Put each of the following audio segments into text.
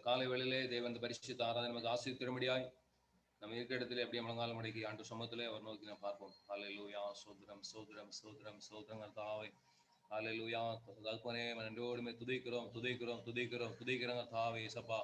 காலை வேளையிலே தேவன் இந்த பரிசுத்த ஆராதனை நமக்கு ஆசீர்வதிக்கும்படியாய் நம்ம இருக்கிற இடத்துல அப்படியே முழங்கால் மடக்கி ஆண்டு சமூகத்திலே அவர் நோக்கி நாம் பார்ப்போம். ஹல்லேலூயா, ஸ்தோத்திரம் ஸ்தோத்திரம் ஸ்தோத்திரம் ஸ்தோத்திரம் கர்த்தாவே. ஹல்லேலூயா, தகப்பனே நன்றியோடுமே துதிக்கிறோம் துதிக்கிறோம் துதிக்கிறோம் துதிக்கிறோம் கர்த்தாவே. ஏசப்பா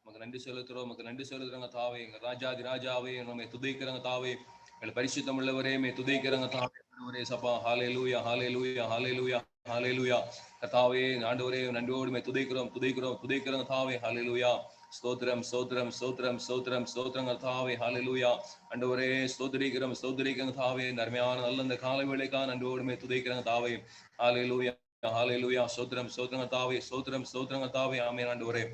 நமக்கு நன்றி செலுத்துறோம், நமக்கு நன்றி செலுத்துறோங்க தாவே. எங்க ராஜாதி ராஜாவே நம்ம துதிக்கிறோங்க தாவே. எங்கள் பரிசுத்தம் உள்ளவரே மே துதிக்கிறோங்க தாவே. ஏசப்பா ஹல்லேலூயா ஹல்லேலூயா ஹல்லேலூயா ஹல்லேலூயா கர்த்தாவே. ஆண்டவரே நன்றியோடுமே துதிக்கிறோம் துதிக்கிறோம் துதிக்கிறோங்க தாவே. ஹல்லேலூயா, ஸ்தோத்திரம் ஸ்தோத்திரம் ஸ்தோத்திரம் ஸ்தோத்திரம் ஸ்தோத்திரம் கர்த்தாவே. ஹல்லேலூயா ஆண்டவரே, ஸ்தோத்திரிக்கிறோம் ஸ்தோத்திரிக்கிறோங்க தாவே. இந்த அருமையான நல்ல இந்த காலை வேளைக்காக நன்றியோடுமே துதிக்கிறோங்க தாவே. ஹல்லேலூயா ஹல்லேலூயா, ஸ்தோத்திரம் ஸ்தோத்திரம் கர்த்தாவே. ஸ்தோத்திரம் ஸ்தோத்திரம் கர்த்தாவே. ஆமென் ஆண்டவரே.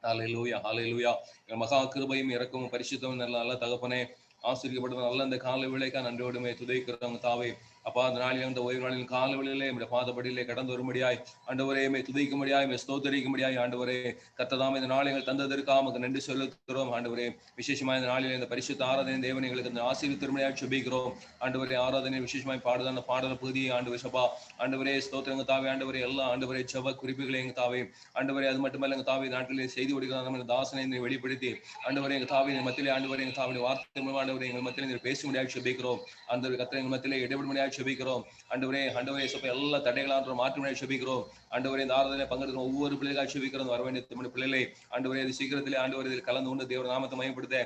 ஹல்லேலூயா ஹல்லேலூயா. எங்கள் மகா கிருபையும் இரக்கமும் பரிசுத்தமும் நல்ல தகப்பனே, ஆசீர்வதிக்கப்பட்ட நல்ல இந்த காலை வேளைக்காக நன்றியோடுமே துதிக்கிறோங்க தாவே. அப்பா, அந்த நாளில் இந்த ஓய்வு நாளின் கால வேளையிலே நம்முடைய பாதப்படியிலே கடந்து வரும்படியாய் ஆண்டவரே மே துதிக்கும்படியாய் மே ஸ்தோத்தரிக்கும்படியாய் ஆண்டவரே கர்த்ததாம் இந்த நாளை எங்கள் தந்ததற்காக நமக்கு நன்றி செலுத்துகிறோம் ஆண்டவரே. விசேஷமாக இந்த நாளில் இந்த பரிசுத்த ஆராதனை தேவன் எங்களுக்கு இந்த ஆசீர்வதிக்கும்படியாய் ஜெபிக்கிறோம் ஆண்டவரே. ஆராதனை விசேஷமாய் பாடுதான பாடல் பகுதியை ஆண்டவரே சபா ஆண்டவரே ஸ்தோத்திரங்க தாவே. ஆண்டவரே எல்லா ஆண்டவரே ஜெப குறிப்புகளை எங்க தாவே ஆண்டவரே. அது மட்டுமல்ல எங்க தாவே நாட்டிலே செய்தி கொடுக்கிறார் நம்ம தாசனை வெளிப்படுத்தி ஆண்டவரே எங்க தாவே மத்தியிலே ஆண்டவரே எங்க தாவின் வார்த்தை மூலம் ஆண்டவரே எங்கள் மத்தியிலே பேச முடியாது ஜெபிக்கிறோம். அந்த கர்த்தர் எங்கள் மத்தியிலே இடைவிட முடியாது ஜெபிக்கிறோம் ஆண்டவரே. ஆண்டவரே சபை எல்லா தடைகளான மாற்ற முடியாது ஜெபிக்கிறோம் ஆண்டவரே. இந்த ஆராதனை பங்கெடுக்கிற ஒவ்வொரு பிள்ளைகளாக ஜெபிக்கிறோம். வர வேண்டிய பிள்ளைகளை ஆண்டவரே அது சீக்கிரத்திலே ஆண்டவரே இதில் கலந்து கொண்டு தேவ நாமத்தை மயப்படுத்த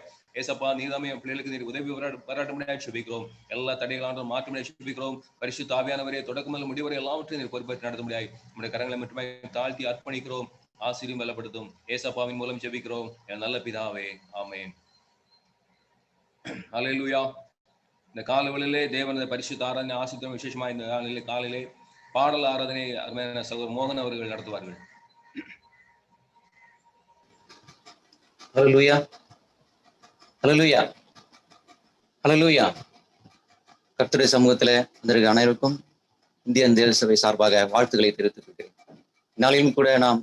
ஏசப்பா நீதாமே என் பிள்ளைகளுக்கு நீர் உதவி பாராட்ட முடியாது ஜெபிக்கிறோம். எல்லா தடைகளான மாற்ற முடியாது ஜெபிக்கிறோம். பரிசுத்த ஆவியானவரே தொடக்கமுதல் முடிவரை எல்லாவற்றையும் நீர் பொறுப்பேற்று நடத்த முடியாது. நம்முடைய கரங்களை மட்டுமே தாழ்த்தி அர்ப்பணிக்கிறோம். ஆசீர்வாதம் பலப்படுத்தும் ஏசப்பாவின் மூலம் ஜெபிக்கிறோம் என் நல்ல பிதாவே, ஆமென். ஹல்லேலூயா. இந்த காலவெளியிலே தேவன் பரிசுத்த ஆராதனை ஆசீர்வாதம் விசேஷமா இந்த காலையிலே பாடல் ஆராதனை அருமையான சகோதரர் மோகன் அவர்கள் நடத்துவார்கள். ஹல்லேலூயா ஹல்லேலூயா ஹல்லேலூயா. கர்த்தருடைய சமூகத்துல வந்திருக்கிற அனைவருக்கும் இந்திய தேவ சபை சார்பாக வாழ்த்துக்களை தெரிவித்துக் கொள்கிறேன். நாளிலும் கூட நாம்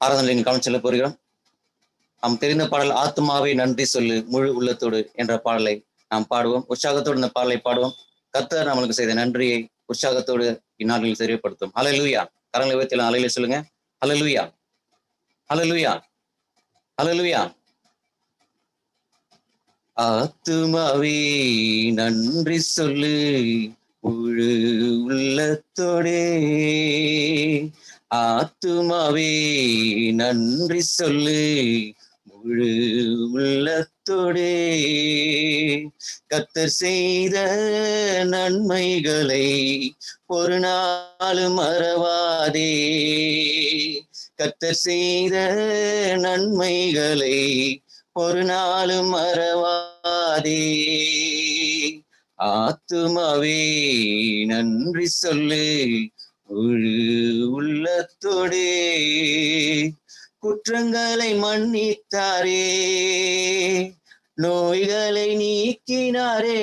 ஆராதனையின் கவனம் செல்ல போகிறோம். நாம் தெரிந்த பாடல் ஆத்மாவை நன்றி சொல்லு முழு உள்ளத்தோடு என்ற பாடலை நாம் பாடுவோம். உற்சாகத்தோடு இந்த பாடலை பாடுவோம். கர்த்தர் நம்மளுக்கு செய்த நன்றியை உற்சாகத்தோடு இந்நாளில் தெரியப்படுத்தும். ஹல்லேலூயா. கரங்களை உயர்த்தி ஹல்லேலூயா சொல்லுங்க. ஹல்லேலூயா ஹல்லேலூயா ஹல்லேலூயா. ஆத்துமாவே நன்றி சொல்லு முழு உள்ளத்தோடே. ஆத்துமாவே நன்றி சொல்லு முழு உள்ளத்தோடே. கர்த்தர் செய்த நன்மைகளை ஒரு நாளும் மறவாதே. கர்த்தர் செய்த நன்மைகளை ஒரு நாளும் மறவாதே. ஆத்துமாவே நன்றி சொல்லு முழு உள்ளத்தோடே. குற்றங்களை மன்னித்தாரே, நோய்களை நீக்கினாரே.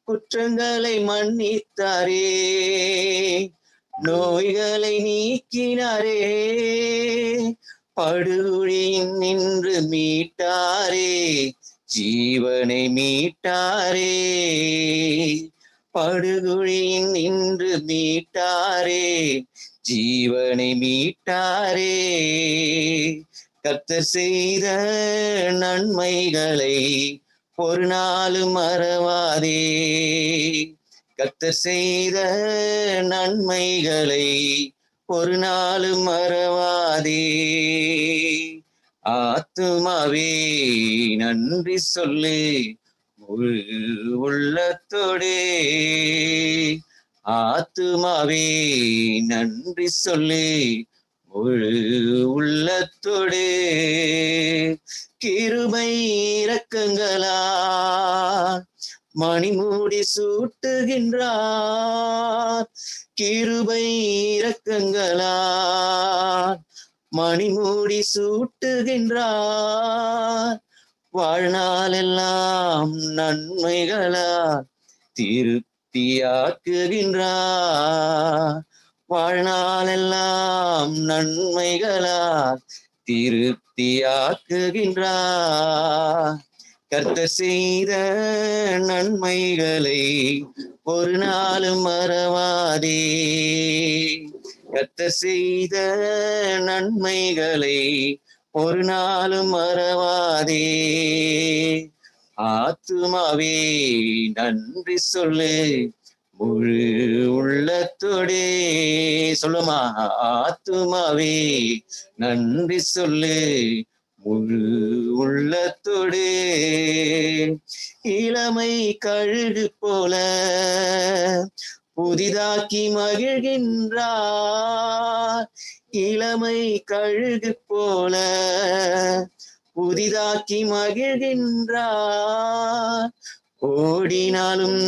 குற்றங்களை மன்னித்தாரே, நோய்களை நீக்கினாரே. படுகுழியில் நின்று மீட்டாரே, ஜீவனை மீட்டாரே. படுகுழியில் நின்று மீட்டாரே, ஜீவனை மீட்டாரே. கர்த்தர் செய்த நன்மைகளை ஒரு நாளும் மறவாதே. கர்த்தர் செய்த நன்மைகளை ஒரு நாளும் மறவாதே. ஆத்துமாவே நன்றி சொல்லு முழு உள்ளத்தோடே. ஆத்துமாவே நன்றி சொல்லு முழு உள்ளத்தோடே. கிருபை இரக்கங்களா மணிமூடி சூட்டுகின்றார். கிருபை இரக்கங்களா மணிமூடி சூட்டுகின்றார். வாழ்நாளெல்லாம் நன்மைகளா திருப்தியாக்குகின்றார். வாழ்நாளெல்லாம் நன்மைகளா திருப்தியாக்குகின்றார். கர்த்தர் செய்த நன்மைகளை ஒரு நாளும் மறவாதே. கர்த்தர் செய்த நன்மைகளை ஒரு நாளும் மறவாதே. ஆத்துமாவே நன்றி சொல்லு முழு உள்ளத்தோடே. சொல்லுமா, ஆத்துமாவே நன்றி சொல்லு முழு உள்ளத்தோடே. இளமை கழுகு போல புதிதாக்கி மகிழ்கின்றார். இளமை கழுகு போல புதிதாக்கி மகிழ்கின்றார். ஓடினாலும்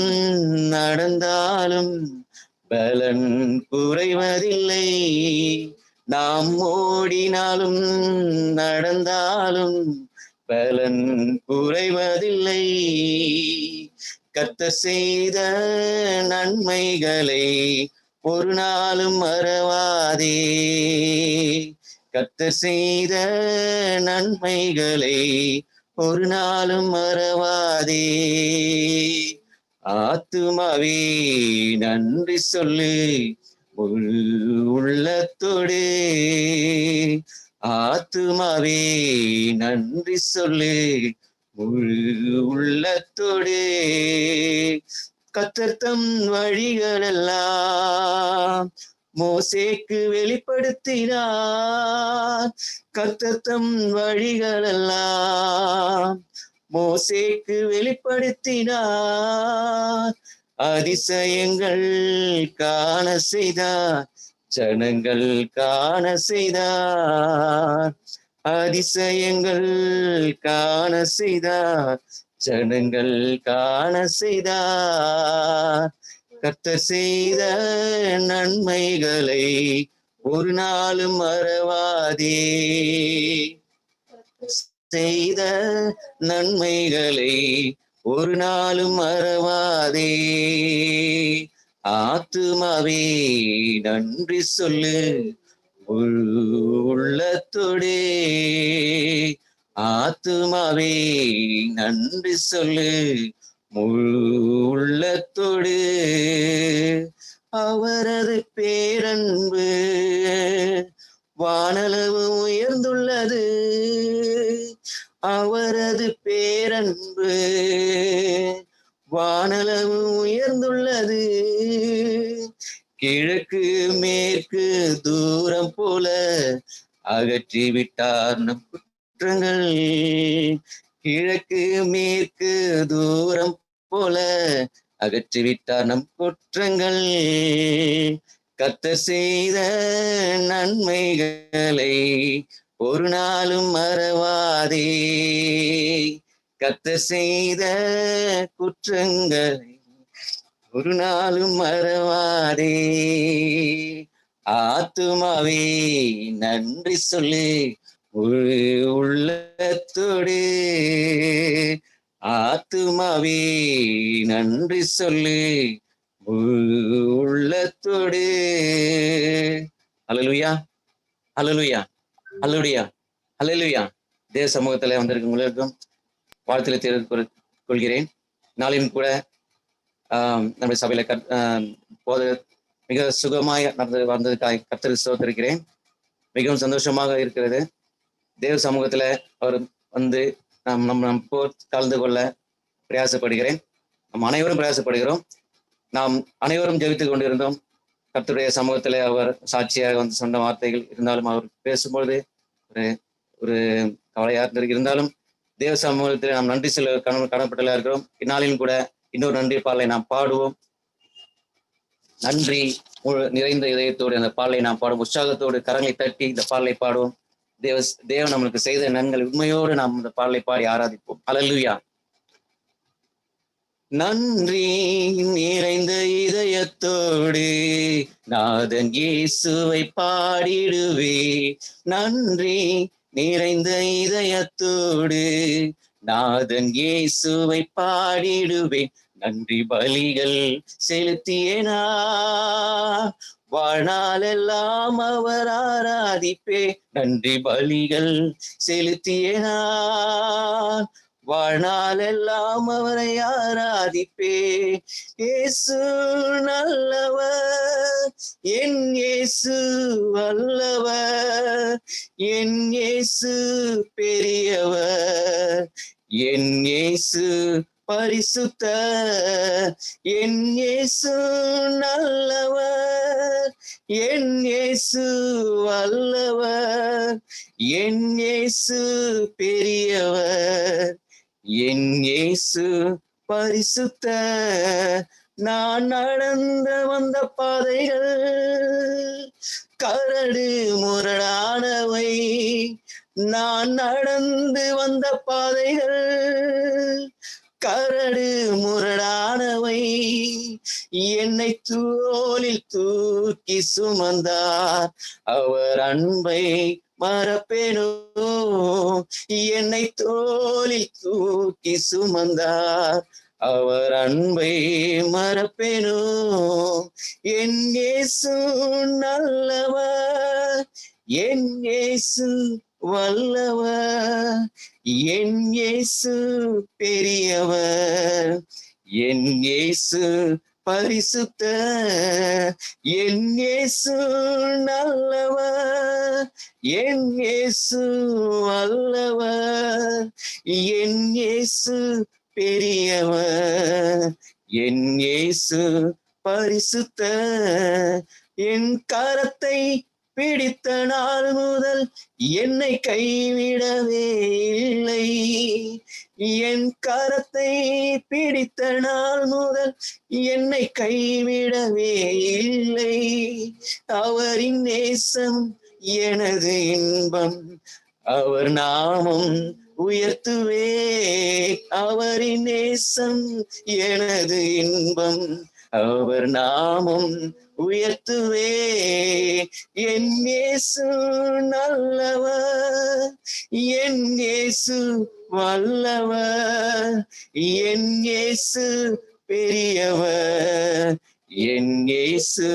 நடந்தாலும் பலன் குறைவதில்லை. நாம் ஓடினாலும் நடந்தாலும் பலன் குறைவதில்லை. கர்த்தர் செய்த நன்மைகளை ஒரு நாளும் மறவாதே. கர்த்தர் செய்த நன்மைகளை ஒரு நாளும் மறவாதே. ஆத்துமாவே நன்றி சொல்லு முழு உள்ளத்தோடு. ஆத்துமாவே நன்றி சொல்லு முழு உள்ளத்தோடு. கர்த்தர் தம் வழிகளெல்லாம் மோசேக்கு வெளிப்படுத்தினார். கர்த்தர் தம் வழிகளெல்லாம் மோசேக்கு வெளிப்படுத்தினார். அதிசயங்கள் காண செய்தார், ஜனங்கள் காண செய்தார். அதிசயங்கள் காண செய்தார், ஜனங்கள் காண செய்தார். கர்த்தர் செய்த நன்மைகளை ஒரு நாளும் மறவாதே. செய்த நன்மைகளை ஒரு நாளும் மறவாதே. ஆத்துமாவே நன்றி சொல்லு முழு உள்ளத்தோடே. ஆத்துமாவே நன்றி சொல்லு முழு உள்ளத்தோடு. அவரது பேரன்பு வானளவு உயர்ந்துள்ளது. அவரது பேரன்பு வானளவு உயர்ந்துள்ளது. கிழக்கு மேற்கு தூரம் போல அகற்றி விட்டார் நம் குற்றங்கள். கிழக்கு மேற்கு தூரம் போல அகற்றி விட்டார் நம் குற்றங்கள். கர்த்தர் செய்த நன்மைகளை ஒரு நாளும் மறவாதே. கர்த்தர் செய்த குற்றங்களை ஒரு நாளும் மறவாதே. ஆத்துமாவே நன்றி சொல்லு முழு உள்ளத்தோடு. ஆத்துமாவே நன்றி சொல்லு முழு உள்ளத்தோடு. அல்லேலூயா, அல்லேலூயா, அல்லேலூயா, அல்லேலூயா. தேவ சமூகத்துல வந்திருக்கவங்களுக்கும் வாழ்த்துல தெரிவித்துக் கொள்கிறேன். நாளையும் கூட நம்முடைய சபையில போத மிக சுகமாய் வந்ததுக்காக கர்த்தருக்கு ஸ்தோத்திரிக்கிறேன். மிகவும் சந்தோஷமாக இருக்கிறது. தேவ சமூகத்துல அவர் வந்து நம் கலந்து கொள்ள பிரயாசப்படுகிறேன். நம் அனைவரும் பிரயாசப்படுகிறோம். நாம் அனைவரும் ஜெபித்துக் கொண்டிருந்தோம். கர்த்தருடைய சமூகத்துல அவர் சாட்சியாக வந்து சொன்ன வார்த்தைகள் இருந்தாலும், அவர் பேசும்பொழுது ஒரு கவலையா இருந்தாலும் தேவ சமூகத்தில் நாம் நன்றி சொல்ல கடமைப்பட்டலா இருக்கிறோம். இந்நாளிலும் கூட இன்னொரு நன்றி பாடலை நாம் பாடுவோம். நன்றி நிறைந்த இதயத்தோடு அந்த பாடலை நாம் பாடுவோம். உற்சாகத்தோடு கரங்களை தட்டி இந்த பாடலை பாடுவோம். தேவன் நம்மளுக்கு செய்த நன்மைகள் உண்மையோடு நாம் இந்த பாடலை பாடி ஆராதிப்போம். அல்லேலூயா. நன்றி நிறைந்த இதயத்தோடு நாதன் இயேசுவை பாடிடுவே. நன்றி நிறைந்த இதயத்தோடு நாதன் இயேசுவை பாடிடுவேன். நன்றி பலிகள் செலுத்தியேனா வாழ்நாளெல்லாம் அவர் ஆராதிப்பே. நன்றி பலிகள் செலுத்தியேனா வாழ்நாளெல்லாம் அவரை ஆராதிப்பே. இயேசு நல்லவர், என் இயேசு வல்லவர், என் இயேசு பெரியவர், என் இயேசு பரிசுத்த, என் இயேசு நல்லவர், என் இயேசு வல்லவர், என் இயேசு பெரியவர், என் இயேசு பரிசுத்த. நான் நடந்து வந்த பாதைகள் கரடு முரடானவை, நான் நடந்து வந்த பாதைகள் கரடு முரடானவை, என்னை தோளில் தூக்கி சுமந்தார், அவர் அன்பை மறப்பேனோ. என்னை தோளில் தூக்கி சுமந்தார், அவர் அன்பை மறப்பேனோ. என் இயேசு நல்லவர், என் இயேசு வல்லவர், என் இயேசு பெரியவர், என் இயேசு பரிசுத்த, என் இயேசு நல்லவர், என் இயேசு வல்லவர், என் இயேசு பெரியவர், என் இயேசு பரிசுத்த. என் கரத்தை பிடித்த நாள் முதல் என்னை கைவிடவே இல்லை, என் கரத்தை பிடித்த நாள் முதல் என்னை கைவிடவே இல்லை. அவரின் நேசம் எனது இன்பம், அவர் நாமம் உயர்த்துவே. அவரின் நேசம் எனது இன்பம், அவர் நாமம் உயர்த்துவே. என் இயேசு நல்லவர், என் இயேசு வல்லவர், என் இயேசு பெரியவர், என் இயேசு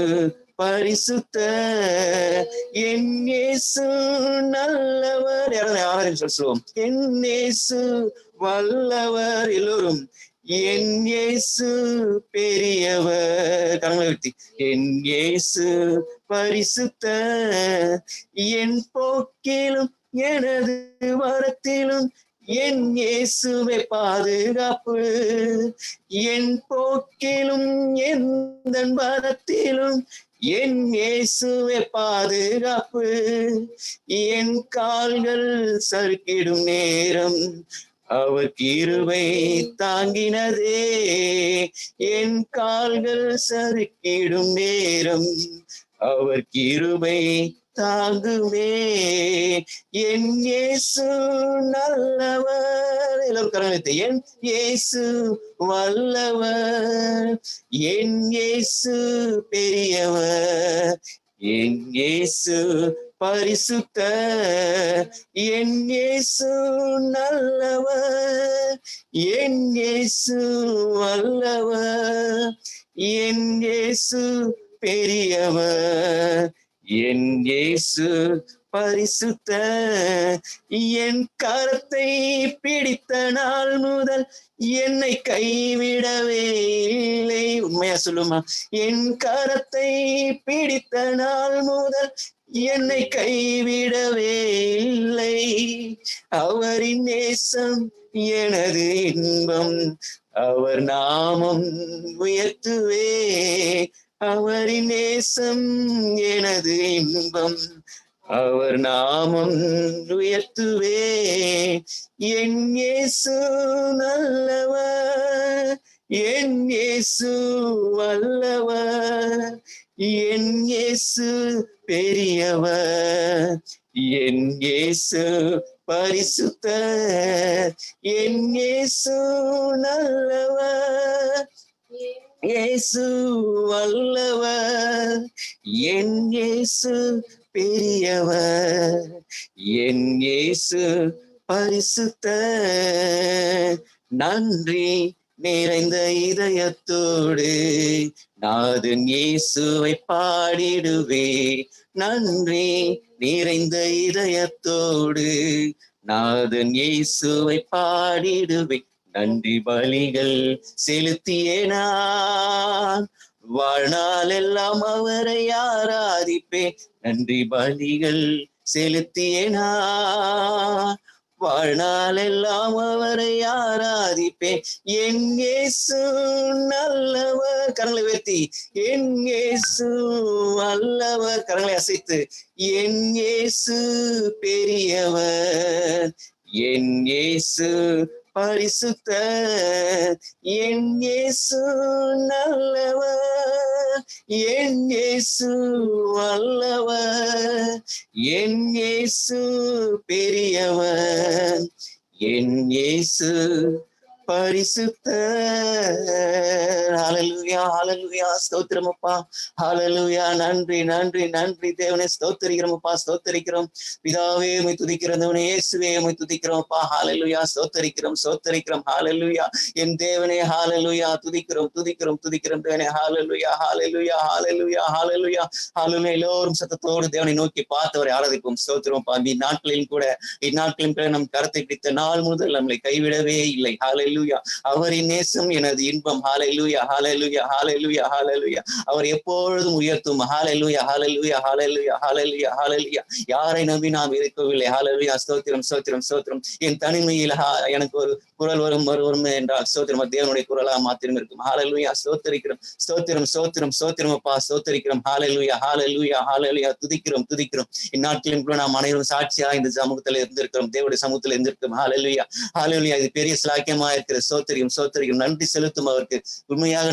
பரிசுத்த, என் இயேசு நல்லவர். யாரும் சொல்லுவோம், என் இயேசு வல்லவர். எல்லோரும் என் இயேசு பெரியவர். கரங்களை உயர்த்தி, என் இயேசு பரிசுத்த, என் போக்கிலும் எனது வரத்திலும் என் இயேசுவே பாதுகாப்பு, என் போக்கிலும் எந்த வரத்திலும் என் இயேசுவே பாதுகாப்பு. என் கால்கள் சறுக்கிடும் நேரம் அவர் கிருபை தாங்கினதே, என் கால்கள் சறுக்கிடும் நேரம் அவர் கிருபை தாங்குமே. என் இயேசு நல்லவர். எல்லோரும் கரங்களை, என் இயேசு வல்லவர், என் இயேசு பெரியவர், என் இயேசு பரிசுத்த, என் இயேசு நல்லவர், என் இயேசு வல்லவர், என் இயேசு பெரியவர், என் இயேசு பரிசுத்த. என் கரத்தை பிடித்த நாள் முதல் என்னை கைவிடவே இல்லை. உண்மையா சொல்லுமா? என் கரத்தை பிடித்த நாள் முதல் என்னை கைவிடவே இல்லை. அவரின் நேசம் எனது இன்பம், அவர் நாமம் உயர்த்துவே. அவரின் நேசம் எனது இன்பம், அவர் நாமம் உயர்த்துவே. என் இயேசு நல்லவர், என் இயேசு வல்லவர், என் இயேசு பெரியவர், என் இயேசு பரிசுத்த, என் இயேசு நல்லவர், இயேசு வல்லவர், என் இயேசு பெரியவர், என் இயேசு பரிசுத்த. நன்றி நிறைந்த இதயத்தோடு நாதன் இயேசுவை பாடிடுவே. நன்றி நிறைந்த இதயத்தோடு நாதன் இயேசுவை பாடிடுவேன், நன்றி பலிகள் செலுத்தியே நான் வாழ்நாள் எல்லாம் அவரை ஆராதிப்பேன், நன்றி பலிகள் செலுத்தியே நான் வாழ்நாள் எல்லாம் அவரை ஆராதிப்பேன். என் இயேசு நல்லவர், கரங்களை உயர்த்தி, என் இயேசு அல்லவர், கரங்களை அசைத்து, என் இயேசு பெரியவர், என் இயேசு பரிசுத்தர், என் இயேசு நல்லவர், என் இயேசு வல்லவர், என் இயேசு பெரியவர், என் இயேசு பரிசுத்தர். ஹல்லேலூயா, ஹல்லேலூயா, ஸ்தோத்திரம் அப்பா, ஹல்லேலூயா. நன்றி நன்றி நன்றி தேவனே, ஸ்தோத்திரிக்கிறோம் அப்பா, ஸ்தோத்திரிக்கிறோம் பிதாவே, உம்மை துதிக்கிறோம் தேவனே, இயேசுவே உம்மை துதிக்கிறோம் அப்பா, ஹல்லேலூயா, ஸ்தோத்திரிக்கிறோம் ஸ்தோத்திரிக்கிறோம், ஹல்லேலூயா என் தேவனே, ஹல்லேலூயா, துதிக்கிறோம் துதிக்கிறோம் துதிக்கிறோம் தேவனே, ஹல்லேலூயா ஹல்லேலூயா ஹல்லேலூயா ஹல்லேலூயா ஹல்லேலூயா. எல்லோரும் சத்தத்தோடு தேவனை நோக்கி பார்த்தவரை ஆராதிப்போம், ஸ்தோத்திரம் அப்பா. இந்நாட்களிலும் கூட நம் கரத்தை பிடித்த நாள் முதல் நம்மளை கைவிடவே இல்லை, ஹல்லேலூயா. அவரின் நேசம் எனது இன்பம், ஹல்லேலூயா ஹல்லேலூயா ஹல்லேலூயா ஹல்லேலூயா. அவர் எப்பொழுதும் உயர்த்தும், ஹல்லேலூயா ஹல்லேலூயா ஹல்லேலூயா ஹல்லேலூயா ஹல்லேலூயா. யாரை நம்பி நாம் இருக்கவில்லை, ஹல்லேலூயா, ஸ்தோத்திரம் ஸ்தோத்திரம் ஸ்தோத்திரம். என் தனிமையில் எனக்கு ஒரு குரல் வரும் என்றால் ஸ்தோத்திரம் தேவனுடைய குரலா மாத்திரம் இருக்கும், ஹல்லேலூயா. ஸ்தோத்திரிக்கிறோம் ஸ்தோத்திரம் ஸ்தோத்திரம் ஸ்தோத்திரம் அப்பா, ஸ்தோத்திரிக்கிறோம், ஹல்லேலூயா ஹல்லேலூயா ஹல்லேலூயா. துதிக்கிறோம் துதிக்கிறோம். இந்நாட்களிலும் கூட நாம் அனைவரும் சாட்சியா இந்த சமூகத்தில் இருந்திருக்கிறோம், தேவனுடைய சமூகத்தில் இருந்திருக்கிறோம், ஹல்லேலூயா ஹல்லேலூயா. இது பெரிய ஸ்லாக்கியமா இருக்கிற ஸ்தோத்திரியம் ஸ்தோத்திரியம். நன்றி செலுத்தும் அவருக்கு, உண்மையாக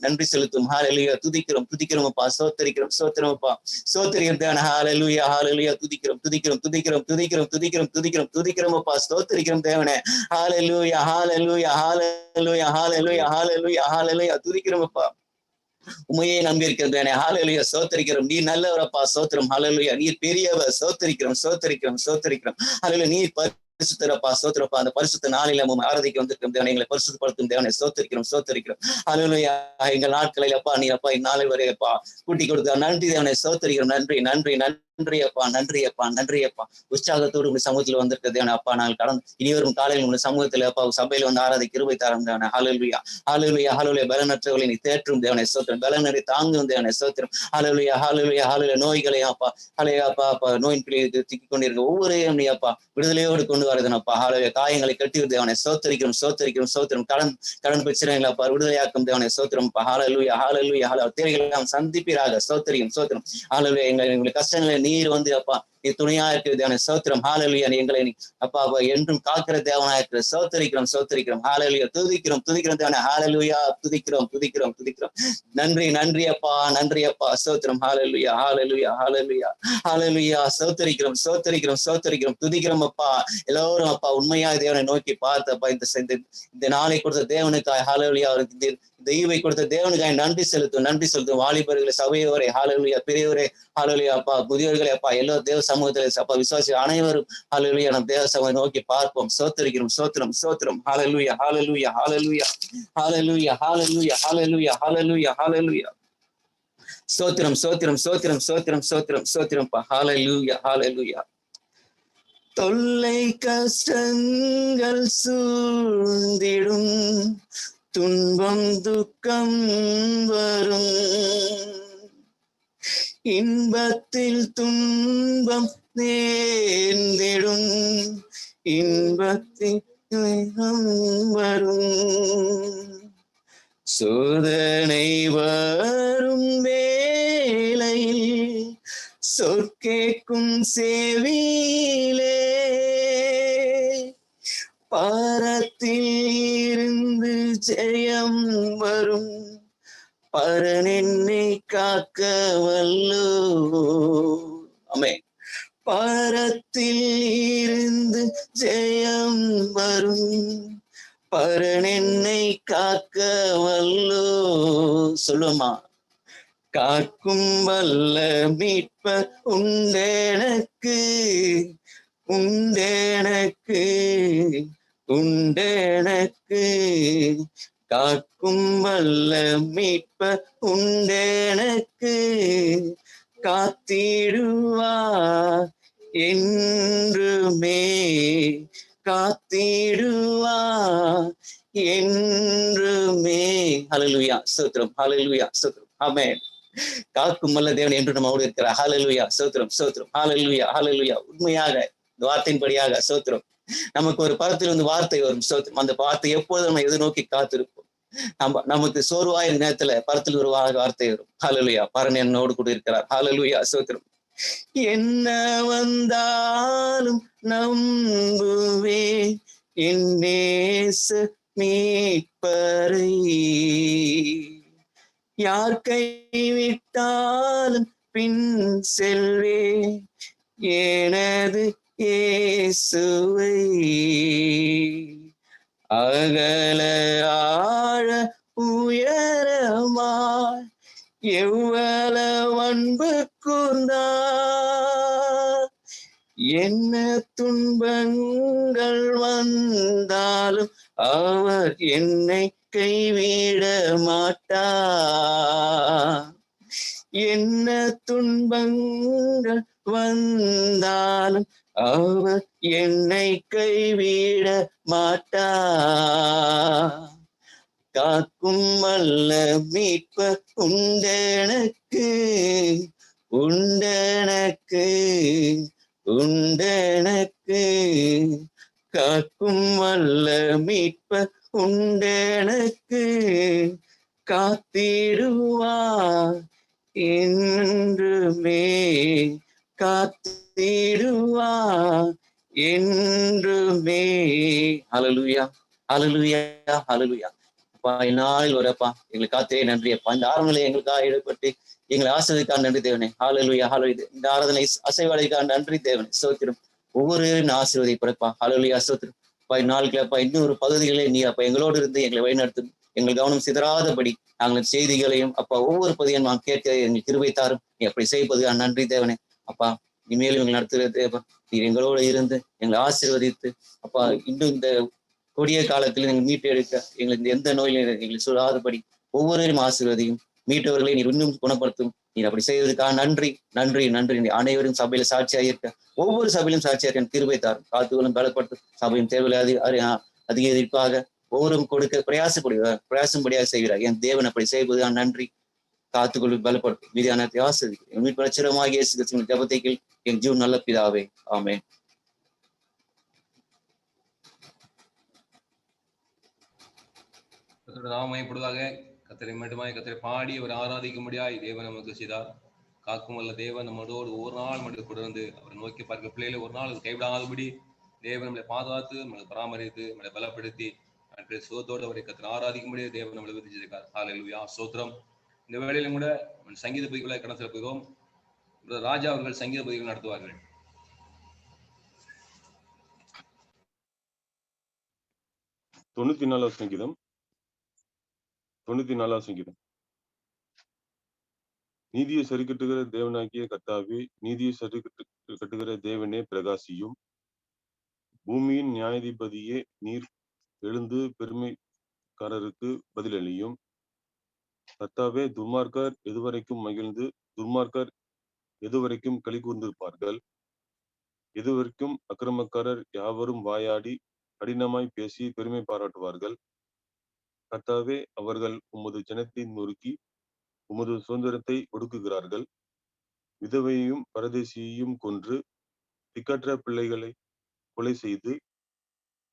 நன்றி செலுத்தும், ஹல்லேலூயா. துதிக்கிறோம் துதிக்கிறோம் அப்பா, ஸ்தோத்திரிக்கிறோம் ஸ்தோத்திரம் அப்பா, ஸ்தோத்திரியம் தேவனே, ஹல்லேலூயா ஹல்லேலூயா. துதிக்கிறோம் துதிக்கிறோம் துதிக்கிறோம் துதிக்கிறோம் துதிக்கிறோம் துதிக்கிறோம் துதிக்கிறோம் அப்பா, ஸ்தோத்திரிக்கிறோம் தேவனே, ஹல்லேலூயா ஹல்லேலூயா ஹல்லேலூயா ஹல்லேலூயா ஹல்லேலூயா ஹல்லேலூயா. துதிக்கிறோம் அப்பா, உமையே நம்பி இருக்கிறேன், ஹல்லேலூயா, ஸ்தோத்திரிக்கிறோம். நீர் நல்லவரப்பா, ஸ்தோத்திரம், ஹல்லேலூயா. நீர் பெரியவர், ஸ்தோத்திரிக்கிறோம் ஸ்தோத்திரிக்கிறோம் ஸ்தோத்திரிக்கிறோம், ஹல்லேலூயா. நீர் பரிசுத்தரப்பா, ஸ்தோத்திரப்பா. அந்த பரிசுத்த நாளில ஆராதிக்க வந்திருக்கும் தேவனை, எங்களை பரிசுத்தப்படுத்தும் தேவனை, ஸ்தோத்திரிக்கிறோம் ஸ்தோத்திரிக்கிறோம், ஹல்லேலூயா. எங்கள் நாட்களில் அப்பா நீர் அப்பா இந்நாளை வரை அப்பா கூட்டி கொடுத்த நன்றி தேவனை, ஸ்தோத்திரிக்கிறோம். நன்றி நன்றி நன்றி அப்பா நன்றி அப்பா நன்றி அப்பா. உற்சாகத்தோடு உங்க சமூகத்தில் வந்திருக்க தேவனை அப்பா, நாங்கள் கடந்து இனிவரும் காலையில் உங்க சமூகத்தில் அப்பா சபையில் வந்து ஆராதிக்க கிருபை தாரும் தேவனை, ஹல்லேலூயா ஹல்லேலூயா ஹல்லேலூயா. பலனற்றவர்களை நீ தேற்றும் தேவனை, ஸ்தோத்திரம். பலனரை தாங்கும் தேவனை, ஸ்தோத்திரம், ஹல்லேலூயா ஹல்லேலூயா ஹல்லேலூயா. நோய்களை அப்பா ஹல்லேலூயா அப்பா அப்பா நோயின் பிள்ளைகளுக்கு திக்கிக் கொண்டிருக்க ஒவ்வொருவரையும் நீ அப்பா விடுதலையோடு கொண்டு வரதுனப்பா, ஹல்லேலூயா. காயங்களை கட்டி தேவனை, ஸ்தோத்திரிக்கிறோம் ஸ்தோத்திரிக்கிறோம் ஸ்தோத்திரம். கடன் பிரச்சனைகளை அப்பா விடுதலையாக்கும் தேவனை, ஸ்தோத்திரம், ஹல்லேலூயா ஹல்லேலூயா ஹல்லேலூயா. தேவைகளை எல்லாம் சந்திப்பீராக, ஸ்தோத்திரியம் ஸ்தோத்திரம், ஹல்லேலூயா. எங்களுடைய கஷ்டங்களை நீர் வந்து அப்பா நீ துணையா இருக்கிற தேவனை, ஸ்தோத்திரம், ஹல்லேலூயா. எங்களை அப்பா அப்பா என்றும் காக்கிற தேவனா இருக்கிற, ஸ்தோத்திரிக்கிறோம் ஸ்தோத்திரிக்கிறோம், ஹல்லேலூயா. துதிக்கிறோம் துதிக்கிறோம் தேவனை, ஹல்லேலூயா. துதிக்கிறோம் துதிக்கிறோம் துதிக்கிறோம். நன்றி நன்றி அப்பா நன்றி அப்பா, ஸ்தோத்திரம், ஹல்லேலூயா ஹல்லேலூயா ஹல்லேலூயா ஹல்லேலூயா. ஸ்தோத்திரிக்கிறோம் ஸ்தோத்திரிக்கிறோம் ஸ்தோத்திரிக்கிறோம், துதிக்கிறோம் அப்பா. எல்லோரும் அப்பா உண்மையா தேவனை நோக்கி பார்த்தப்பா இந்த நாளை கொடுத்த தேவனுக்காய், ஹல்லேலூயா. அவருக்கு இந்த ஈவை கொடுத்த தேவனுக்காய் நன்றி செலுத்தும் வாலிபர்களை, சபையோரை, ஹல்லேலூயா. பெரியவரே, ஹல்லேலூயா அப்பா. முதியோர்களே அப்பா, எல்லா தேவ சமூகத்திலே அப்பா விசுவாசி அனைவரும், ஹல்லேலூயா, நம் தேவ சமூகம் நோக்கி பார்ப்போம், ஸ்தோத்திரிக்கிறோம் ஸ்தோத்திரம் ஸ்தோத்திரம், ஹல்லேலூயா ஹல்லேலூயா ஹல்லேலூயா ஹல்லேலூயா ஹல்லேலூயா ஹல்லேலூயா ஹல்லேலூயா ஹல்லேலூயா. ஸ்தோத்திரம் ஸ்தோத்திரம் ஸ்தோத்திரம் ஸ்தோத்திரம் ஸ்தோத்திரம் ஸ்தோத்திரம்ப்பா, ஹல்லேலூயா ஹல்லேலூயா. தொல்லை கஷ்டங்கள் சூழ்ந்திடும், துன்பம் துக்கம் வரும், இன்பத்தில் துன்பம் நேர்ந்திடும், இன்பத்தில் வரும், சோதனை வரும் வேளையில் சொற்கேக்கும் செவியிலே, பாரத்தில் இருந்து ஜெயம் வரும், பரன் என்னை காக்க வல்லோ. ஆமென். பாரத்தில் இருந்து ஜெயம் வரும், பரன் என்னை காக்க வல்லோ. சொல்லுமா, காக்கும் வல்ல மீட்பர் உண்டெனக்கு உண்டெனக்கு உண்டெனக்கு, காக்கும் வல்ல மீட்பர் உண்டெனக்கு, காத்திடுவார் என்றுமே ஹalleluya ஸ்தோத்திரம், ஹalleluya ஸ்தோத்திரம். ஆமென். காக்கும் வல்ல தேவன் என்று நம்மோடு இருக்கிறார். ஹalleluya ஸ்தோத்திரம், ஸ்தோத்திரம், ஹalleluya, ஹalleluya. உண்மையாக இந்த வார்த்தையின்படியாக ஸ்தோத்திரம். நமக்கு ஒரு பரத்திலிருந்து வார்த்தை வரும் ஸ்தோத்திரம். அந்த வார்த்தை எப்போதும் நம்ம எதிர்நோக்கி காத்திருப்போம். நமக்கு சோர்வாய நேரத்துல பரத்தில் ஒரு வார்த்தை வரும். ஹalleluya, பரன் என்னோடு கூட இருக்கிறார். ஹalleluya ஸ்தோத்திரம். என்ன வந்தாலும் நம்புவேன் என் நேச மீட்பரை. யார் கைவிட்டாலும் பின் செல்வேன் எனது இயேசுவை. அகல ஆழ உயரமாய் எவ்வளவு அன்பு கூர்ந்தார். என்ன துன்பங்கள் வந்தாலும் அவர் என்னை கைவிட மாட்டார். என்ன துன்பங்கள் வந்தாலும் அவர் என்னை கைவிட மாட்டார். காக்கும் வல்ல மீட்பர் உண்டெனக்கு, உண்டெனக்கு, உண்டெனக்கு. காக்கும் வல்ல மீட்பர் உண்டெனக்கு, காத்திடுவார் என்றுமே, காத்திடுவார் என்றுமே. ஹalleluya, ஹalleluya, ஹalleluya. அப்பா இந்நாளில் வரப்பா எங்களுக்கு காத்திரே நன்றி அப்பா. இந்த ஆராதனை எங்களுக்காக ஈடுபட்டு எங்களை ஆசிரியக்காக நன்றி தேவனே. ஹalleluya, ஹalleluya. இந்த ஆராதனை அசைவாளிக்காக நன்றி தேவனே. ஸ்தோத்திரம். ஒவ்வொரு ஆசீர்வதிப்பா. ஹalleluya ஸ்தோத்திரம். அப்பா இந்நாளுக்கு அப்பா இன்னொரு பகுதிகளே நீ அப்பா எங்களோடு இருந்து எங்களை வழிநடத்தும். எங்கள் கவனம் சிதறாதபடி நாங்கள் செய்திகளையும் அப்பா ஒவ்வொரு பதிவையும் நான் கேட்க எங்கள் கிருபை தாரும். நீ அப்படி செய்வதுக்காக நன்றி தேவனே. அப்பா இனிமேலும் எங்களை நடத்துகிற தேவன் நீர் எங்களோடு இருந்து எங்களை ஆசீர்வதித்து அப்பா இன்னும் இந்த கொடிய காலத்தில் நீங்கள் மீட்டு எடுக்க எங்களுக்கு எந்த நோயிலும் எங்களை சொல்லாதபடி ஒவ்வொருவரையும் ஆசீர்வதியும். மீட்டவர்களை நீர் இன்னும் குணப்படுத்தும். நீர் அப்படி செய்வதற்காக நன்றி, நன்றி, நன்றி. அனைவரும் சபையில சாட்சியாக இருக்க, ஒவ்வொரு சபையிலும் சாட்சியாக கிருபை தாரும். காத்துகளும் பலப்படுத்தும். சபையின் தேவையில்லை அதிகரிப்பாக ஒவ்வொரும் கொடுக்க பிரயாசம்படியாக செய்கிறார். என் தேவன் அப்படி செய்வதுதான் நன்றி. காத்துக்கொள் பலப்படுத்தும். மீதியான ஆசிரியர் மீட்பு லட்சணமாக இயேசு கிறிஸ்துவின் ஜெபத்தை என் ஜீவன் நல்ல பிதாவே. ஆமென். நாமப்படுவதாக. கத்தரை மட்டுமாய் கத்தரை பாடி அவர் ஆராதிக்கும்படியாய் தேவன் நமக்கு செய்தார். காக்கும் வல்ல தேவன் நம்மளோடு ஒவ்வொரு நாள் மட்டும் தொடர்ந்து அவரை நோக்கி பார்க்க பிள்ளைகளை ஒரு நாள் கைவிடாதபடி தேவன் நம்மளை பாதுகாத்து நம்மளை பராமரித்து நம்மளை பலப்படுத்தி அன்றைய சுகத்தோடு அவரை கத்தரை ஆராதிக்கும்படியே தேவன் நம்மளை விருத்தி செய்திருக்கார். ஹல்லேலூயா ஸ்தோத்திரம். இந்த வேளையிலும் கூட சங்கீத பதிவுகளை கடந்து செல்கிறோம். ராஜா அவர்கள் சங்கீத பதிவுகள் நடத்துவார்கள். 94 சங்கீதம். 94 சங்கீதம். நீதியை சரி கட்டுகிற தேவனாகிய கர்த்தாவே, நீதியை சரி கட்டுகிற தேவனே பிரகாசியும். பூமியின் நியாயாதிபதியே, நீர் எழுந்து பெருமைக்காரருக்கு பதிலளியும். கர்த்தாவே, துன்மார்க்கர் எதுவரைக்கும் மகிழ்ந்து, துன்மார்க்கர் எதுவரைக்கும் களி கூர்ந்திருப்பார்கள்? எதுவரைக்கும் அக்கிரமக்காரர் யாவரும் வாயாடி கடினமாய் பேசி பெருமை பாராட்டுவார்கள்? கர்த்தாவே, அவர்கள் உமது ஜனத்தை நொறுக்கி உமது சுதந்திரத்தை ஒடுக்குகிறார்கள். விதவையையும் பரதேசியையும் கொன்று திக்கற்ற பிள்ளைகளை கொலை செய்து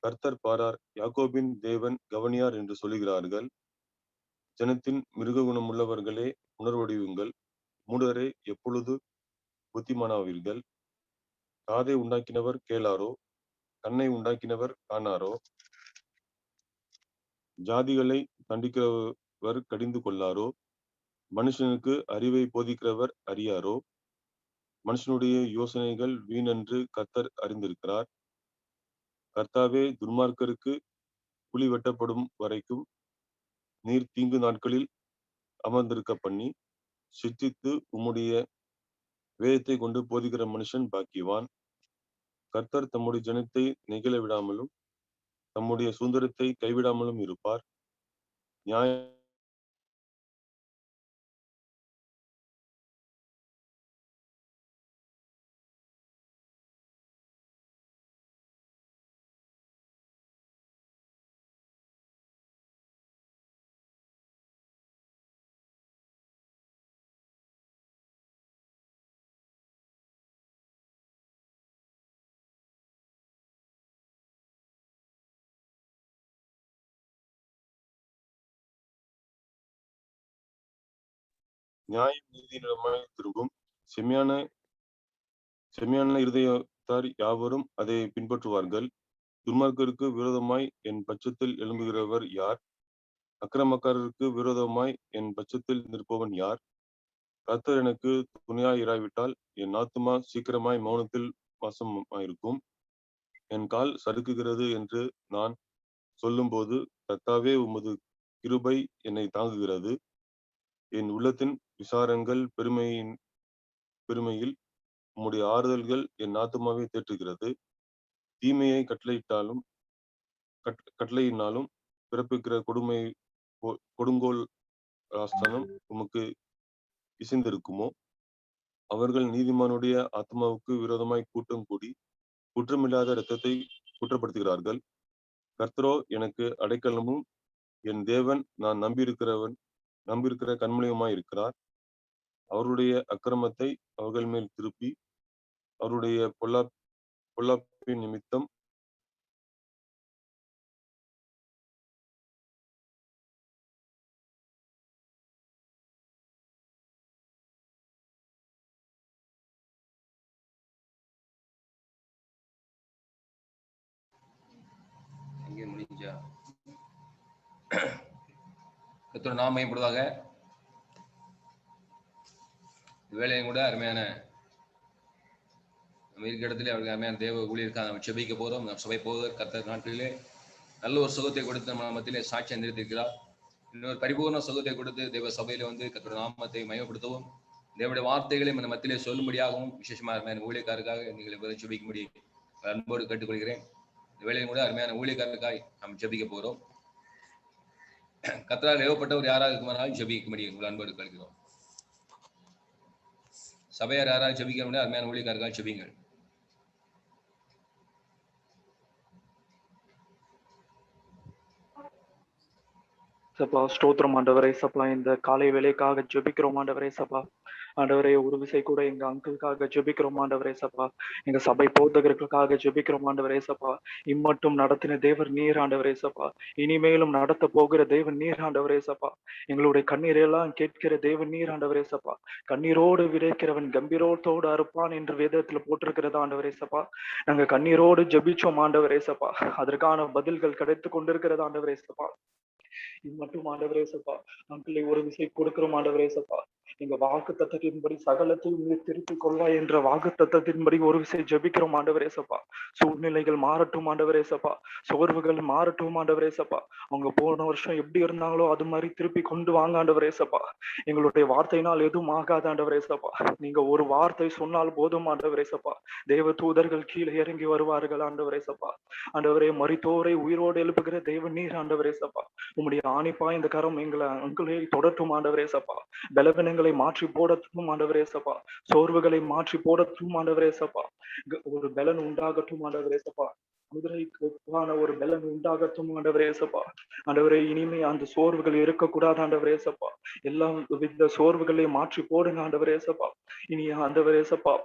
கர்த்தர் பாரார், யாக்கோபின் தேவன் கவனியார் என்று சொல்லுகிறார்கள். ஜனத்தின் மிருக குணமுள்ளவர்களே உணர்வடையுங்கள். மூடரே எப்பொழுது புத்திமானாவீர்கள்? காதை உண்டாக்கினவர் கேளாரோ? கண்ணை உண்டாக்கினவர் காணாரோ? ஜாதிகளை தண்டிக்கிறவர் கடிந்து கொள்ளாரோ? மனுஷனுக்கு அறிவை போதிக்கிறவர் அறியாரோ? மனுஷனுடைய யோசனைகள் வீணென்று கர்த்தர் அறிந்திருக்கிறார். கர்த்தாவே, துன்மார்க்கருக்கு குழி வெட்டப்படும் வரைக்கும் நீர் தீங்கு நாட்களில் அமர்ந்திருக்க பண்ணி சிற்றித்து உம்முடைய வேதத்தை கொண்டு போதிக்கிற மனுஷன் பாக்கியவான். கர்த்தர் தம்முடைய ஜனத்தை நெகிழ விடாமலும் தம்முடைய சுதந்திரத்தை கைவிடாமலும் இருப்பார். நியாய நியாயம் நீதியிடமாய் திரும்பும். செம்மையான இருதயத்தார் யாவரும் அதை பின்பற்றுவார்கள். துன்மார்க்கருக்கு விரோதமாய் என் பட்சத்தில் எழும்புகிறவர் யார்? அக்கிரமக்காரருக்கு விரோதமாய் என் பட்சத்தில் நிற்பவன் யார்? கர்த்தர் எனக்கு துணையாய் இராவிட்டால் என் ஆத்துமா சீக்கிரமாய் மௌனத்தில் வாசமாயிருக்கும். என் கால் சறுக்குகிறது என்று நான் சொல்லும்போது, கர்த்தாவே உமது கிருபை என்னை தாங்குகிறது. என் உள்ளத்தின் விசாரங்கள் பெருமையில் உம்முடைய ஆறுதல்கள் என் ஆத்துமாவை தேற்றுகிறது. தீமையை கட்டளையினாலும் பிறப்பிக்கிற கொடுங்கோல் ஆஸ்தானம் உமக்கு இசைந்திருக்குமோ? அவர்கள் நீதிமானுடைய ஆத்மாவுக்கு விரோதமாய் கூட்டம் கூடி குற்றமில்லாத இரத்தத்தை குற்றப்படுத்துகிறார்கள். கர்த்தரோ எனக்கு அடைக்கலமும் என் தேவன் நான் நம்பியிருக்கிற கண்மணியுமாய் இருக்கிறார். அவருடைய அக்கிரமத்தை அவர்கள் மேல் திருப்பி அவருடைய பொல்லாப்பின் நிமித்தம் இங்கே முடிஞ்சா கர்த்தருடைய நாமம் மகிமைப்படுவதாக. வேலையும் கூட அருமையான நம்ம இருக்கிற இடத்துல அவருக்கு அருமையான தேவ ஊழியருக்காக நம்ம செபிக்க போறோம். நம்ம சபை போவதற்கு கர்த்தர் நாட்டிலே நல்ல ஒரு சுகத்தை கொடுத்து நம்ம மத்தியிலே சாட்சியம் நிறுத்திருக்கிறார். இன்னொரு பரிபூர்ண சுகத்தை கொடுத்து தேவ சபையில வந்து கர்த்தருடைய நாமத்தை மகிமைப்படுத்தவும், தேவனுடைய வார்த்தைகளை நம்ம மத்தியிலே சொல்லும்படியாகவும் விசேஷமா அருமையான ஊழியக்காரருக்காக நீங்கள் செபிக்க முடியும் அன்போடு கேட்டுக்கொள்கிறேன். இந்த வேலையும் கூட அருமையான ஊழியக்காரருக்காய் நாம் ஜெபிக்க போறோம். கர்த்தரால் ஏவப்பட்டவர் யாராக இருக்குமானாலும் ஜெபிக்க முடியும். உங்கள் அன்போடு கேட்கிறோம். சபையார் யாராவது ஜெபிக்க முடியாது, அருமையான ஊழியக்காரருக்காக ஜெபிங்கள். சப்பா ஸ்தோத்திரம் ஆண்டவரே. சப்பா இந்த காலை வேலைக்காக ஜெபிக்கிறோம் ஆண்டவரே. சப்பா ஆண்டவரே, ஒரு விசை கூட எங்க அங்கிளுக்காக ஜெபிக்கிறோம் ஆண்டவரே. சப்பா எங்க சபை போதகர்களுக்காக ஜெபிக்கிறோம் ஆண்டவரே. சப்பா இம்மட்டும் நடத்தின தேவர் நீர் ஆண்டவரே. சப்பா இனிமேலும் நடத்த போகிற தேவன் நீர் ஆண்டவரே. சப்பா எங்களுடைய கண்ணீரெல்லாம் கேட்கிற தேவன் நீர் ஆண்டவரே. சப்பா கண்ணீரோடு விதைக்கிறவன் கம்பீரோத்தோடு அறுப்பான் என்று வேதத்துல போட்டிருக்கிறதா ஆண்டவரே. சப்பா நாங்க கண்ணீரோடு ஜெபிச்சோம் ஆண்டவரே. சப்பா அதற்கான பதில்கள் கிடைத்து கொண்டிருக்கிறது ஆண்டவரே. சப்பா இது மட்டும் ஆண்டவரே. சப்பா அங்கிளை ஒரு விசை கொடுக்கிறோம் ஆண்டவரே. சப்பா எங்க வாக்கு தத்தத்தின்படி சகலத்தையும் நீ திருப்பிக் கொள்வாய் என்ற வாக்கு தத்தத்தின்படி ஒரு விசை ஜெபிக்கிறோம் ஆண்டவரே. சப்பா சூழ்நிலைகள் மாறட்டும் ஆண்டவரே. சப்பா சோர்வுகள் மாறட்டும் ஆண்டவரே. சப்பா அவங்க போன வருஷம் எப்படி இருந்தாங்களோ அது மாதிரி திருப்பி கொண்டு வாங்க ஆண்டவரே. சப்பா எங்களுடைய வார்த்தையினால் எதுவும் ஆகாத ஆண்டவரே. சப்பா நீங்க ஒரு வார்த்தை சொன்னால் போதும் ஆண்டவரே. சப்பா தேவ தூதர்கள் கீழே இறங்கி வருவார்கள் ஆண்டவரே. சப்பா ஆண்டவரே, மரித்தோரை உயிரோடு எழுப்புகிற தேவன் நீர் ஆண்டவரே. சப்பா உம்முடைய ஆணிப்பா இந்த கரம் எங்களை அங்குளை தொடட்டும் ஆண்டவரே. சப்பா பலவீனங்களை மாற்றி போடட்டும் ஆண்டவரே. சப்பா சோர்வுகளை மாற்றி போடட்டும் ஆண்டவரே. சப்பா ஒரு பலன் உண்டாகட்டும் ஆண்டவரே. சப்பா குதிரைக்கு ஒப்பான ஒரு பலன் உண்டாகட்டும் ஆண்டவரே. சப்பா ஆண்டவரே, இனிமே அந்த சோர்வுகள் இருக்கக்கூடாது ஆண்டவரே. சப்பா எல்லா வித சோர்வுகளையும் மாற்றி போடுங்க ஆண்டவரே. சப்பா இனி ஆண்டவரே. சப்பா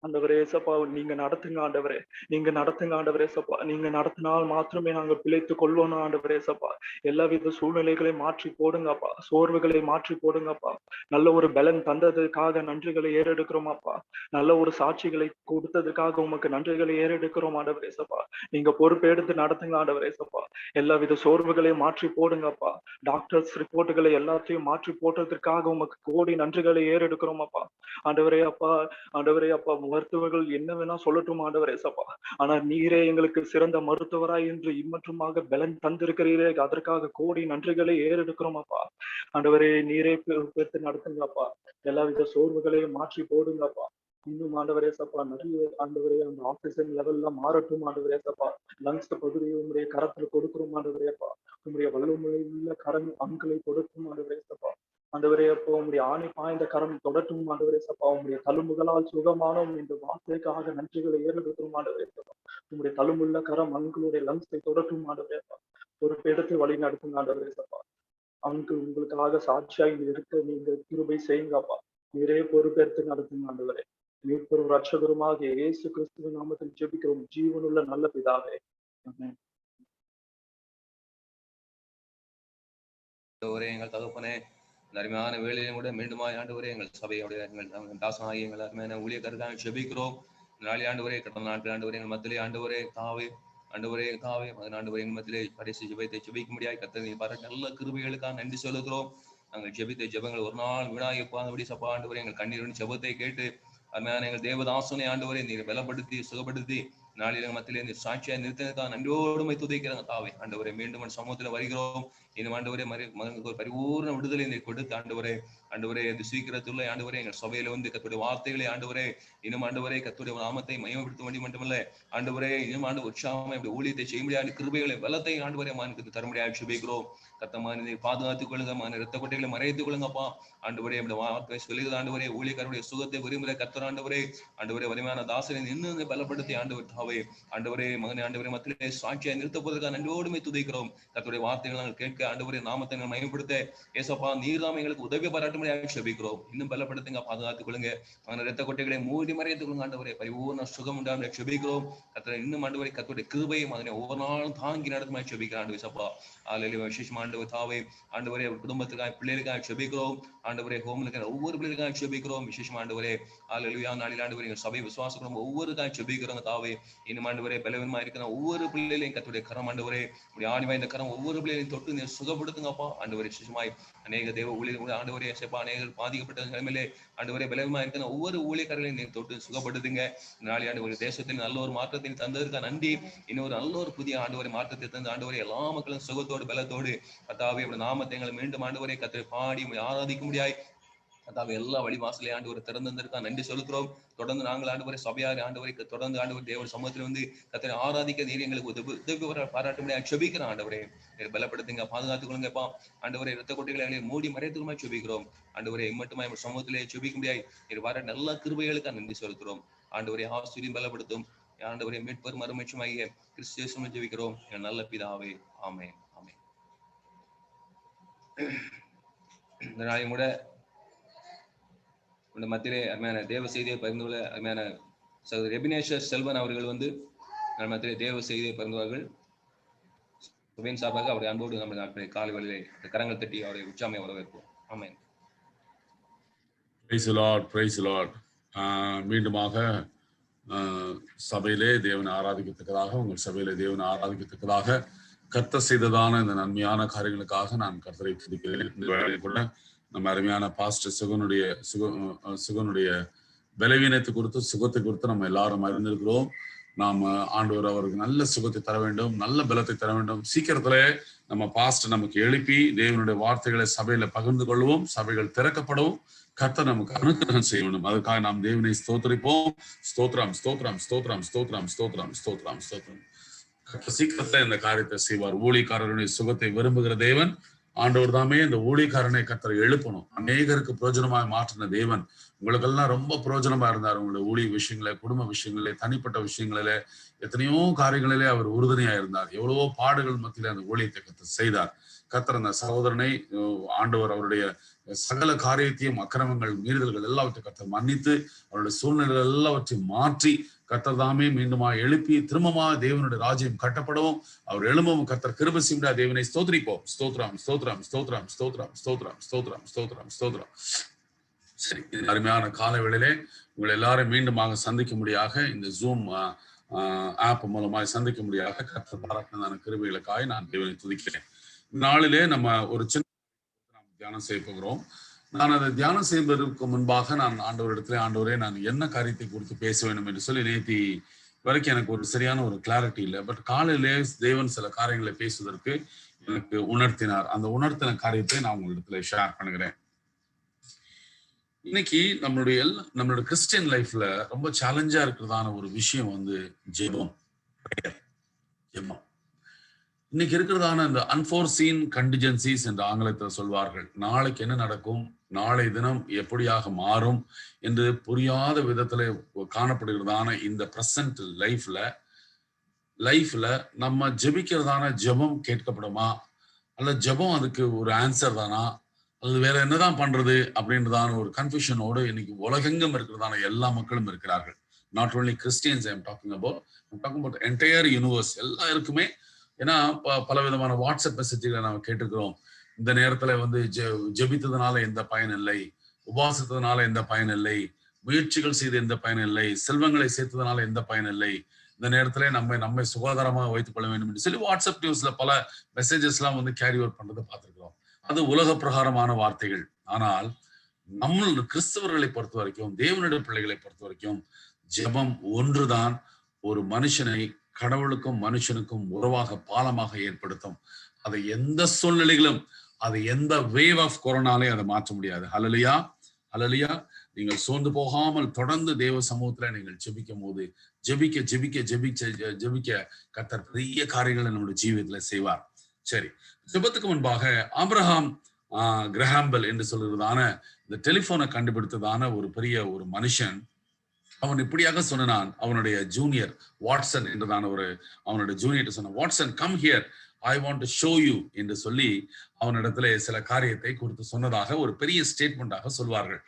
ஆண்டவரே. சப்பா நீங்க நடத்துங்க ஆண்டவரே. நீங்க நடத்துங்க ஆண்டவரே. சப்பா நீங்க நடத்தினால் மாத்திரமே நாங்க பிழைத்துக் கொள்வோம் ஆண்டவரே. சப்பா எல்லா வித சூழ்நிலைகளையும் மாற்றி போடுங்கப்பா. சோர்வுகளை மாற்றி போடுங்கப்பா. நல்ல ஒரு பலன் தந்ததுக்காக நன்றிகளை ஏறெடுக்கிறோம் அப்பா. நல்ல ஒரு சாட்சிகளை கொடுத்ததுக்காக உமக்கு நன்றிகளை ஏறெடுக்கிறோம் ஆண்டவரே. சப்பா நீங்க பொறுப்பெடுத்து நடத்துங்க ஆண்டவரே. சப்பா எல்லா வித சோர்வுகளையும் மாற்றி போடுங்கப்பா. டாக்டர்ஸ் ரிப்போர்ட்டுகளை எல்லாத்தையும் மாற்றி போட்டதற்காக உமக்கு கோடி நன்றிகளை ஏறெடுக்கிறோம் அப்பா. ஆண்டவரே அப்பா. ஆண்டவரே அப்பா, மருத்துவர்கள் என்ன வேணா சொல்லட்டும் ஆண்டவரே. சப்பா ஆனா நீரே எங்களுக்கு சிறந்த மருத்துவராய் என்று இம்மற்றுமாக பலன் தந்திருக்கிறீரே, அதற்காக கோடி நன்றிகளை ஏறெடுக்கிறோம் அப்பா. ஆண்டவரே நீரே பெற்று நடத்துங்கப்பா. எல்லாவித சோர்வுகளையும் மாற்றி போடுங்கப்பா. இன்னும் ஆண்டவரே. சப்பா நிறைய ஆண்டவரே அந்த ஆக்சிஜன் லெவல்ல மாறட்டும் ஆண்டவரே. சப்பா லங்ஸ் பகுதியை உங்களுடைய கரத்துல கொடுக்கிறோம் ஆண்டவரே. அப்பா உங்களுடைய வல்லமுறை உள்ள கரம் அங்களை கொடுக்கும் ஆண்டவரே. சப்பா ஆண்டவரே அப்போ உங்களுடைய ஆணை பாய்ந்த கரம் தொடட்டும் ஆண்டவரே. சப்பா உங்களுடைய தழும்புகளால் சுகமானோம் என்ற வார்த்தைக்காக நன்றிகளை ஏறெடுக்கிறோம் ஆண்டவரே. சப்பா உங்களுடைய தழும்புள்ள கரம் அங்களுடைய லங்ஸை தொடட்டும் ஆண்டவரே. பொறுப்பெடுத்து வழி நடத்தும் ஆண்டவரே. சப்பா அங்கு உங்களுக்காக சாட்சியாய் இருக்க நீங்க கிருபை செய்யுங்கப்பா. நீரே பொறுப்பெடுத்து நடத்துங்க ஆண்டவரே. மீட்பெரும் ரட்சகருமாக இயேசு கிறிஸ்துவின் நாமத்தில் ஜெபிக்கிறோம் ஜீவனுள்ள நல்ல பிதாவே. ஆமென். ஒரே எங்கள் தகப்பனே, இந்த அருமையான வேலையிலும் கூட மீண்டுமாய் ஆண்டவரே எங்கள் சபையோடைய எங்கள் தாசனாகி எங்கள் அருமையான ஊழியக்காரருக்காக ஜெபிக்கிறோம். நாளை ஆண்டவரே கடந்த நாட்கள் ஆண்டவரே எங்கள் மத்தியிலே ஆண்டவரே தாவே ஆண்டவரே எங்கள் மத்தியிலே கடைசி ஜெபத்தை ஜெபிக்க முடியாது கர்த்தர் பாரு நல்ல கிருபைகளுக்காக நன்றி சொல்லுகிறோம். நாங்கள் ஜெபித்த ஜெபங்கள் ஒரு நாள் விடாய் போகாதபடி சப்பா ஆண்டவரே எங்கள் கண்ணீரின் ஜெபத்தை கேட்டு அருமையான எங்கள் தேவதாசனை ஆண்டவரை நீர் பலப்படுத்தி சுகப்படுத்தி நாளில் எங்கள் மத்தியிலே நீர் சாட்சியாய் நிறுத்தினதுக்காக நன்றியோடுமை துதிக்கிறாங்க தாவே ஆண்டவரை மீண்டும் சமூகத்தில் வருகிறோம். இன்னும் ஆண்டவரே மகனுக்கு ஒரு பரிபூர்ண விடுதலை நீர் கொடுத்து ஆண்டவரே அது சீக்கிரத்துள்ள ஆண்டவரே எங்கள் சபையில வந்து கத்துடைய வார்த்தைகளை ஆண்டவரே இன்னும் ஆண்டவரே கத்துடைய நாமத்தை மையப்படுத்த வேண்டிய மட்டுமல்ல ஆண்டவரே இன்னும் உற்சாகமா இப்படி ஊழியத்தை செய்ய முடியாத கிருபைகளை பலத்தை ஆண்டவரே மானுக்கு தர முடியாது சுபிக்கிறோம். கத்தமான பாதுகாத்துக் கொள்ளுங்க, ரத்த கொட்டைகளை மறைத்துக் கொள்ளுங்கப்பா. ஆண்டவரே அப்படி வார்த்தை சொல்லுகிறது ஆண்டவரே ஊழியக்காரருடைய சுகத்தை விரும்புகிற கர்த்தர் ஆண்டவரே வலிமையான தாசனை நின்று பலப்படுத்தி ஆண்டவர் தாவே ஆண்டவரே மகனை ஆண்டவரே மத்தியிலே சாட்சியாய் நிறுத்த போவதற்காக நன்றியோடுமை துதிக்கிறோம். கர்த்தருடைய வார்த்தைகளை நாங்கள் கேட்க ஆண்டவரே நாமத்தை மையப்படுத்த ஏசப்பா நீர்தாம் எங்களுக்கு உதவி பாராட்டும்படியாக செபிக்கிறோம். இன்னும் பலப்படுத்துங்க, பாதுகாத்துக் கொள்ளுங்க, ரத்த கொட்டைகளை மூடி மறைத்துக் கொள்ளுங்க ஆண்டவரே. பரிபூர்ண சுகம் உண்டான செபிக்கிறோம். கர்த்தரை இன்னும் ஆண்டவரை கர்த்தருடைய கிருபையை மகனை ஒவ்வொரு நாளும் தாங்கி நடத்துமா செபிக்கிறேன் ஆண்டு ஏசப்பா. விசேஷமா ஆண்டவர் தாவே ஆண்டவரே குடும்பத்துக்காக பிள்ளைகளுக்காக செபிக்கிறோம். ஆண்டவரே ஹோம்ல ஒவ்வொரு பிள்ளைகளுக்காக செபிக்கிறோம். விசேஷமா ஆண்டவரே நாளில் ஆண்டவரே எங்கள் சபை விசுவாசம் ஒவ்வொருக்காக செபிக்கிறோங்க தாவே. இன்னும் ஆண்டவரே பலவீனமா இருக்கிற ஒவ்வொரு பிள்ளைகளையும் கர்த்தருடைய கரம் ஆண்டவரே ஆணி வாய்ந்த கரம் ஒவ்வொரு பிள்ளைகளையும் தொட்டு நீர் சுகப்படுத்துங்கப்பா ஆண்டவரே. விசேஷமாய் அநேக தேவ ஊழியர் ஆண்டவரே சேப்பா அநேகர் பாதிக்கப்பட்ட நிலைமையிலே ஆண்டவரே பலவீனமா இருக்கிற ஒவ்வொரு ஊழியக்காரர்களையும் நீர் தொட்டு சுகப்படுத்துங்க. நாளை ஆண்டவரே தேசத்தில் நல்ல ஒரு மாற்றத்தை தந்ததற்காக நன்றி. இன்னொரு நல்ல ஒரு புதிய ஆண்டவரை மாற்றத்தை தந்து ஆண்டவரே எல்லா மக்களும் சுகத்தோடு பலத்தோடு கர்த்தாவே அப்படி நாமத்தை எங்களை மீண்டும் ஆண்டவரே கர்த்தரை பாடி ஆராதிக்க முடியாய் கர்த்தாவே எல்லா வழிவாசலை ஆண்டவரை திறந்திருக்கா நன்றி செலுத்துறோம். தொடர்ந்து நாங்கள் ஆண்டவரை சபையார் ஆண்டவரை தொடர்ந்து ஆண்டவர் தேவர் சமூகத்தில் வந்து கர்த்தரை ஆராதிக்க நீர் எங்களுக்கு உதவி பாராட்ட முடியாது செபிக்கிறோம். ஆண்டவரே நீர் பலப்படுத்துங்க, பாதுகாத்துக் கொள்ளுங்கப்பா ஆண்டவரை இரத்த கொட்டைகளை மூடி மறைத்துக்குமா செபிக்கிறோம். ஆண்டவரை மட்டுமா சமூகத்திலே செபிக்க முடியாது நீர் வர நல்ல கிருபைகளுக்காக நன்றி செலுத்துறோம். ஆண்டவரை ஆசிரியம் பலப்படுத்தும் ஆண்டவரை மீட்பர் மறுமட்சமாகிய கிறிஸ்து இயேசுவில் ஜெபிக்கிறோம் என் நல்ல பிதாவே, ஆமென் ஆமென். இந்த நாளையும் கூட இந்த மத்தியிலே அருமையான தேவ செய்தியை பகிர்ந்து கொள்ள அருமையான சகோதரர் எபினேஷர் செல்வன் அவர்கள் வந்து நம்ம மத்தியிலே தேவ செய்தியை பகிர்ந்துவார்கள். சுபேன் சார்பாக அவருடைய அன்போடு நம்ம நாட்களை காலை வேளையிலே கரங்கள் தட்டி அவருடைய உற்சாமையை வரவேற்போம். ஆமென். Praise the Lord, praise the lord. மீண்டுமாக சபையிலே தேவனை ஆராதிக்கத்தக்கதாக உங்கள் சபையிலே தேவனை ஆராதிக்கத்தக்கதாக கர்த்தர் செய்ததான இந்த நன்மையான காரியங்களுக்காக நான் கர்த்தரை துதிக்கிறேன். இந்த வேளையில் கூட நம்ம அருமையான பாஸ்டர் சுகனுடைய பலவீனத்தை குறித்து சுகத்தை குறித்து நம்ம எல்லாரும் அறிந்திருக்கிறோம். நாம் ஆண்டவர் அவருக்கு நல்ல சுகத்தை தர வேண்டும், நல்ல பலத்தை தர வேண்டும். சீக்கிரத்திலே நம்ம பாஸ்டர் நமக்கு எழுப்பி தேவனுடைய வார்த்தைகளை சபையில பகிர்ந்து கொள்வோம், சபைகள் திறக்கப்படவும் கர்த்தர் நமக்கு அனுகிரகம் செய்ய வேண்டும். அதற்காக நாம் தேவனை ஸ்தோத்திரிப்போம். ஸ்தோத்ரம் ஸ்தோத்ரம் ஸ்தோத்ரம் ஸ்தோத்ரம் ஸ்தோத்ரம் ஸ்தோத்ரம் ஸ்தோத்ரம். கர்த்தர் சீக்கிரத்துல இந்த காரியத்தை செய்வார். ஊழியக்காரருடைய சுகத்தை விரும்புகிற தேவன் ஆண்டவர் தாமே இந்த ஊழியக்காரனை கர்த்தரை எழுப்பணும். அநேகருக்கு பிரயோஜனமாக மாற்றின தேவன் உங்களுக்கெல்லாம் ரொம்ப பிரயோஜனமா இருந்தார். உங்களுடைய ஊழிய விஷயங்கள, குடும்ப விஷயங்களே, தனிப்பட்ட விஷயங்களிலே, எத்தனையோ காரியங்களிலே அவர் உறுதுணையா இருந்தார். எவ்வளவோ பாடுகள் மத்தியிலே அந்த ஊழியத்தை கர்த்தர் செய்தார். கர்த்தர் அந்த சகோதரனை ஆண்டவர் அவருடைய சகல காரியத்தையும் அக்கிரமங்கள் மீறுதல்கள் எல்லாவற்றையும் கர்த்தர் மன்னித்து அவருடைய சூழ்நிலைகள் எல்லாவற்றையும் மாற்றி கர்த்தர் தாமே மீண்டுமா எழுப்பி திரும்பமா தேவனுடைய ராஜ்யம் கட்டப்படவும் அவர் எழும்பவும் கர்த்தர் கிருபை செய்ய தேவனை ஸ்தோத்திரிப்போம். ஸ்தோத்ரம் ஸ்தோத்ரம் ஸ்தோத்ரம் ஸ்தோத்ரம் ஸ்தோத்ரம் ஸ்தோத்ரம் ஸ்தோத்ரம் ஸ்தோத்ரம். சரி, இந்த அருமையான கால வேளையிலே உங்களை எல்லாரும் மீண்டுமாக சந்திக்க முடியாக இந்த ஜூம் ஆப் மூலமாக சந்திக்க முடியாக கர்த்தர் பாராட்டினதான கிருபைகளுக்காக நான் தேவனை துதிக்கிறேன். நாளிலே நம்ம ஒரு சின்ன தியானம் செய்ய போகிறோம். நான் அதை தியானம் செய்வதற்கு முன்பாக நான் ஆண்டவரே நான் என்ன காரியத்தை குறித்து பேச வேண்டும் என்று சொல்லி நேத்தி வரைக்கும் எனக்கு ஒரு சரியான ஒரு கிளாரிட்டி இல்லை. பட் காலையிலே தேவன் சில காரியங்களை பேசுவதற்கு எனக்கு உணர்த்தினார். அந்த உணர்த்தின காரியத்தை நான் உங்களிடத்துல ஷேர் பண்ணுகிறேன். இன்னைக்கு நம்மளுடைய கிறிஸ்டியன் லைஃப்ல ரொம்ப சேலஞ்சா இருக்கிறதான ஒரு விஷயம் வந்து ஜெபம். இன்னைக்கு இருக்கிறதான இந்த அன்ஃபோர்சீன் கண்டிஜென்சிஸ் என்று ஆங்கிலத்தில் சொல்வார்கள். நாளைக்கு என்ன நடக்கும், நாளை தினம் எப்படியாக மாறும் என்று புரியாத விதத்துல காணப்படுகிறதான இந்த பிரசன்ட் லைஃப்ல நம்ம ஜெபிக்கிறதான ஜெபம் கேட்கப்படுமா, அல்ல ஜெபம் அதுக்கு ஒரு ஆன்சர் தானா, அல்லது வேற என்னதான் பண்றது அப்படின்றதான ஒரு கன்ஃபியூஷனோடு இன்னைக்கு உலகெங்கும் இருக்கிறதான எல்லா மக்களும் இருக்கிறார்கள். Not only Christians, I'm talking about entire universe எல்லாருக்குமே. ஏன்னா பல விதமான வாட்ஸ்அப் மெசேஜ்களை நம்ம கேட்டிருக்கிறோம். இந்த நேரத்துல வந்து ஜெபித்ததுனால எந்த பயன் இல்லை, உபாசித்ததுனால எந்த பயன் இல்லை, முயற்சிகள் செய்து எந்த பயன் இல்லை, செல்வங்களை சேர்த்ததுனால எந்த பயன் இல்லை, இந்த நேரத்துல நம்மை சுகாதாரமாக வைத்துக் கொள்ள வேண்டும் என்று சொல்லி வாட்ஸ்அப் நியூஸ்ல பல மெசேஜஸ் எல்லாம் வந்து கேரி ஓவர் பண்றதை பார்த்திருக்கிறோம். அது உலக பிரகாரமான வார்த்தைகள். ஆனால் நம்ம கிறிஸ்தவர்களை பொறுத்த வரைக்கும், தேவனுடைய பிள்ளைகளை பொறுத்த வரைக்கும் ஜெபம் ஒன்றுதான் ஒரு மனுஷனை கடவுளுக்கும் மனுஷனுக்கும் உறவாக பாலமாக ஏற்படுத்தும். அதை எந்த சூழ்நிலைகளும், அதை எந்த வேவ் ஆஃப் கொரோனாலையும் அதை மாற்ற முடியாது. ஹல்லேலூயா, ஹல்லேலூயா. நீங்கள் சோர்ந்து போகாமல் தொடர்ந்து தேவ சமூகத்துல நீங்கள் ஜெபிக்கும் போது ஜெபிக்க ஜெபிக்க ஜெபிக்க ஜெபிக்க கர்த்தர் பெரிய காரியங்களை நம்முடைய ஜீவிதத்துல செய்வார். சரி, ஜெபத்துக்கு முன்பாக ஆபிரகாம் கிரஹாம்பெல் என்று சொல்றதான இந்த டெலிபோனை கண்டுபிடித்ததான ஒரு பெரிய ஒரு மனுஷன், அவன் இப்படியாக சொன்னான். அவனுடைய ஜூனியர் வாட்சன் என்றதான அவனுடைய ஜூனியர் சொன்ன, Watson come here, I want to show you என்று சொல்லி அவனிடத்துல சில காரியத்தை குறித்து சொன்னதாக ஒரு பெரிய ஸ்டேட்மெண்டாக சொல்வார்கள்.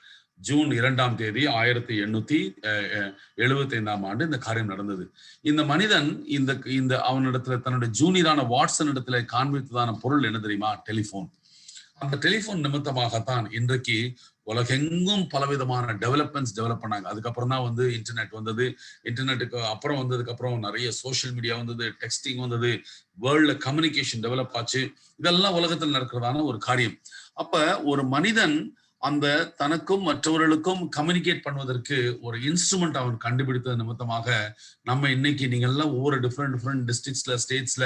ஜூன் 2ஆம் தேதி 1875ஆம் ஆண்டு இந்த காரியம் நடந்தது. இந்த மனிதன் இந்த அவனிடத்துல தன்னுடைய ஜூனியரான வாட்சன் இடத்துல காண்பித்ததான பொருள் என்ன தெரியுமா? டெலிபோன். அந்த டெலிபோன் நிமித்தமாகத்தான் இன்றைக்கு உலகெங்கும் பலவிதமான டெவலப்மெண்ட்ஸ் டெவலப் பண்ணாங்க. அதுக்கப்புறம் தான் வந்து இன்டர்நெட் வந்தது. இன்டர்நெட்டுக்கு அப்புறம் வந்ததுக்கு அப்புறம் நிறைய சோசியல் மீடியா வந்தது, டெக்ஸ்டிங் வந்தது, வேர்ல்ட்ல கம்யூனிகேஷன் டெவலப் ஆச்சு. இதெல்லாம் உலகத்தில் நடக்கிறதான ஒரு காரியம். அப்ப ஒரு மனிதன் அந்த தனக்கும் மற்றவர்களுக்கும் கம்யூனிகேட் பண்ணுவதற்கு ஒரு இன்ஸ்ட்ருமெண்ட் அவன் கண்டுபிடித்தது நிமித்தமாக நம்ம இன்னைக்கு நீங்க எல்லாம் ஒவ்வொரு டிஃப்ரெண்ட் டிஸ்ட்ரிக்ட்ஸ்ல, ஸ்டேட்ஸ்ல,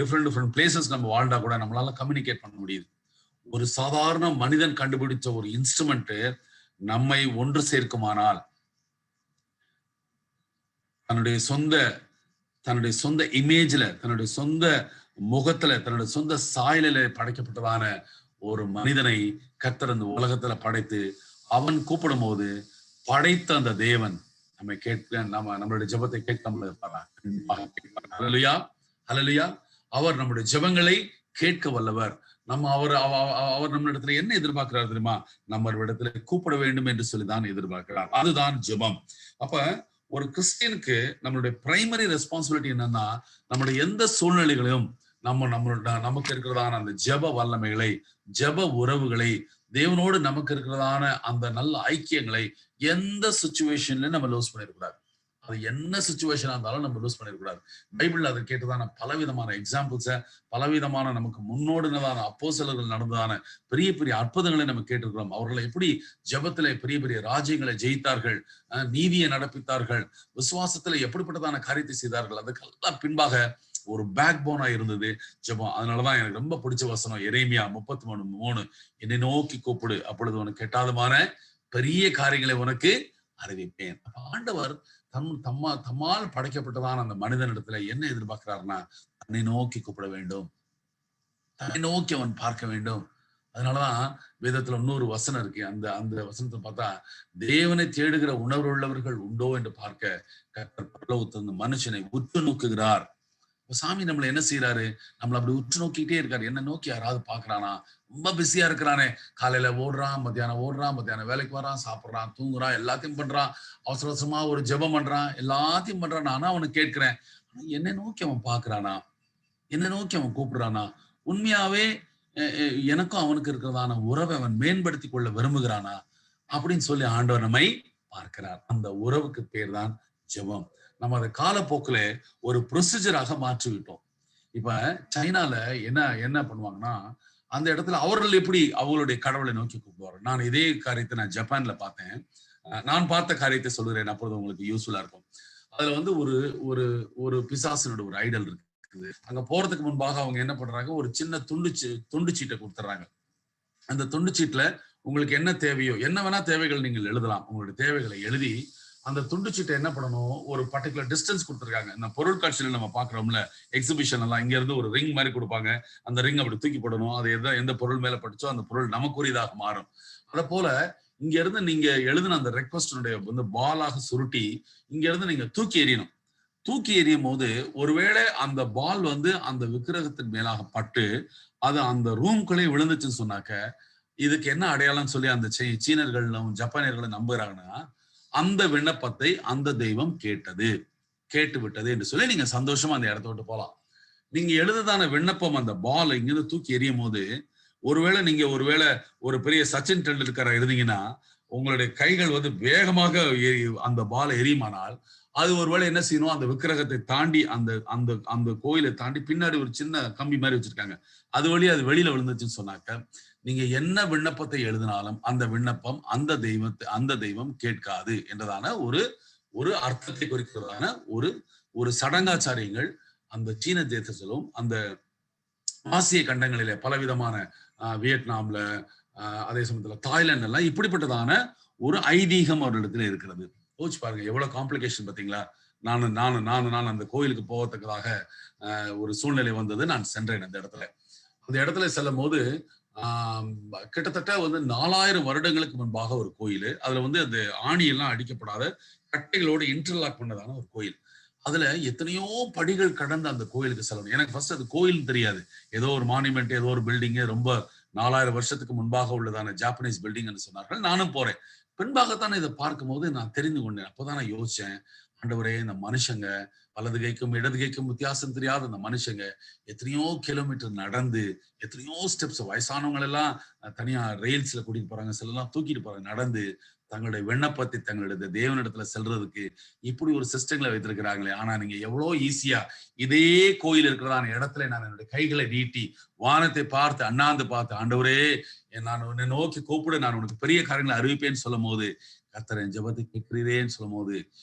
டிஃப்ரெண்ட் பிளேசஸ் நம்ம வாழ்ந்தா கூட நம்மளால கம்யூனிகேட் பண்ண முடியுது. ஒரு சாதாரண மனிதன் கண்டுபிடிச்ச ஒரு இன்ஸ்ட்ருமெண்ட் நம்மை ஒன்று சேர்க்குமானால், தன்னுடைய சொந்த இமேஜ்ல, தன்னுடைய சொந்த முகத்துல, தன்னுடைய சொந்த சாயலில படைக்கப்பட்டதான ஒரு மனிதனை கர்த்தர் இந்த உலகத்துல படைத்து அவன் கூப்பிடும் போது படைத்த அந்த தேவன் நம்மளுடைய ஜெபத்தை கேட்க ஹல்லேலூயா, ஹல்லேலூயா. அவர் நம்முடைய ஜெபங்களை கேட்க வல்லவர். அவர் நம்ம இடத்துல என்ன எதிர்பார்க்கிறார் தெரியுமா? நம்ம இடத்துல கூப்பிட வேண்டும் என்று சொல்லிதான் எதிர்பார்க்கிறார். அதுதான் ஜெபம். அப்ப ஒரு கிறிஸ்டியனுக்கு நம்மளுடைய பிரைமரி ரெஸ்பான்சிபிலிட்டி என்னன்னா, நம்மளுடைய எந்த சூழ்நிலைகளையும் நமக்கு இருக்கிறதான அந்த ஜெப வல்லமைகளை, ஜெப உறவுகளை, தேவனோடு நமக்கு இருக்கிறதான அந்த நல்ல ஐக்கியங்களை எந்த சிச்சுவேஷன்லயும் நம்ம லூஸ் பண்ணிடக்கூடாது. அது என்ன சிச்சுவேஷனா இருந்தாலும் நம்ம லூஸ் பண்ணிடக்கூடாது. பைபிள்ல அதை கேட்டதான பலவிதமான எக்ஸாம்பிள்ஸ, பலவிதமான நமக்கு முன்னோடினதான அப்போஸ்தலர்கள் நடந்ததான பெரிய பெரிய அற்புதங்களை நம்ம கேட்டிருக்கிறோம். அவர்களை எப்படி ஜெபத்திலே பெரிய பெரிய ராஜ்யங்களை ஜெயித்தார்கள், நீதியை நடப்பித்தார்கள், விசுவாசத்துல எப்படிப்பட்டதான காரியத்தை செய்தார்கள். அதுக்கெல்லாம் பின்பாக ஒரு பேக் போனா இருந்தது ஜெபம். அதனாலதான் எனக்கு ரொம்ப பிடிச்ச வசனம் எரேமியா 33:3, என்னை நோக்கி கூப்பிடு, அப்பொழுது உனக்கு எட்டாதமான பெரிய காரியங்களை உனக்கு அறிவிப்பேன். ஆண்டவர் தம்மால் படைக்கப்பட்டதான அந்த மனிதனிடத்துல என்ன எதிர்பார்க்கிறாருன்னா, தன்னை நோக்கி கூப்பிட வேண்டும், தன்னை நோக்கி அவன் பார்க்க வேண்டும். அதனாலதான் வேதத்துல இன்னொரு வசனம் இருக்கு. அந்த வசனத்தை பார்த்தா, தேவனை தேடுகிற உணர்வு உள்ளவர்கள் உண்டோ என்று பார்க்க கர்த்தர் பரலோகத்திலிருந்து மனுஷனை உற்று நோக்குகிறார். சாமி நம்மள என்ன செய்யறாரு? நம்மள அப்படி உற்று நோக்கிட்டே இருக்காரு. என்ன நோக்கி யாராவது பாக்குறானா? ரொம்ப பிஸியா இருக்கிறானே, காலையில ஓடுறான், மத்தியானம் வேலைக்கு வரான், சாப்பிடுறான், தூங்குறான், எல்லாத்தையும் பண்றான், அவசர அவசரமா ஒரு ஜெபம் பண்றான், எல்லாத்தையும் பண்றான். ஆனா அவனை கேட்கிறேன், என்னை நோக்கி அவன் பாக்குறானா? என்னை நோக்கி அவன் கூப்பிடுறானா? உண்மையாவே எனக்கும் அவனுக்கு இருக்கிறதான உறவை அவன் மேம்படுத்தி கொள்ள விரும்புகிறானா அப்படின்னு சொல்லி ஆண்டவர் நம்மை பார்க்கிறார். அந்த உறவுக்கு பேர் தான் ஜெபம். நம்ம அதை காலப்போக்குல ஒரு ப்ரொசீஜராக மாற்றிவிட்டோம். இப்ப சைனால என்ன பண்ணுவாங்கன்னா, அந்த இடத்துல அவர்கள் எப்படி அவங்களுடைய கடவுளை நோக்கி கூப்பிடுவாங்க. நான் இதே காரியத்தை நான் ஜப்பான்ல பார்த்தேன். நான் பார்த்த காரியத்தை சொல்லுறேன், அப்பொழுது உங்களுக்கு யூஸ்ஃபுல்லா இருக்கும். அதுல வந்து ஒரு பிசாசனோட ஒரு ஐடல் இருக்குது. அங்க போறதுக்கு முன்பாக அவங்க என்ன பண்றாங்க, ஒரு சின்ன துண்டு சீட்டை கொடுத்துறாங்க. அந்த துண்டு சீட்டுல உங்களுக்கு என்ன தேவையோ, என்ன வேணா தேவைகள் நீங்கள் எழுதலாம். உங்களுடைய தேவைகளை எழுதி அந்த துண்டுச்சீட்டை என்ன பண்ணணும், ஒரு பர்டிகுலர் டிஸ்டன்ஸ் கொடுத்துருக்காங்க. இந்த பொருட்காட்சியில நம்ம பாக்குறோம்ல, எக்ஸிபிஷன் எல்லாம், இங்க இருந்து ஒரு ரிங் மாதிரி கொடுப்பாங்க. அந்த ரிங் அப்படி தூக்கி போடணும். அது எந்த பொருள் மேல படிச்சோ அந்த பொருள் நமக்குரியதாக மாறும். அத போல இங்க இருந்து நீங்க எழுதின அந்த ரெக்வஸ்டனுடைய வந்து பாலாக சுருட்டி இங்க இருந்து நீங்க தூக்கி எறியணும். தூக்கி எறியும் போது ஒருவேளை அந்த பால் வந்து அந்த விக்கிரகத்தின் மேலாக பட்டு அது அந்த ரூம்குள்ளே விழுந்துச்சுன்னு சொன்னாக்க, இதுக்கு என்ன அடையாளம் சொல்லி அந்த சீனர்களும் ஜப்பானியர்களும் நம்புறாங்கன்னா, அந்த விண்ணப்பத்தை அந்த தெய்வம் கேட்டு விட்டது என்று சொல்லி நீங்க சந்தோஷமா அந்த இடத்த விட்டு போலாம். நீங்க எழுதுதான விண்ணப்பம் அந்த பால் இங்கிருந்து தூக்கி எறியும் போது ஒருவேளை நீங்க ஒரு பெரிய சச்சின் டெண்டுல்கர் இருந்தீங்கன்னா உங்களுடைய கைகள் வந்து வேகமாக அந்த பால் எரியுமானால் அது ஒருவேளை என்ன செய்யணும், அந்த விக்கிரகத்தை தாண்டி அந்த அந்த அந்த கோயிலை தாண்டி பின்னாடி ஒரு சின்ன கம்பி மாதிரி வச்சிருக்காங்க, அது வழியா அது வெளியில விழுந்துச்சுன்னு சொன்னாக்க நீங்க என்ன விண்ணப்பத்தை எழுதினாலும் அந்த விண்ணப்பம் அந்த தெய்வம் கேட்காது என்றதான ஒரு அர்த்தத்தை குறிக்கிறதான ஒரு சடங்காச்சாரியங்கள் அந்த சீன தேசத்திலும் அந்த ஆசிய கண்டங்களிலே பலவிதமான வியட்நாம்ல அதே சமயத்துல தாய்லாந்து எல்லாம் இப்படிப்பட்டதான ஒரு ஐதீகம் அவர்களிடத்துல இருக்கிறது. யோசிச்சு பாருங்க எவ்வளவு காம்ப்ளிகேஷன் பாத்தீங்களா. நான் அந்த கோயிலுக்கு போகத்தக்கதாக ஒரு சூழ்நிலை வந்தது. நான் சென்றேன் அந்த இடத்துல செல்லும் போது கிட்டத்தட்ட வந்து 4000 வருடங்களுக்கு முன்பாக ஒரு கோயில். அதுல வந்து அந்த ஆணியெல்லாம் அடிக்கப்படாத கட்டைகளோடு இன்டர்லாக் பண்ணதான ஒரு கோயில். அதுல எத்தனையோ படிகள் கடந்து அந்த கோயிலுக்கு செல்லணும். எனக்கு ஃபர்ஸ்ட் அது கோயில் தெரியாது, ஏதோ ஒரு மானுமெண்ட், ஏதோ ஒரு பில்டிங், ரொம்ப 4000 வருஷத்துக்கு முன்பாக உள்ளதான ஜாப்பனீஸ் பில்டிங் என்று சொன்னார்கள். நானும் போறேன். பின்பாகத்தான் இதை பார்க்கும் போது நான் தெரிந்து கொண்டேன். அப்போதான் நான் யோசிச்சேன், ஆண்டவரே, இந்த மனுஷங்க வலது கைக்கும் இடது கைக்கும் வித்தியாசம் தெரியாத அந்த மனுஷங்க எத்தனையோ கிலோமீட்டர் நடந்து, எத்தனையோ ஸ்டெப்ஸ், வயசானவங்க எல்லாம் தனியா ரெயில்ஸ்ல கூட்டிட்டு போறாங்க, சிலெல்லாம் தூக்கிட்டு போறாங்க, நடந்து தங்களுடைய விண்ணப்பத்தை தங்களுடைய தேவனிடத்துல செல்றதுக்கு இப்படி ஒரு சிஸ்டங்களை வைத்திருக்கிறாங்களே. ஆனா நீங்க எவ்வளவு ஈஸியா இதே கோயில் இருக்கிறதான இடத்துல நான் என்னுடைய கைகளை நீட்டி வானத்தை பார்த்து அண்ணாந்து பார்த்து, ஆண்டவரே, நான் உன்னை நோக்கி கூப்பிடு, நான் உனக்கு பெரிய காரியங்களை அறிவிப்பேன்னு சொல்லும் போது, கர்த்தர் என் ஜெபத்தை கேட்கிறீரேன்னு சொல்லும் போது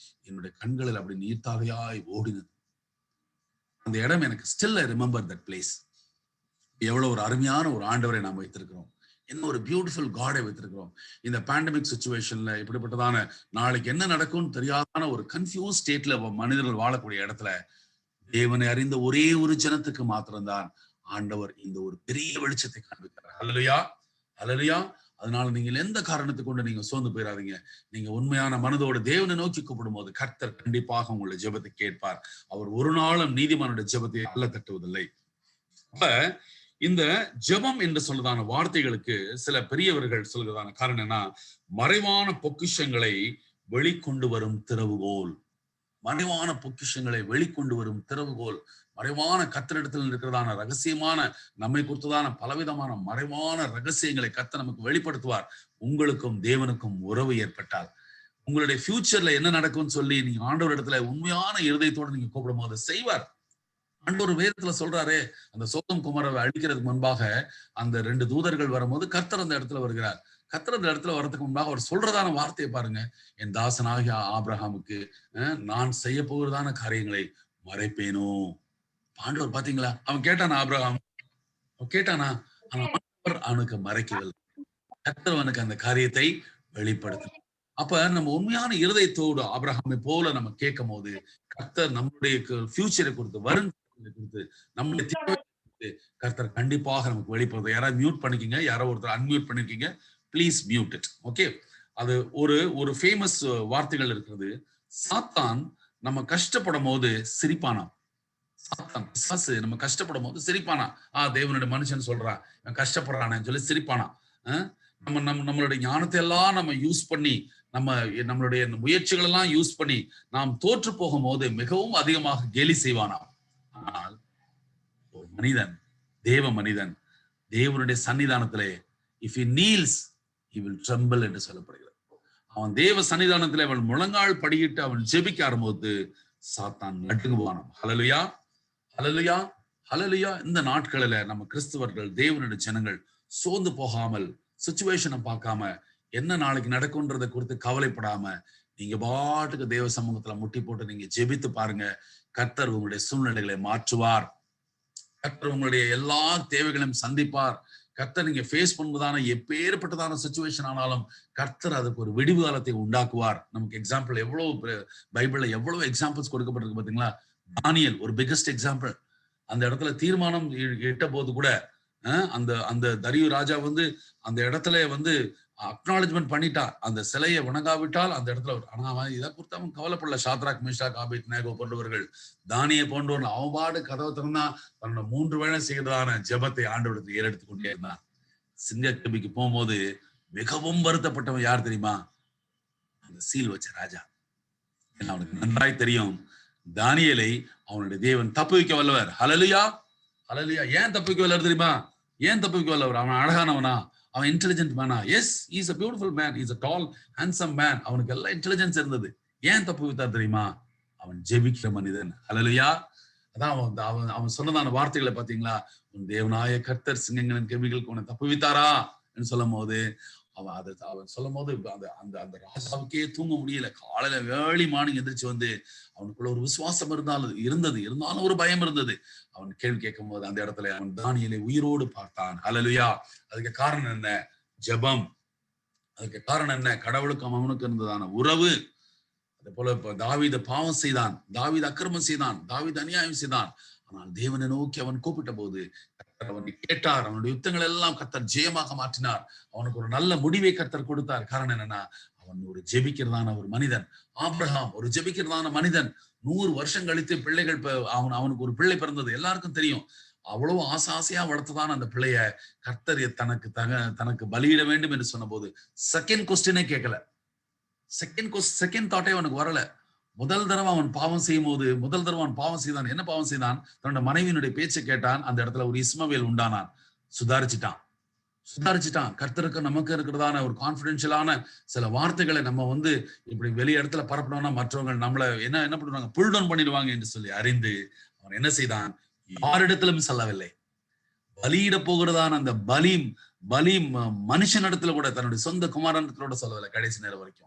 என்னுடைய கண்களில் அப்படி நீர்த்தாகையாய் ஓடினது. அந்த இடம் எனக்கு still I remember that place. எவ்வளவு ஒரு அருமையான ஒரு ஆண்டவரை நாம் வைத்திருக்கிறோம், என்ன ஒரு பியூட்டிஃபுல் காடை வைத்திருக்கிறோம். இந்த பேண்டமிக் சுச்சுவேஷன்ல இப்படிப்பட்டதான நாளைக்கு என்ன நடக்கும்னு தெரியாதான ஒரு கன்ஃபியூஸ் ஸ்டேட்ல மனிதர்கள் வாழக்கூடிய இடத்துல தேவனை அறிந்த ஒரே ஒரு ஜனத்துக்கு மாத்திரம்தான் ஆண்டவர் இந்த ஒரு பெரிய வெளிச்சத்தை காண்பிக்கிறார். அல்லேலூயா, அல்லேலூயா. அதனால நீங்கள் எந்த காரணத்தை கொண்டு நீங்க சோர்ந்து போயிடாதீங்க. நீங்க உண்மையான மனதோடு தேவனை நோக்கி கூப்பிடும் போது கர்த்தர் கண்டிப்பாக உங்களுடைய ஜெபத்தை கேட்பார். அவர் ஒரு நாளும் நீதிமானுடைய ஜெபத்தை அல்ல தட்டுவதில்லை. அப்ப இந்த ஜெபம் என்று சொல்றதான வார்த்தைகளுக்கு சில பெரியவர்கள் சொல்றதான காரணம் என்ன, மறைவான பொக்கிஷங்களை வெளிக்கொண்டு வரும் திறவுகோல். மறைவான பொக்கிஷங்களை வெளிக்கொண்டு வரும் திறவுகோல். மறைவான கர்த்தரிடத்தில் இருக்கிறதான ரகசியமான நம்மை குறித்ததான பலவிதமான மறைவான ரகசியங்களை கர்த்தர் நமக்கு வெளிப்படுத்துவார். உங்களுக்கும் தேவனுக்கும் உறவு ஏற்பட்டால் உங்களுடைய ஃபியூச்சர்ல என்ன நடக்கும்னு சொல்லி நீங்க ஆண்டவர் இடத்துல உண்மையான இருதயத்தோடு நீங்க கூப்பிடும் போது செய்வார். ஆண்டவர் வேதத்துல சொல்றாரு, அந்த சோதம் குமாரவை அழிக்கிறதுக்கு முன்பாக அந்த 2 தூதர்கள் வரும்போது கர்த்தர் அந்த இடத்துல வருகிறார். கர்த்தர் அந்த இடத்துல வர்றதுக்கு முன்பாக அவர் சொல்றதான வார்த்தையை பாருங்க, என் தாசனாகிய ஆபிரகாமுக்கு நான் செய்ய போகிறதான காரியங்களை மறைப்பேனோ. ஆண்டவர் பாத்தீங்களா, அவன் கேட்டானா, ஆபிரகாம் அவன் கேட்டானா, அவனுக்கு மறைக்கவில்லை. கர்த்தர் அவனுக்கு அந்த காரியத்தை வெளிப்படுத்த. அப்ப நம்ம உண்மையான இருதயத்தோடு ஆபிரகாமை போல நம்ம கேட்கும் போது கர்த்தர் நம்முடைய ஃபியூச்சரை குறித்து, வருங்காலத்தை குறித்து, நம்முடைய தேவை குறித்து கர்த்தர் கண்டிப்பாக நமக்கு வெளிப்படுத்த. யாராவது மியூட் பண்ணிக்கிங்க, யாரோ ஒருத்தர் அன்மியூட் பண்ணிருக்கீங்க, ப்ளீஸ் மியூட் இட். ஓகே, அது ஒரு ஃபேமஸ் வார்த்தைகள் இருக்கிறது. சாத்தான் நம்ம கஷ்டப்படும் போது சிரிப்பானா. சாத்தான் பிசாசு நம்ம கஷ்டப்படும் போது சிரிப்பானா. தேவனுடைய மனுஷன் சொல்றான், கஷ்டப்படுறானு சொல்லி சிரிப்பானா. நம்மளுடைய ஞானத்தை எல்லாம் நம்ம யூஸ் பண்ணி, நம்மளுடைய முயற்சிகள் எல்லாம் யூஸ் பண்ணி நாம் தோற்று போகும் போது மிகவும் அதிகமாக கேலி செய்வானா. ஆனால் ஒரு மனிதன், தேவ மனிதன், தேவனுடைய சன்னிதானத்திலே if he kneels he will tremble என்று சொல்லப்படுகிறது. அவன் தேவ சன்னிதானத்திலே அவன் முழங்கால் படியிட்டு அவன் ஜெபிக்க ஆரம்பித்து சாத்தான் நடுங்குவானாம். ஹல்லேலூயா, ஹல்லேலூயா, ஹல்லேலூயா. இந்த நாட்களில நம்ம கிறிஸ்தவர்கள், தேவனுடைய ஜனங்கள் சோர்ந்து போகாமல், சிச்சுவேஷனை பார்க்காம, என்ன நாளைக்கு நடக்கும்ன்றதை குறித்து கவலைப்படாம நீங்க பாட்டுக்கு தேவ சமூகத்துல முட்டி போட்டு நீங்க ஜெபித்து பாருங்க. கர்த்தர் உங்களுடைய சூழ்நிலைகளை மாற்றுவார். கர்த்தர் உங்களுடைய எல்லா தேவைகளையும் சந்திப்பார். கர்த்தர் நீங்க ஃபேஸ் பண்ணுவதான எப்பேற்பட்டதான சிச்சுவேஷன் ஆனாலும் கர்த்தர் அதுக்கு ஒரு விடிவு காலத்தை உண்டாக்குவார். நமக்கு எக்ஸாம்பிள் எவ்வளவு பைபிள்ல எவ்வளவு எக்ஸாம்பிள்ஸ் கொடுக்கப்பட்டிருக்கு பாத்தீங்களா. தானியேல் ஒரு பிகெஸ்ட் எக்ஸாம்பிள். அந்த இடத்துல தீர்மானம் எட்ட போது கூட அந்த தரியு ராஜா அந்த இடத்துல அக்னாலஜ்மெண்ட் பண்ணிட்டா, அந்த சிலையை வணங்காவிட்டால் அந்த இடத்துல. ஆனா அவன் இதை குறித்து அவன் கவலைப்படல. ஷாத்ராக், மேஷாக், ஆபேத்நேகோ போன்றவர்கள், தானியே போன்றவர்கள் அவன் பாடு கதவை திறந்தா தன்னோட 3 வேளை செய்கிறதான ஜெபத்தை ஆண்டவருக்கு ஏறெடுத்துக் கொண்டே இருந்தான். சிங்கக்கபிக்கு போகும்போது மிகவும் வருத்தப்பட்டவன் யார் தெரியுமா? அந்த சீல் வச்ச ராஜா. ஏன்னா அவனுக்கு நன்றாய் தெரியும் தானியேலை அவனுடைய தேவன் தப்பு வைக்க வல்லவர். ஹல்லேலூயா, ஹல்லேலூயா. ஏன் தப்பு வைக்க வல்லவர் தெரியுமா? ஏன் தப்பிக்கல? அவன் அழகானவனா? அவன் இன்டெலிஜென்ட் மேனா? Yes, is a beautiful man, is a tall handsome man. அவனுக்கு எல்லாம் இன்டெலிஜென்ஸ் இருந்தது. ஏன் தப்புவித்தார் தெரியுமா? அவன் ஜெபிக்கிற மனிதன். ஹல்லேலூயா. அதான் அவன் சொன்னதான வார்த்தைகளை பாத்தீங்களா? உன் தேவனாய கர்த்தர் சிங்கங்களின் கெபிகளுக்கு உன்னை தப்புவித்தாரா என்று சொல்லும் போது அவன் சொல்லும் போது அந்த ராஜாவுக்கே தூங்க முடியல. காலையில ஏர்லி மார்னிங் எந்திரிச்சு வந்து அவனுக்குள்ள ஒரு விசுவாசம் இருந்தாலும் ஒரு பயம் இருந்தது. அவன் கேள்வி கேட்கும் போது அந்த இடத்துல அவன் தானியேலை உயிரோடு பார்த்தான். ஹல்லேலூயா. அதுக்கு காரணம் என்ன? ஜெபம். அதுக்கு காரணம் என்ன? கடவுளுக்கும் அவனுக்கு இருந்ததான உறவு. அதே போல இப்ப தாவீது பாவம் செய்தான், தாவீது அக்கிரமம் செய்தான், தாவீது அநியாயம் செய்தான். ஆனால் தேவனை நோக்கி அவன் கூப்பிட்ட போது கர்த்தர் அவனை கேட்டார். அவனுடைய யுத்தங்கள் எல்லாம் கர்த்தர் ஜெயமாக மாற்றினார். அவனுக்கு ஒரு நல்ல முடிவை கர்த்தர் கொடுத்தார். காரணம் என்னன்னா, அவன் ஒரு ஜெபிக்கிறதான ஒரு மனிதன். ஆபிரகாம் ஒரு ஜெபிக்கிறதான மனிதன். 100 வருஷம் கழித்து பிள்ளைகள் அவனுக்கு ஒரு பிள்ளை பிறந்தது எல்லாருக்கும் தெரியும். அவ்வளவு ஆசையா வளர்த்துதான் அந்த பிள்ளைய கர்த்தர் தனக்கு பலியிட வேண்டும் என்று சொன்ன போது செகண்ட் கொஸ்டினே கேட்கல. செகண்ட் தாட்டே அவனுக்கு வரல. முதல் தடவை அவன் பாவம் செய்தான். என்ன பாவம் செய்தான்? தன்னோட மனைவியினுடைய பேச்சை கேட்டான். அந்த இடத்துல ஒரு இஸ்மவேல் உண்டானான். சுதாரிச்சுட்டான். கர்த்தருக்கு நமக்கு இருக்கிறதான ஒரு கான்பிடென்ஷியலான சில வார்த்தைகளை நம்ம இப்படி வெளி இடத்துல பரப்பணும்னா மற்றவங்க நம்மள என்ன பண்ணுவாங்க, புல் டவுன் பண்ணிடுவாங்க என்று சொல்லி அறிந்து அவன் என்ன செய்தான்? யாரிடத்திலும் சொல்லவில்லை. பலியிட போகிறதான அந்த பலி மனுஷனிடத்துல கூட, தன்னுடைய சொந்த குமாரனிடத்துல கூட சொல்லவில்லை கடைசி நேரம் வரைக்கும்.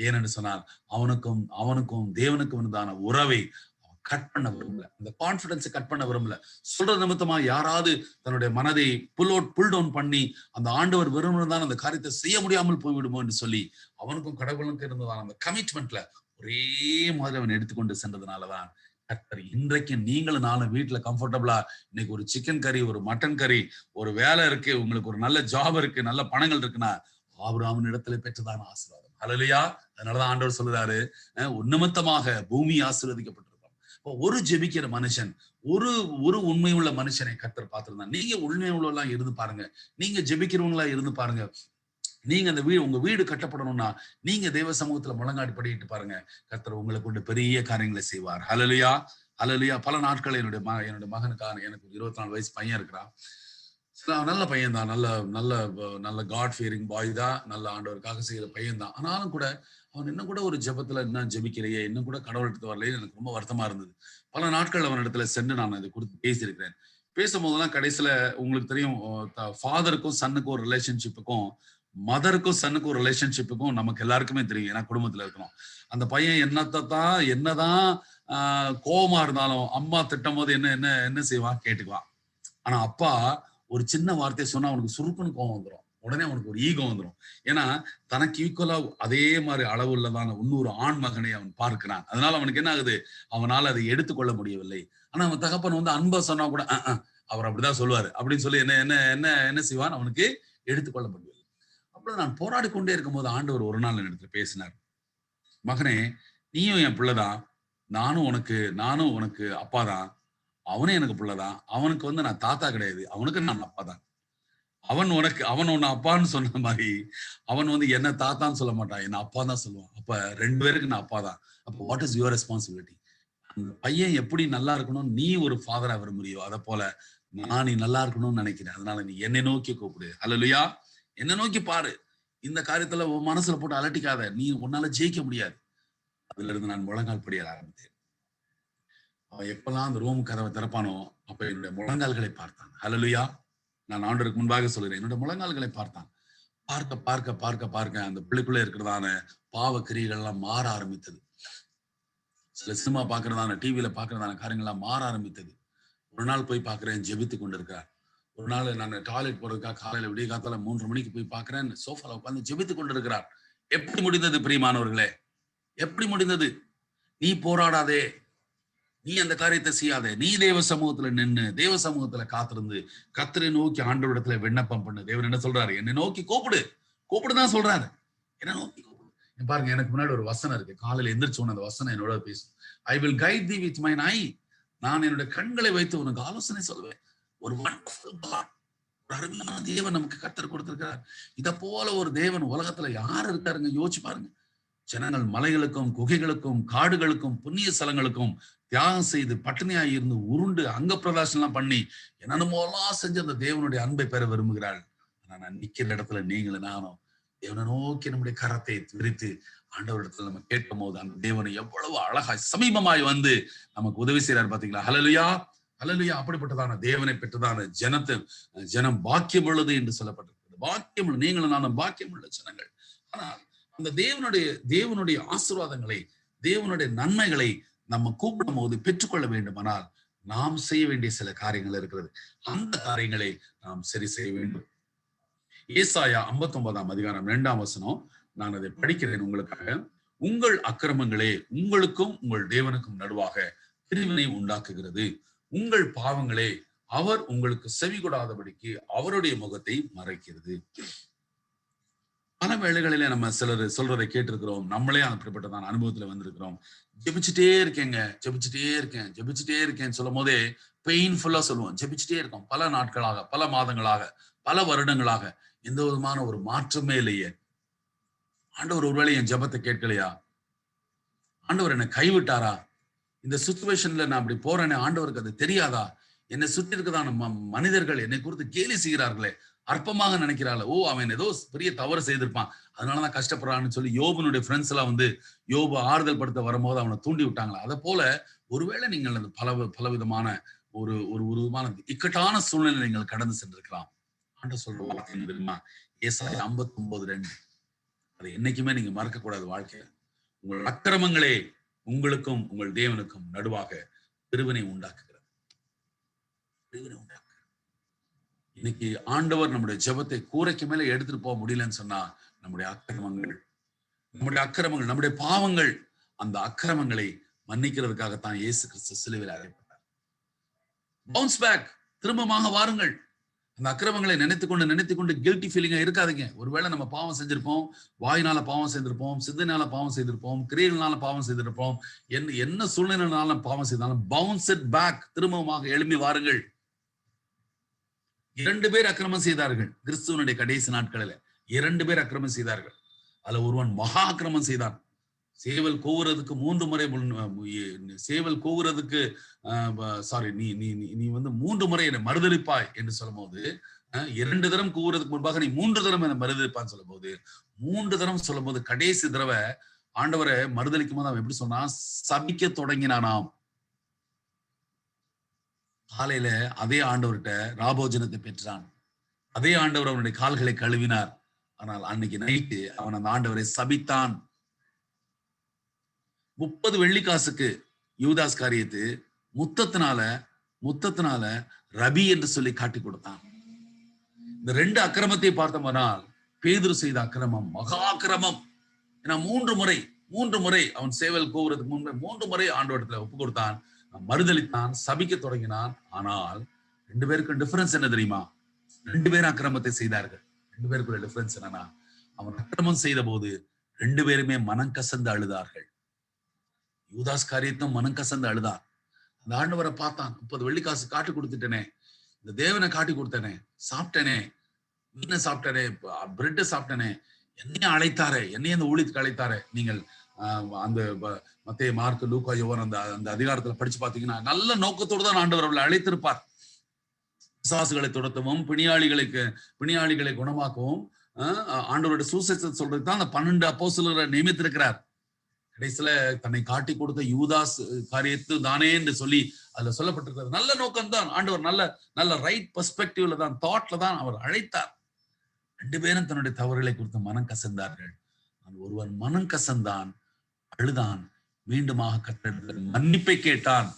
ஏனென்று சொன்னால் அவனுக்கும் தேவனுக்கும் இருந்தான உறவை கட் பண்ண விரும்பல. அந்த கான்பிடன்ஸை கட் பண்ண விரும்பல. சொல்ற நிமித்தமா யாராவது தன்னுடைய மனதை புல் டவுன் பண்ணி அந்த ஆண்டவர் விரும்பினதான் அந்த காரியத்தை செய்ய முடியாமல் போய்விடுமோ என்று சொல்லி அவனுக்கும் கடவுளுக்கும் இருந்ததான அந்த கமிட்மெண்ட்ல ஒரே மாதிரி அவன் எடுத்துக்கொண்டு சென்றதுனாலதான் கர்த்தர் இன்றைக்கு நீங்களும் நானும் வீட்டுல கம்ஃபர்டபுளா இன்னைக்கு ஒரு சிக்கன் கறி, ஒரு மட்டன் கறி, ஒரு வேலை இருக்கு, உங்களுக்கு ஒரு நல்ல ஜாப் இருக்கு, நல்ல பணங்கள் இருக்குன்னா ஆபிரகாமின் இடத்துல பெற்றதான ஆசீர்வாதம். ஹல்லேலூயா. அதனாலதான் ஆண்டவர் சொல்லுறாரு, உன்னமத்தமாக பூமி ஆசீர்வதிக்கப்பட்டிருக்கோம். இப்போ ஒரு ஜெபிக்கிற மனுஷன், ஒரு உண்மை உள்ள மனுஷனை கர்த்தர் பார்த்திருந்தா, நீங்க உண்மை உள்ளவங்களா இருந்து பாருங்க, நீங்க ஜெபிக்கிறவங்களா இருந்து பாருங்க. நீங்க அந்த உங்க வீடு கட்டப்படணும்னா நீங்க தேவ சமூகத்துல முழங்காடி படிட்டு பாருங்க, கர்த்தர் உங்களுக்கு கொண்டு பெரிய காரியங்களை செய்வார். ஹல்லேலூயா. ஹல்லேலூயா. பல நாட்கள் என்னுடைய மகனுக்கான, எனக்கு 24 வயசு பையன் இருக்கிறான். நல்ல பையன் தான், நல்ல காட் ஃபியரிங் பாய் தான், நல்ல ஆண்டவருக்காக செய்யற பையன் தான். ஆனாலும் கூட அவன் இன்னும் கூட ஒரு ஜெபத்துல இன்னும் ஜெபிக்கிறையே, இன்னும் கூட கடவுளுக்கு வரலையே, எனக்கு ரொம்ப வருத்தமா இருந்தது. பல நாட்கள் அவன் இடத்துல சென்று நான் இதை குறித்து பேசியிருக்கிறேன். பேசும்போதெல்லாம் கடைசியில உங்களுக்கு தெரியும், ஃபாதருக்கும் சன்னுக்கும் ஒரு ரிலேஷன்ஷிப்புக்கும், மதருக்கும் சன்னுக்கும் ஒரு ரிலேஷன்ஷிப்புக்கும் நமக்கு எல்லாருக்குமே தெரியும். ஏன்னா குடும்பத்துல இருக்கணும். அந்த பையன் என்னதான் கோபமா இருந்தாலும் அம்மா திட்டும் போது என்ன செய்வான், கேட்டுக்குவான். ஆனா அப்பா ஒரு சின்ன வார்த்தையை சொன்னா அவனுக்கு சுருக்குன்னு கோபம் வந்துடும். உடனே அவனுக்கு ஒரு ஈகோ வந்துடும். ஏன்னா தனக்கு ஈக்குவலா அதே மாதிரி அளவு உள்ளதான இன்னொரு ஆண் மகனை அவன் பார்க்கிறான். அதனால அவனுக்கு என்ன ஆகுது, அவனால அதை எடுத்துக்கொள்ள முடியவில்லை. ஆனா அவன் தகப்பன் அன்பா சொன்னா கூட அவர் அப்படிதான் சொல்லுவாரு அப்படின்னு சொல்லி என்ன செய்வான், அவனுக்கு எடுத்துக்கொள்ள முடியவில்லை. அப்புறம் நான் போராடி கொண்டே இருக்கும் போது ஆண்டவர் ஒரு நாள் என்னிடத்துல பேசினார், மகனே, நீயும் என் பிள்ளைதான், நானும் உனக்கு அப்பா தான், அவனே எனக்கு பிள்ளைதான். அவனுக்கு நான் தாத்தா கிடையாது, அவனுக்கு நான் அப்பா தான். அவன் உன்னை அப்பான்னு சொன்ன மாதிரி அவன் என்ன தாத்தான்னு சொல்ல மாட்டான், என்ன அப்பா தான் சொல்லுவான். அப்ப 2 பேருக்கு நான் அப்பா தான். அப்ப வாட் இஸ் யுவர் ரெஸ்பான்சிபிலிட்டி? அந்த பையன் எப்படி நல்லா இருக்கணும்னு நீ ஒரு ஃபாதரா விரும்புறியோ, அதை போல நான் நீ நல்லா இருக்கணும்னு நினைக்கிறேன். அதனால நீ என்னை நோக்கி கூப்பிடு. ஹல்லேலூயா. என்ன நோக்கி பாரு. இந்த காரியத்துல மனசுல போட்டு அலட்டிக்காத. நீ உன்னால ஜெயிக்க முடியாது. அதுல இருந்து நான் முழங்கால் படிய ஆரம்பித்தேன். அவன் எப்பெல்லாம் அந்த ரூம் கதவை திறப்பானோ அப்ப என்னுடைய முழங்கால்களை பார்த்தான். ஹல்லேலூயா. நான் ஆண்டவருக்கு முன்பாக சொல்கிறேன், என்னுடைய முழங்கால்களை பார்த்தான். பார்க்க அந்த பிள்ளைக்குள்ள இருக்கிறதான பாவ கிரியைகள் எல்லாம் மாற ஆரம்பித்தது. சில சினிமா பாக்குறதான, டிவியில பாக்குறதான காரியங்கள்லாம் மாற ஆரம்பித்தது. ஒரு நாள் போய் பாக்குறேன், ஜெபித்து கொண்டிருக்கிறார். ஒரு நாள் நான் டாய்லெட் போறதுக்காக காலையில விடிய காத்தால 3 மணிக்கு போய் பாக்குறேன், சோஃபால உட்கார்ந்து ஜெபித்து கொண்டிருக்கிறார். எப்படி முடிந்தது பிரியமானவர்களே? எப்படி முடிந்தது? நீ போராடாதே, நீ அந்த காரியத்தை செய்யாதே, நீ தேவ சமூகத்துல நின்று தேவ சமூகத்துல காத்திருந்து கர்த்தரை நோக்கி ஆண்டவரிடத்துல விண்ணப்பம் பண்ணு. தேவன் என்ன சொல்றாரு? என்னை நோக்கி கூப்பிடுதான் சொல்றாரு. என்ன நோக்கி கூப்பிடு. பாருங்க, எனக்கு முன்னாடி ஒரு வசனம் இருக்கு. காலையில எந்திரிச்சோன்னு அந்த வசனம் என்னோட பேசும். I will guide thee with mine eye. நான் என்னுடைய கண்களை வைத்து உனக்கு ஆலோசனை சொல்லுவேன். ஒரு அருமையான தேவன் நமக்கு கர்த்தர் கொடுத்திருக்கிறார். இத போல ஒரு தேவன் உலகத்துல யார் இருக்காருங்க? யோசிச்சு பாருங்க. ஜனங்கள் மலைகளுக்கும் குகைகளுக்கும் காடுகளுக்கும் புண்ணிய ஸ்தலங்களுக்கும் தியாகம் செய்து பட்டினியாய் இருந்து உருண்டு அங்க பிரதாசனம் பண்ணி என்னென்னமோலாம் செஞ்சு அந்த தேவனுடைய அன்பை பெற விரும்புகிறாள். ஆனா நான் நிக்கிற இடத்துல நீங்களும் நானும் தேவனை நோக்கி நம்முடைய கரத்தை விரித்து ஆண்டவரிடத்துல நம்ம கேட்கும் போது அந்த தேவனை எவ்வளவு அழகாய் சமீபமாய் வந்து நமக்கு உதவி செய்யறாரு பாத்தீங்களா? ஹல்லேலூயா, ஹல்லேலூயா. அப்படிப்பட்டதான தேவனை பெற்றதான ஜனம் பாக்கியம் உள்ளது என்று சொல்லப்பட்டிருக்கிறது. பாக்கியம் உள்ள நீங்களும் நானும் பாக்கியம் உள்ள ஜனங்கள். ஆனால் அந்த தேவனுடைய ஆசீர்வாதங்களை, தேவனுடைய நன்மைகளை நம்ம கூப்பிடும் போது பெற்றுக்கொள்ள வேண்டுமானால் நாம் செய்ய வேண்டிய சில காரியங்கள் இருக்கிறது. அந்த காரியங்களை நாம் சரி செய்ய வேண்டும். ஏசாயா 59ஆம் அதிகாரம் 2ஆம் வசனம், நான் அதை படிக்கிறேன் உங்களுக்காக. உங்கள் அக்கிரமங்களே உங்களுக்கும் உங்கள் தேவனுக்கும் நடுவாக பிரிவினை உண்டாக்குகிறது. உங்கள் பாவங்களே அவர் உங்களுக்கு செவி கொடாதபடிக்கு அவருடைய முகத்தை மறைக்கிறது. பல வேளைகளிலே நம்ம சிலர் சொல்றதை கேட்டிருக்கிறோம். நம்மளே அப்படிப்பட்டதான அனுபவத்துல வந்திருக்கிறோம். ஜெபிச்சுட்டே இருக்கேன்னு சொல்லும் போதே பெயின்ஃபுல்லா சொல்லுவோம். ஜெபிச்சுட்டே இருக்கோம் பல நாட்களாக, பல மாதங்களாக, பல வருடங்களாக, எந்த விதமான ஒரு மாற்றமே இல்லையே. ஆண்டவர் ஒருவேளை என் ஜெபத்தை கேட்கலையா? ஆண்டவர் என்னை கைவிட்டாரா? இந்த சிச்சுவேஷன்ல நான் அப்படி போறேனே, ஆண்டவருக்கு அது தெரியாதா? என்னை சுற்றி இருக்கதான மனிதர்கள் என்னை குறித்து கேலி செய்கிறார்களே, அற்பமாக நினைக்கிறாள். ஓ, அவன் ஏதோ பெரிய தவறு செய்திருப்பான், அதனாலதான் கஷ்டப்படுறான்னு சொல்லி யோபனுடைய ஃப்ரெண்ட்ஸ் எல்லாம் வந்து யோபு ஆறுதல் படுத்த வரும்போது அவனை தூண்டி விட்டாங்களா? அதை போல ஒருவேளை நீங்கள் அந்த பலவிதமான ஒரு விதமான இக்கட்டான சூழ்நிலை நீங்கள் கடந்து சென்றிருக்கலாம். ஆண்டவர் சொல்ற வார்த்தை தெரியுமா? ஏசாயா 59:2. அதை என்னைக்குமே நீங்க மறக்க கூடாது வாழ்க்கையில. உங்கள் அக்கிரமங்களே உங்களுக்கும் உங்கள் தேவனுக்கும் நடுவாக பிரிவினை உண்டாக்குகிறது. இன்னைக்கு ஆண்டவர் நம்முடைய ஜெபத்தை கூரைக்கு மேல எடுத்துட்டு போக முடியலன்னு சொன்னா நம்முடைய அக்கிரமங்கள், நம்முடைய பாவங்கள், அந்த அக்கிரமங்களை மன்னிக்கிறதுக்காகத்தான் இயேசு கிறிஸ்து சிலுவையில் அறையப்பட்டார். பவுன்ஸ் பேக், திரும்பமாக வாருங்கள். அந்த அக்கிரமங்களை நினைத்துக்கொண்டு கில்ட்டி ஃபீலிங்கா இருக்காதீங்க. ஒருவேளை நம்ம பாவம் செஞ்சிருப்போம், வாயினால பாவம் செய்திருப்போம், சிந்தனால பாவம் செய்திருப்போம், கிரியைகளால பாவம் செய்திருப்போம், என்ன சூழ்நிலைனால பாவம் செய்தாலும் பவுன்ஸ் இட் பேக், திரும்பமாக எழும்பி வாருங்கள். 2 பேர் அக்கிரமம் செய்தார்கள் கிறிஸ்துவனுடைய கடைசி நாட்களில. 2 பேர் அக்கிரமம் செய்தார்கள். அதுல ஒருவன் மகா அக்கிரமம் செய்தான். சேவல் கூவுறதுக்கு 3 முறை நீ வந்து 3 முறை என்னை மறுதலிப்பாய் என்று சொல்லும் போது, 2 தரம் கூவுறதுக்கு முன்பாக நீ 3 தரம் என்னை மறுதலிப்பான்னு சொல்லும் போது, 3 தரம் சொல்லும் போது கடைசி தடவை ஆண்டவரை மறுதலிக்கும் போது அவன் எப்படி சொன்னா, சபிக்க தொடங்கினானாம். காலையில அதே ஆண்டவர்கிட்ட ராபோஜனத்தை பெற்றான். அதே ஆண்டவர் அவனுடைய கால்களை கழுவினார். ஆனால் அன்னைக்கு நைட்டு அவன் அந்த ஆண்டவரை சபித்தான். 30 வெள்ளிக்காசுக்கு யூதாஸ் காரியத்து முத்தத்தினால ரபி என்று சொல்லி காட்டி கொடுத்தான். இந்த 2 அக்கிரமத்தை பார்த்தோம்னால் பேதுரு செய்த அக்கிரமம் மகா அக்கிரமம். ஏன்னா 3 முறை அவன் சேவல் கூவுறதுக்கு முன்பே 3 முறை ஆண்டவரிடத்துல ஒப்பு கொடுத்தான், மறுதலித்தான், சபிக்க தொடங்கினான். ஆனால் 2 பேருக்கும் டிஃபரன்ஸ் என்ன தெரியுமா? 2 பேரும் அக்கிரமத்தை செய்தார்கள். 2 பேருக்குள்ள டிஃபரன்ஸ் என்னன்னா, அவன் அக்கிரமம் செய்த போது 2 பேருமே மனம் கசந்து அழுதார்கள். யூதாஸ் காரியத்தும் மனம் கசந்து அழுதான். அந்த ஆண்டவரை பார்த்தான், 30 வெள்ளிக்காசு காட்டி கொடுத்துட்டேனே, இந்த தேவனை காட்டி கொடுத்தனே, சாப்பிட்டேனே, மீனை சாப்பிட்டனே, பிரெட்டை சாப்பிட்டனே, என்னையும் அழைத்தாரே, என்னையும் அந்த ஊழியத்துக்கு அழைத்தாரே. நீங்கள் அந்த மத்தேயு, மார்க்கு, லூக்கா, யோவான் அந்த அதிகாரத்துல படிச்சு பாத்தீங்கன்னா நல்ல நோக்கத்தோடு தான் ஆண்டவர் அவர்களை அழைத்திருப்பார். பிசாசுகளை துரத்தவும், பிணியாளிகளை குணமாக்கவும் ஆண்டவருடைய சுவிசேஷத்தை சொல்றதுக்கு தான் அந்த 12 அப்போஸ்தலரை நியமித்திருக்கிறார். கடைசியில தன்னை காட்டி கொடுத்த யூதாஸ் காரியத்து தானே என்று சொல்லி அதுல சொல்லப்பட்டிருக்கிறது. நல்ல நோக்கம் தான். ஆண்டவர் நல்ல ரைட் பெர்ஸ்பெக்டிவ்ல தான், தாட்ல தான் அவர் அழைத்தார். 2 பேரும் தன்னுடைய தவறுகளை குறித்து மனம் கசந்தார்கள். ஒருவன் மனம் கசந்தான், அழுதான், மீண்டுமாக கர்த்தரிடத்தில் மன்னிப்பை கேட்டான்,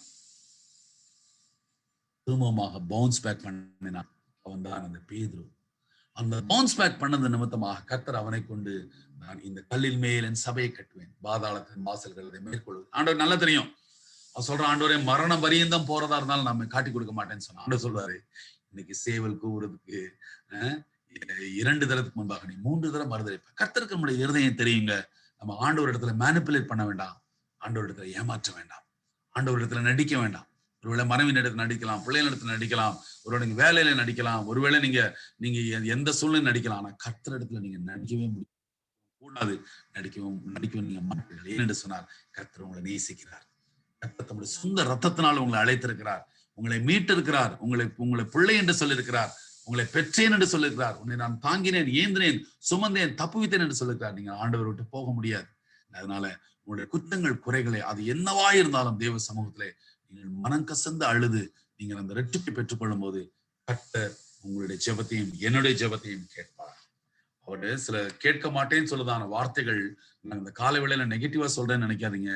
திரும்பமாக பவுன்ஸ் பேக் பண்ணினான். அவன் தான் அந்த பேதுரு. அந்த பவுன்ஸ் பேக் பண்ணது நிமித்தமாக கர்த்தர் அவனை கொண்டு, நான் இந்த கல்லில் மேல் என் சபையை கட்டுவேன், பாதாளத்தின் வாசல்கள் இதை மேற்கொள்வது. ஆண்டவர் நல்லா தெரியும். அவர் சொல்ற, ஆண்டவரே மரணம் பரியந்தம் போறதா இருந்தாலும் நம்ம காட்டி கொடுக்க மாட்டேன்னு சொன்ன ஆண்டவர் சொல்றாரு, இன்னைக்கு சேவல் கூவுறதுக்கு 2 தரத்துக்கு முன்பாக நீ 3 தரம் மறுதலிப்ப. கர்த்தருக்கு நம்முடைய இருதயம் தெரியுங்க. நம்ம ஆண்டவர் இடத்துல மேனிப்புலேட் பண்ண வேண்டாம், ஆண்டவர் இடத்துல ஏமாற்ற வேண்டாம், ஆண்டவர் இடத்துல நடிக்க வேண்டாம். ஒருவேளை மனைவி இடத்துல நடிக்கலாம், பிள்ளைகள் இடத்துல நடிக்கலாம், ஒருவேளை நீங்க வேலையில நடிக்கலாம், ஒருவேளை நீங்க எந்த சூழ்நிலை நடிக்கலாம். ஆனா கர்த்தர் இடத்துல நீங்க நடிக்கவே முடியும். கூடாது, நடிக்கவும் நீங்க மாட்டீர்கள். ஏனென்று சொன்னார், கர்த்தர் உங்களை நேசிக்கிறார். கர்த்தர் தம்முடைய சொந்த ரத்தத்தினால் உங்களை அழைத்திருக்கிறார், உங்களை மீட்டிருக்கிறார், உங்களை பிள்ளை என்று சொல்லியிருக்கிறார், உங்களை பெற்றேன் என்று சொல்லியிருக்கிறார், உன்னை நான் தாங்கினேன், ஏந்தினேன், சுமந்தேன், தப்புவித்தேன் என்று சொல்லியிருக்கிறார். நீங்க ஆண்டவர் விட்டு போக முடியாது. அதனால உங்களுடைய குற்றங்கள் குறைகளை அது என்னவா இருந்தாலும் தேவ சமூகத்திலே நீங்கள் மனம் கசந்து அழுது நீங்கள் அந்த ரெட்டிப்பை பெற்றுக்கொள்ளும் போது கர்த்தர் உங்களுடைய ஜெபத்தையும் என்னுடைய ஜெபத்தையும் கேட்பார். அவரு சில கேட்க மாட்டேன்னு சொல்லதான வார்த்தைகள் நான் இந்த காலை வேளையில நெகட்டிவா சொல்றேன்னு நினைக்காதீங்க.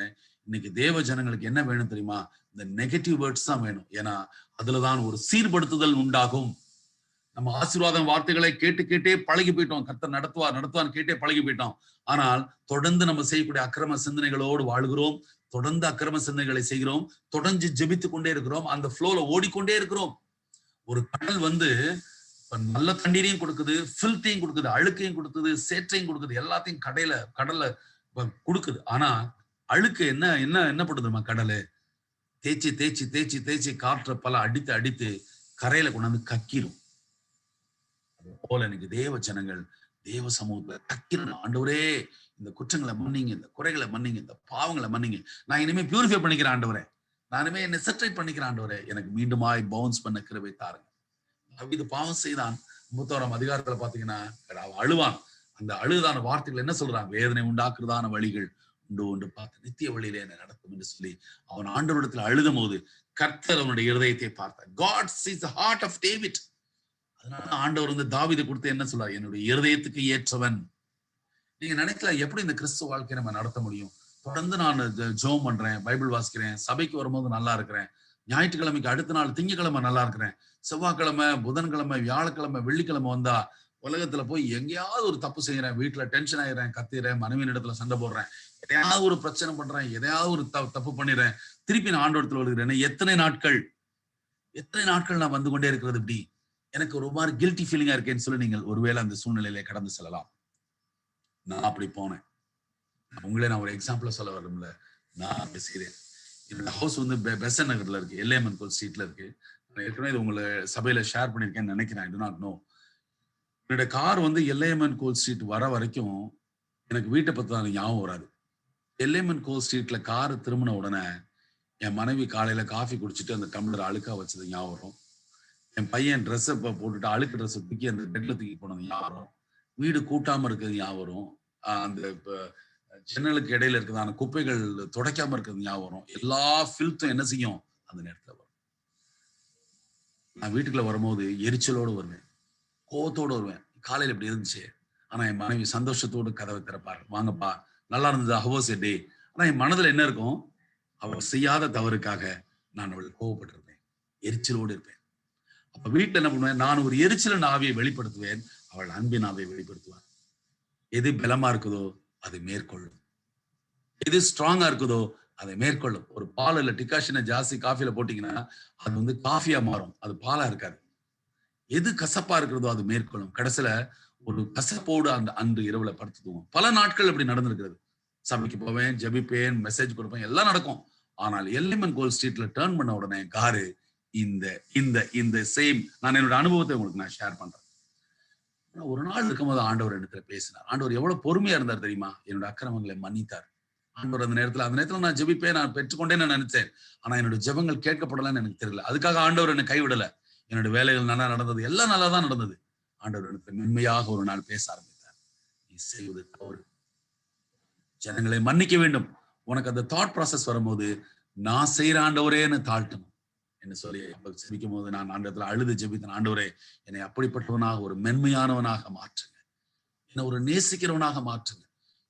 இன்னைக்கு தேவ ஜனங்களுக்கு என்ன வேணும் தெரியுமா? இந்த நெகட்டிவ் வேர்ட்ஸ் தான் வேணும். ஏன்னா அதுலதான் ஒரு சீர்படுத்துதல் உண்டாகும். நம்ம ஆசீர்வாதம் வார்த்தைகளை கேட்டு கேட்டே பழகி போயிட்டோம். கர்த்தர் நடத்துவான்னு கேட்டே பழகி போயிட்டோம். ஆனால் தொடர்ந்து நம்ம செய்யக்கூடிய அக்கிரம சிந்தனைகளோடு வாழ்கிறோம், தொடர்ந்து அக்கிரம சிந்தனைகளை செய்கிறோம், தொடர்ந்து ஜெபித்து கொண்டே இருக்கிறோம், அந்த ஃப்ளோல ஓடிக்கொண்டே இருக்கிறோம். ஒரு கடல் நல்ல தண்ணீரையும் கொடுக்குது, ஃபில்ட்டையும் கொடுக்குது, அழுக்கையும் கொடுக்குது, சேற்றையும் கொடுக்குது, எல்லாத்தையும் கடல்ல கொடுக்குது. ஆனா அழுக்கு என்ன பண்ணுதுமா? கடலை தேய்ச்சி தேய்ச்சி தேய்ச்சி தேய்ச்சி காற்ற பல அடித்து அடித்து கரையில கொண்டாந்து கக்கிரும். போல எனக்கு தேவ ஜனங்கள் தேவ சமூகத்துல கக்கிரணும். ஆண்டவரே இந்த குற்றங்களை மன்னிங்க, இந்த குறைகளை மன்னிங்க, இந்த பாவங்களை மன்னிங்க, நான் இனிமே பியூரிஃபை பண்ணிக்கிறேன் ஆண்டவரே, நானுமே என்னை செட்டரேட் பண்ணிக்கிறேன் ஆண்டவரே, எனக்கு மீண்டுமாய் பவுன்ஸ் பண்ண கிருபை தாருங்க. இது பாவம் செய்தான் 30ஆம் அதிகாரத்துல பாத்தீங்கன்னா அழுவான். அந்த அழுதான வார்த்தைகள் என்ன சொல்றான்? வேதனை உண்டாக்குறதான வழிகள் உண்டு பார்த்து நித்திய வழியில என்ன நடக்கும் என்று சொல்லி அவன் ஆண்டவரிடத்துல அழுதும் போது கர்த்தர் அவனுடைய இருதயத்தை பார்த்தார். God sees the heart of David. அதனால ஆண்டவர் தாவீதை கொடுத்து என்ன சொல்றார்? என்னுடைய இருதயத்துக்கு ஏற்றவன். நீங்க நினைக்கலாம் எப்படி இந்த கிறிஸ்துவ வாழ்க்கையை நம்ம நடத்த முடியும்? தொடர்ந்து நான் ஜெபம் பண்றேன், பைபிள் வாசிக்கிறேன், சபைக்கு வரும்போது நல்லா இருக்கிறேன், ஞாயிற்றுக்கிழமைக்கு அடுத்த நாள் திங்கக்கிழமை நல்லா இருக்கிறேன், செவ்வாய்க்கிழமை, புதன்கிழமை, வியாழக்கிழமை, வெள்ளிக்கிழமை வந்தா உலகத்துல போய் எங்கேயாவது ஒரு தப்பு செய்யறேன், வீட்டுல டென்ஷன் ஆயிடுறேன், கத்திடுறேன், மனைவியின் இடத்துல சண்டை போடுறேன், எதையாவது ஒரு பிரச்சனை பண்றேன், எதையாவது ஒரு தப்பு பண்ணிடுறேன், திருப்பி நான் ஆண்டவரத்துல வருகிறேன். எத்தனை நாட்கள் நான் வந்து கொண்டே இருக்கிறது? இப்படி எனக்கு ஒரு மாதிரி கில்ட்டி ஃபீலிங்கா இருக்கேன்னு சொல்லி நீங்கள் ஒருவேளை அந்த சூழ்நிலையில கடந்து செல்லலாம். நான் அப்படி போனேன். உங்களே நான் ஒரு எக்ஸாம்பிள சொல்ல வரல. நான் அப்படி செய்றேன். என்னோட ஹவுஸ் பெசன் நகர்ல இருக்கு, எல்லையம்மன் கோயில் ஸ்ட்ரீட்ல இருக்கு. நான் ஏற்கனவே இது உங்களை சபையில ஷேர் பண்ணிருக்கேன்னு நினைக்கிறேன். ஐ டு நாட் நோ. என்னோட கார் எல்லையம்மன் கோயில் ஸ்ட்ரீட் வர வரைக்கும் எனக்கு வீட்டை பத்தி தான் ஞாபகம் வராது. எல்லையம்மன் கோயில் ஸ்ட்ரீட்ல கார் திரும்பின உடனே என் மனைவி காலையில காஃபி குடிச்சிட்டு அந்த டம்ளர் அழுக்கா வச்சது ஞாபகம் வரும். என் பையன் ட்ரெஸ்ஸை போட்டுட்டு அழுக்கு ட்ரெஸ்ஸை தூக்கி அந்த பெட்ல தூக்கி போனது ஞாபகம் வரும். வீடு கூட்டாம இருக்கிறது ஞாபகம் வரும். அந்த ஜன்னலுக்கு இடையில இருக்கிறதான குப்பைகள் துடைக்காம இருக்கிறது ஞாபகம் வரும். எல்லா ஃபில்த்தும் என்ன செய்யும் அந்த நேரத்துல வரும். நான் வீட்டுக்குள்ள வரும்போது எரிச்சலோடு வருவேன், கோவத்தோடு வருவேன். காலையில இப்படி இருந்துச்சு, ஆனா என் மனைவி சந்தோஷத்தோடு கதவை திறப்பாரு, வாங்கப்பா நல்லா இருந்தது, ஹவர்ஸ் எ டே. ஆனா என் மனதுல என்ன இருக்கும்? அவள் செய்யாத தவறுக்காக நான் அவள் கோவப்பட்டிருப்பேன், எரிச்சலோடு இருப்பேன். அப்ப வீட்டுல என்ன பண்ணுவேன்? நான் ஒரு எரிச்சலின் ஆவியை வெளிப்படுத்துவேன், அவள் அன்பின் ஆவியை வெளிப்படுத்துவார். எது பலமா இருக்குதோ அதை மேற்கொள்ளும், எது ஸ்ட்ராங்கா இருக்குதோ அதை மேற்கொள்ளும். ஒரு பால் இல்ல டிகாஷனை ஜாஸ்தி காஃபில போட்டீங்கன்னா அது காஃபியா மாறும், அது பாலா இருக்காது. எது கசப்பா இருக்கிறதோ அது மேற்கொள்ளும். கடைசியில ஒரு கசப்போடு அந்த அன்று இரவுல படுத்துக்குவோம். பல நாட்கள் அப்படி நடந்திருக்கிறது. சபைக்கு போவேன், ஜபிப்பேன், மெசேஜ் கொடுப்பேன், எல்லாம் நடக்கும். ஆனால் எல்லையம்மன் கோயில் ஸ்ட்ரீட்ல டேர்ன் பண்ண உடனே காரு இந்த சேம். நான் என்னோட அனுபவத்தை உங்களுக்கு நான் ஷேர் பண்றேன். ஒரு நாள் இருக்கும்போது ஆண்டவர் இடத்துல பேசினார். ஆண்டவர் எவ்வளவு பொறுமையா இருந்தார் தெரியுமா? என்னோட அக்கிரமங்களை மன்னித்தார் ஆண்டவர். அந்த நேரத்துல நான் ஜெபிப்பேன், நான் பெற்றுக்கொண்டேன்னு நினைச்சேன். ஆனா என்னோட ஜெபங்கள் கேட்கப்படலன்னு எனக்கு தெரியல. அதுக்காக ஆண்டவர் என்னை கைவிடல. என்னோட வேலைகள் நல்லா நடந்தது, எல்லாம் நல்லா தான் நடந்தது. ஆண்டவர் இடத்துல மென்மையாக ஒரு நாள் பேச ஆரம்பித்தார். நீ செய்வது தவறு, ஜனங்களை மன்னிக்க வேண்டும். உனக்கு அந்த தாட் ப்ராசஸ் வரும்போது நான் செய்யற ஆண்டவரேன்னு தாழ்த்தணும் என்று சொல்லி ஜெபிக்கும் போது நான் ஆண்டவத்துல அழுது ஜெபித்தேன். ஆண்டவரே என்னை அப்படிப்பட்டவனாக, ஒரு மென்மையானவனாக மாற்றுங்க, என்னை ஒரு நேசிக்கிறவனாக மாற்றுங்க.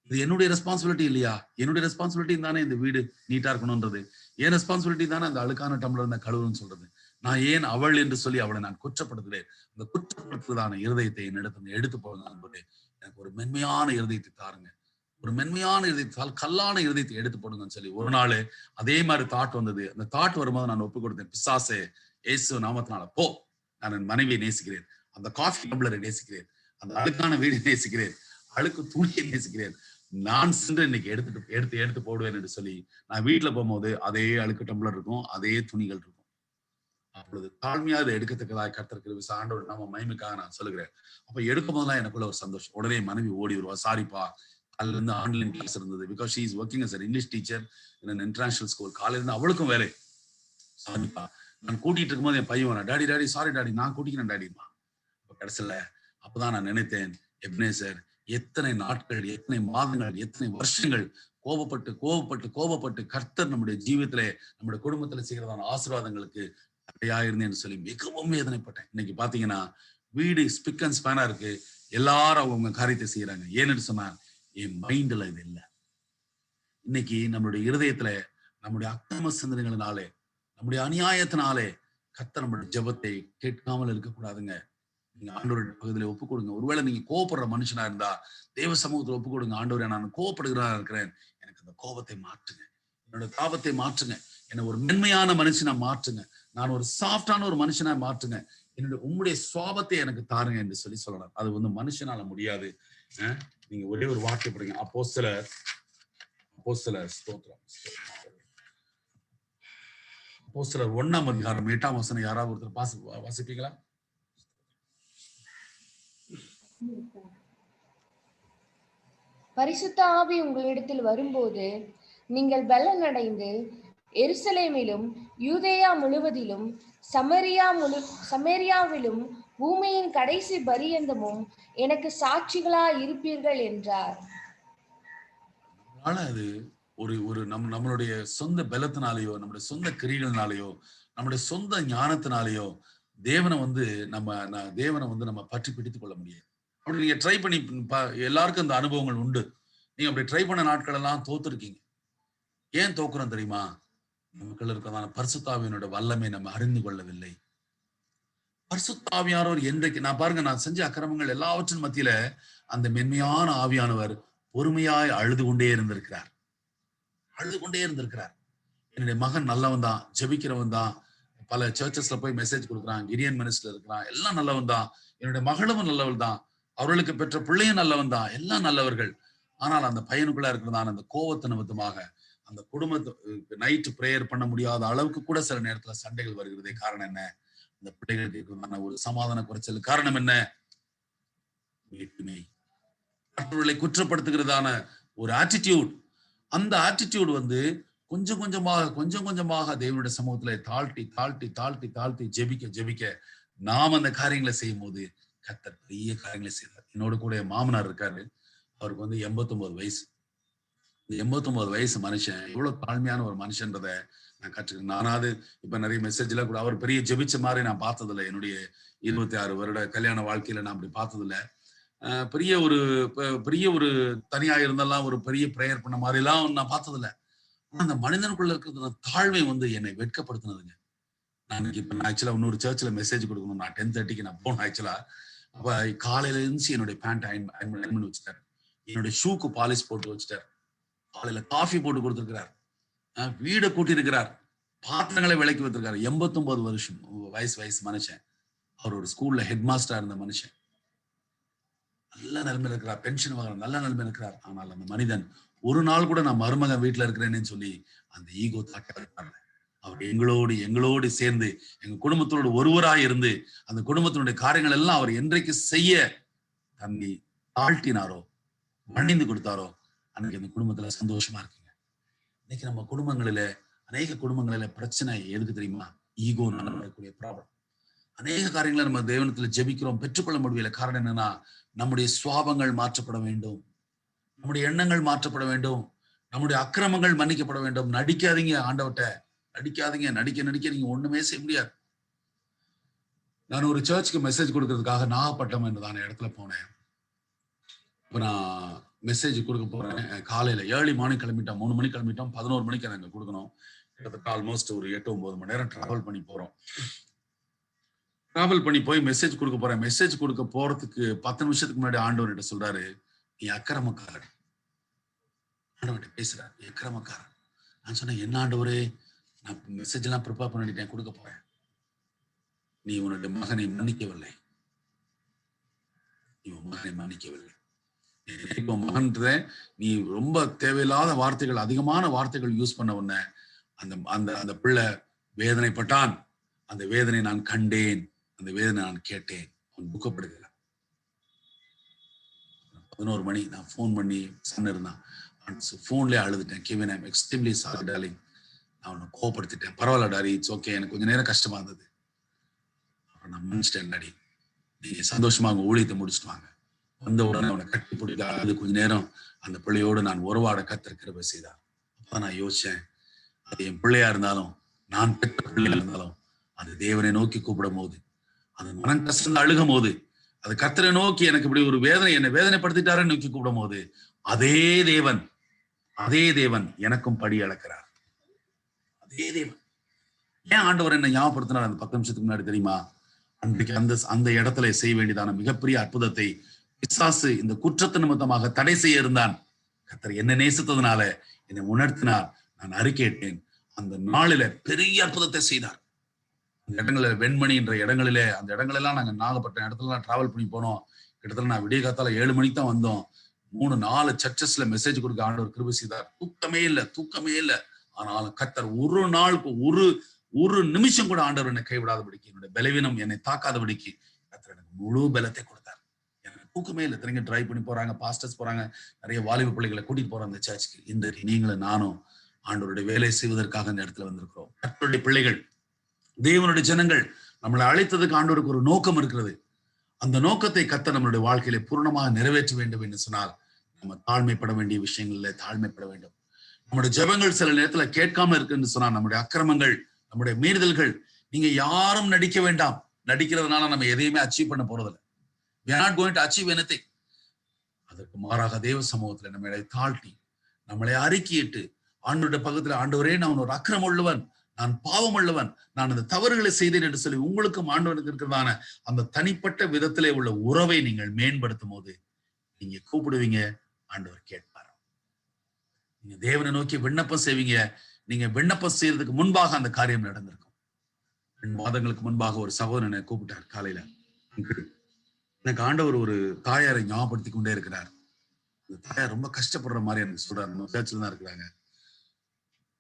இது என்னுடைய ரெஸ்பான்சிபிலிட்டி இல்லையா? என்னுடைய ரெஸ்பான்சிபிலிட்டி தானே இந்த வீடு நீட்டா இருக்கணும்ன்றது. என் ரெஸ்பான்சிபிலிட்டி தானே அந்த அழுக்கான டம்ளர் இருந்த கழுவுன்னு சொல்றது. நான் ஏன் அவள் என்று சொல்லி அவளை நான் குற்றப்படுத்துகிறேன்? அந்த குற்றப்படுத்துவதான இருதயத்தை என்னிடத்துல எடுத்து போடுங்க. எனக்கு ஒரு மென்மையான இருதயத்தை தாருங்க, ஒரு மென்மையான இருதயத்தால் கல்லான இருதயத்தை எடுத்து போடுங்கன்னு சொல்லி ஒரு நாள் அதே மாதிரி தாட் வந்தது. அந்த தாட் வரும்போது நான் ஒப்பு கொடுத்தேன். பிசாசே, இயேசு நாமத்தினால போ. நான் என் மனைவியை நேசிக்கிறேன், அந்த காஃபி டம்ளரை நேசிக்கிறேன், அந்த அழுக்கான வீடை நேசிக்கிறேன், அழுக்கு துணியை நேசிக்கிறேன். நான் சென்று இன்னைக்கு எடுத்து போடுவேன் என்று சொல்லி நான் வீட்டுல போகும்போது அதே அழுக்கு டம்ளர் இருக்கும், அதே துணிகள் இருக்கும். அப்பொழுது தாழ்மையா அதை எடுக்கத்தக்கதாக கர்த்தருக்கு ஆண்டவர் நாம மகிமைக்காக நான் சொல்லுகிறேன். அப்ப எடுக்கும் போதெல்லாம் எனக்குள்ள ஒரு சந்தோஷம். உடனே மனைவி ஓடி வருவா, சாரிப்பா காலையில இருந்து ஆன்லைன் கிளாஸ் இருந்தது. Because she is working as English teacher in an international school. காலையில இருந்து அவளுக்கும் வேலை. சாரிப்பா, நான் கூட்டிட்டு இருக்கும்போது என் பையன் வரேன், டாடி சாரி டாடி, நான் கூட்டிக்கிறேன் டாடிமா. கடைசியில அப்பதான் நான் நினைத்தேன், எப்னேசர் எத்தனை நாட்கள், எத்தனை மாதங்கள், எத்தனை வருஷங்கள் கோபப்பட்டு கோபப்பட்டு கோபப்பட்டு கர்த்தர் நம்முடைய ஜீவிதத்திலே நம்முடைய குடும்பத்துல செய்கிறதான ஆசீர்வாதங்களுக்கு தடையா இருந்தேன்னு சொல்லி மிகவும் வேதனைப்பட்டேன். இன்னைக்கு பாத்தீங்கன்னா வீடு ஸ்பிக் அண்ட் ஸ்பேனா இருக்கு, எல்லாரும் அவங்க காரியத்தை செய்யறாங்க. ஏன்னு சொன்னா என் மைண்ட்ல இது இல்லை. இன்னைக்கு நம்மளுடைய இருதயத்துல நம்முடைய அக்கிரம சிந்தனைகளினாலே, நம்முடைய அநியாயத்தினாலே கர்த்தர் நம்முடைய ஜெபத்தை கேட்காமல் இருக்கக்கூடாதுங்க. நீங்க ஆண்டவருடைய பகுதியில ஒப்பு கொடுங்க. ஒருவேளை நீங்க கோவப்படுற மனுஷனா இருந்தா தேவ சமூகத்துல ஒப்பு கொடுங்க. ஆண்டவரே, நான் கோவப்படுகிறதா இருக்கிறேன், எனக்கு அந்த கோபத்தை மாற்றுங்க, என்னோட தாபத்தை மாற்றுங்க, என்னை ஒரு மென்மையான மனுஷனா மாற்றுங்க, நான் ஒரு சாஃப்டான ஒரு மனுஷனா மாற்றுங்க, என்னுடைய உம்முடைய சுவாபத்தை எனக்கு தாருங்க என்று சொல்லி சொல்லலாம். அது மனுஷனால முடியாது. நீங்க ஒரே ஒரு வார்த்தை படிங்க. அப்போஸ்தலர் ஸ்தோத்திரம், அப்போஸ்தலர் 1ஆம் அதிகாரம் 8ஆம் வசனம் யாராவது ஒருத்தர் வாசிப்பீங்களா? பரிசுத்த ஆவி உங்களிடத்தில் வரும்போது நீங்கள் பலனடைந்து எருசலேமிலும் யூதேயா முழுவதிலும் சமேரியாவிலும் பூமியின் கடைசி பரியந்தமும் எனக்கு சாட்சிகளா இருப்பீர்கள் என்றார். அது ஒரு நம்மளுடைய சொந்த பலத்தினாலேயோ, நம்முடைய சொந்த கிரியைகளினாலேயோ, நம்முடைய சொந்த ஞானத்தினாலேயோ தேவனை நம்ம பற்றி பிடித்துக் கொள்ள முடியாது. அப்படி நீங்க ட்ரை பண்ணி எல்லாருக்கும் அந்த அனுபவங்கள் உண்டு. நீங்க அப்படி ட்ரை பண்ண நாட்கள் எல்லாம் தோத்துருக்கீங்க. ஏன் தோக்குறோம் தெரியுமா? நமக்குள்ள இருக்கிறதான பரிசுத்த ஆவியினுடைய வல்லமை நம்ம அறிந்து கொள்ளவில்லை. பரிசுத்த ஆவியானவர் என்றைக்கு, நான் பாருங்க, நான் செஞ்ச அக்கிரமங்கள் எல்லாவற்றின் மத்தியில அந்த மென்மையான ஆவியானவர் பொறுமையாய் அழுது கொண்டே இருந்திருக்கிறார். என்னுடைய மகன் நல்லவன் தான், ஜெபிக்கிறவன் தான், பல சர்ச்சஸ்ல போய் மெசேஜ் கொடுக்குறான், கிரியன் மினிஸ்டர் இருக்கிறான், எல்லாம் நல்லவன் தான். என்னுடைய மகளும் நல்லவள் தான், அவர்களுக்கு பெற்ற பிள்ளையும் நல்லவன் தான், எல்லாம் நல்லவர்கள். ஆனால் அந்த பையனுக்குள்ள இருக்கிறதான அந்த கோபத்து நிமித்தமாக அந்த குடும்பத்தை நைட்டு பிரேயர் பண்ண முடியாத அளவுக்கு கூட சில நேரத்துல சண்டைகள் வருகிறதே. காரணம் என்ன? அந்த பிள்ளைகளுக்கு இருக்கிறதான ஒரு சமாதான குறைச்சல். காரணம் என்ன? மற்றவர்களை குற்றப்படுத்துகிறதான ஒரு ஆட்டிடியூட். அந்த ஆட்டிடியூட் கொஞ்சம் கொஞ்சமாக தேவனுடைய சமூகத்துல தாழ்த்தி ஜெபிக்க நாம் அந்த காரியங்களை செய்யும் போது கர்த்தர் பெரிய காரியங்களை செய்தார். என்னோட கூட என் மாமனார் இருக்காரு. அவருக்கு 89 வயசு. இந்த 89 வயசு மனுஷன் எவ்வளவு தாழ்மையான ஒரு மனுஷன்றத நான் கற்றுக்கிறேன். நானாவது இப்ப நிறைய மெசேஜ்ல கூட அவர் பெரிய ஜெபிச்ச மாதிரி நான் பார்த்ததில்லை. என்னுடைய 26 வருட கல்யாண வாழ்க்கையில நான் அப்படி பார்த்ததில்லை. பெரிய ஒரு தனியா இருந்தெல்லாம் ஒரு பெரிய பிரேயர் பண்ண மாதிரி எல்லாம் நான் பார்த்ததில்லை. ஆனா அந்த மனிதனுக்குள்ள இருக்கிற தாழ்மை என்னை வெட்கப்படுத்தினதுங்க. நான் ஆக்சுவலா இன்னொரு சர்ச்ல மெசேஜ் கொடுக்கணும். நான் 10:30க்கு நான் போனேன் ஆக்சுவலா. அப்ப காலையில இருந்து என்னுடைய பேண்ட் அயன் பண்ணி வச்சுட்டாரு, என்னுடைய ஷூக்கு பாலிஷ் போட்டு வச்சுட்டாரு, காலையில காஃபி போட்டு கொடுத்துருக்கிறார், வீடை கூட்டி இருக்கிறார், பாத்திரங்களை விலைக்கு வைத்திருக்காரு. 89 வயசு மனுஷன். அவர் ஒரு ஸ்கூல்ல ஹெட் மாஸ்டரா இருந்த மனுஷன். நல்ல நிலைமையில இருக்கிறார், பென்ஷன் வாங்குற நல்ல நிலைமையில இருக்கிறார். ஆனால் அந்த மனிதன் ஒரு நாள் கூட நான் மருமகன் வீட்டுல இருக்கிறேன்னு சொல்லி அந்த ஈகோ தாக்க இருக்காங்க. அவர் எங்களோடு சேர்ந்து எங்க குடும்பத்தோடு ஒருவராய் இருந்து அந்த குடும்பத்தினுடைய காரியங்கள் எல்லாம் அவர் என்றைக்கு செய்ய தன்னை தாழ்த்தினாரோ, மன்னிந்து கொடுத்தாரோ, அன்னைக்கு அந்த குடும்பத்துல சந்தோஷமா இருக்குங்க. இன்னைக்கு நம்ம குடும்பங்களில, அநேக குடும்பங்களில பிரச்சனை எதுக்கு தெரியுமா? ஈகோ நடக்கக்கூடிய ப்ராப்ளம். அநேக காரியங்களை நம்ம தேவனத்துல ஜெபிக்கிறோம், பெற்றுக்கொள்ள முடியல. காரணம் என்னன்னா, நம்முடைய சுவாபங்கள் மாற்றப்பட வேண்டும், நம்முடைய எண்ணங்கள் மாற்றப்பட வேண்டும், நம்முடைய அக்கிரமங்கள் மன்னிக்கப்பட வேண்டும். நடிக்காதீங்க, ஆண்டவர்கிட்ட நடிக்காதீங்க. நடிக்க நீங்க ஒண்ணுமே செய்ய முடியாது. நான் ஒரு சர்ச்சுக்கு மெசேஜ் கொடுக்கறதுக்காக நாகப்பட்டினம் என்றதான இடத்துல போனேன். இப்ப நான் மெசேஜ் கொடுக்க போறேன். காலையில ஏர்லி மார்னிங் கிளம்பிட்டோம், 3 மணிக்கு கிளம்பிட்டோம், 11 மணிக்கு நாங்க கொடுக்கணும். கிட்டத்தட்ட ஆல்மோஸ்ட் ஒரு 8-9 மணி நேரம் டிராவல் பண்ணி போறோம். டிராவல் பண்ணி போய் மெசேஜ் கொடுக்க போறேன். மெசேஜ் கொடுக்க போறதுக்கு 10 நிமிஷத்துக்கு முன்னாடி ஆண்டவர்கிட்ட சொல்றாரு, நீ அக்கிரமக்காரன். ஆண்டவர்கிட்ட பேசுறாரு, நீ அக்கிரமக்காரன். நான் சொன்னேன், என்ன ஆண்டவரே, நான் மெசேஜ் எல்லாம் ப்ரிப்பேர் பண்ணிட்டேன், கொடுக்க போறேன். நீ உன்னுடைய மகனை மன்னிக்கவில்லை. இப்போ மகன்ற நீ ரொம்ப தேவையில்லாத வார்த்தைகள், அதிகமான வார்த்தைகள் யூஸ் பண்ண உடனே அந்த பிள்ளை வேதனைப்பட்டான். அந்த வேதனை நான் கண்டேன், அந்த வேதனை நான் கேட்டேன். அவன் துக்கப்படுகிறான். 11 மணி நான் ஃபோன் பண்ணி சன் இருந்தான். ஃபோன்லேயே அழுதுட்டேன். Kevin, I am extremely sorry darling, நான் உன்னை கோவப்படுத்திட்டேன். பரவாயில்ல டாரி, இட்ஸ் ஓகே, எனக்கு கொஞ்சம் நேரம் கஷ்டமா இருந்தது, அப்புறம் நான் மன்னிச்சிட்டேன் டாடி, நீங்க சந்தோஷமா அவங்க ஊழியத்தை முடிச்சுட்டு வாங்க. வந்த உடனே அவனை கட்டி பிடிக்காது கொஞ்ச நேரம் அந்த பிள்ளையோடு நான் உறவாட கர்த்தர் கிருபை செய்தார். அப்ப நான் யோசிச்சேன், அது என் பிள்ளையா இருந்தாலும் நான் பெற்ற பிள்ளையா இருந்தாலும் அது தேவனை நோக்கி கூப்பிடும் போது, அது மனம் கஷ்டம் அழுகும் போது, அது கர்த்தரை நோக்கி எனக்கு இப்படி ஒரு வேதனை, என்னை வேதனைப்படுத்திட்டாருன்னு நோக்கி கூப்பிடும் போது, அதே தேவன் எனக்கும் படி அளக்கிறார். அதே தேவன். ஏன் ஆண்டவர் என்ன ஞாபகப்படுத்தினார் அந்த 10 நிமிஷத்துக்கு முன்னாடி தெரியுமா? அன்றைக்கு அந்த இடத்துல செய்ய வேண்டியதான மிகப்பெரிய அற்புதத்தை பிசாசு இந்த குற்றத்து நிமித்தமாக தடை செய்ய இருந்தான். கர்த்தர் என்ன நேசித்ததுனால என்னை உணர்த்தினார். நான் அறிக்கையிட்டேன். அந்த நாளில பெரிய அற்புதத்தை செய்தார். அந்த இடங்களில வெண்மணி என்ற இடங்களிலே, அந்த இடங்களெல்லாம் நாங்க நாகப்பட்டினம் இடத்துல டிராவல் பண்ணி போனோம். கிட்டத்தட்ட நான் விடிய காத்தால 7 மணிக்கு தான் வந்தோம். 3-4 சர்ச்சஸ்ல மெசேஜ் கொடுக்க ஆண்டவர் கிருபை செய்தார். தூக்கமே இல்லை. ஆனாலும் கர்த்தர் ஒரு நாளுக்கு ஒரு நிமிஷம் கூட ஆண்டவர் என்னை கைவிடாதபடிக்கு, என்னுடைய பலவீனம் என்னை தாக்காதபடிக்கு கர்த்தர் எனக்கு முழு பலத்தை கொடுத்தார். எனக்கு தூக்கமே இல்லை. திரும்ப டிரைவ் பண்ணி போறாங்க, பாஸ்டர்ஸ் போறாங்க, நிறைய வாலிப பிள்ளைகளை கூட்டிட்டு போறாங்க அந்த சர்ச்சுக்கு. இன்றைக்கு நீங்களும் நானும் ஆண்டவருடைய வேலை செய்வதற்காக இந்த இடத்துல வந்திருக்கிறோம். கர்த்தருடைய பிள்ளைகள், தேவனுடைய ஜனங்கள், நம்மளை அழைத்ததுக்கு ஆண்டவருக்கு ஒரு நோக்கம் இருக்கிறது. அந்த நோக்கத்தை கர்த்தர் நம்மளுடைய வாழ்க்கையில பூர்ணமாக நிறைவேற்ற வேண்டும் என்று சொன்னால் நம்ம தாழ்மைப்பட வேண்டிய விஷயங்கள்ல தாழ்மைப்பட வேண்டும். நம்முடைய ஜெபங்கள் சில நேரத்துல கேட்காம இருக்குன்னு சொன்னா நம்முடைய அக்கிரமங்கள், நம்முடைய மீறுதல்கள், நீங்க யாரும் நடிக்க வேண்டாம். நடிக்கிறதுனால நம்ம எதையுமே அச்சீவ் பண்ண போறதில்லை. We are not going to achieve anything. அதற்கு மாறாக தேவ சமூகத்துல நம்மளை தாழ்த்தி, நம்மளை அறிக்கையிட்டு, ஆண்டவருடைய பக்கத்துல, ஆண்டவரே நான் ஒரு அக்கிரமம் உள்ளவன், நான் பாவம் உள்ளவன், நான் அந்த தவறுகளை செய்தேன் என்று சொல்லி உங்களுக்கும் ஆண்டவனுக்கு இருக்கிறதான அந்த தனிப்பட்ட விதத்திலே உள்ள உறவை நீங்கள் மேம்படுத்தும் போது நீங்க கூப்பிடுவீங்க, ஆண்டவர் கேட்பார். நீங்க தேவனை நோக்கி விண்ணப்பம் செய்வீங்க. நீங்க விண்ணப்பம் செய்யறதுக்கு முன்பாக அந்த காரியம் நடந்திருக்கும். 2 மாதங்களுக்கு முன்பாக ஒரு சகோதரனை கூப்பிட்டார் காலையில. எனக்கு ஆண்டவர் ஒரு தாயாரை ஞாபகப்படுத்தி கொண்டே இருக்கிறார். அந்த தாயார் ரொம்ப கஷ்டப்படுற மாதிரி எனக்கு சொல்றாரு. நம்ம சர்ச்சில் தான் இருக்கிறாங்க.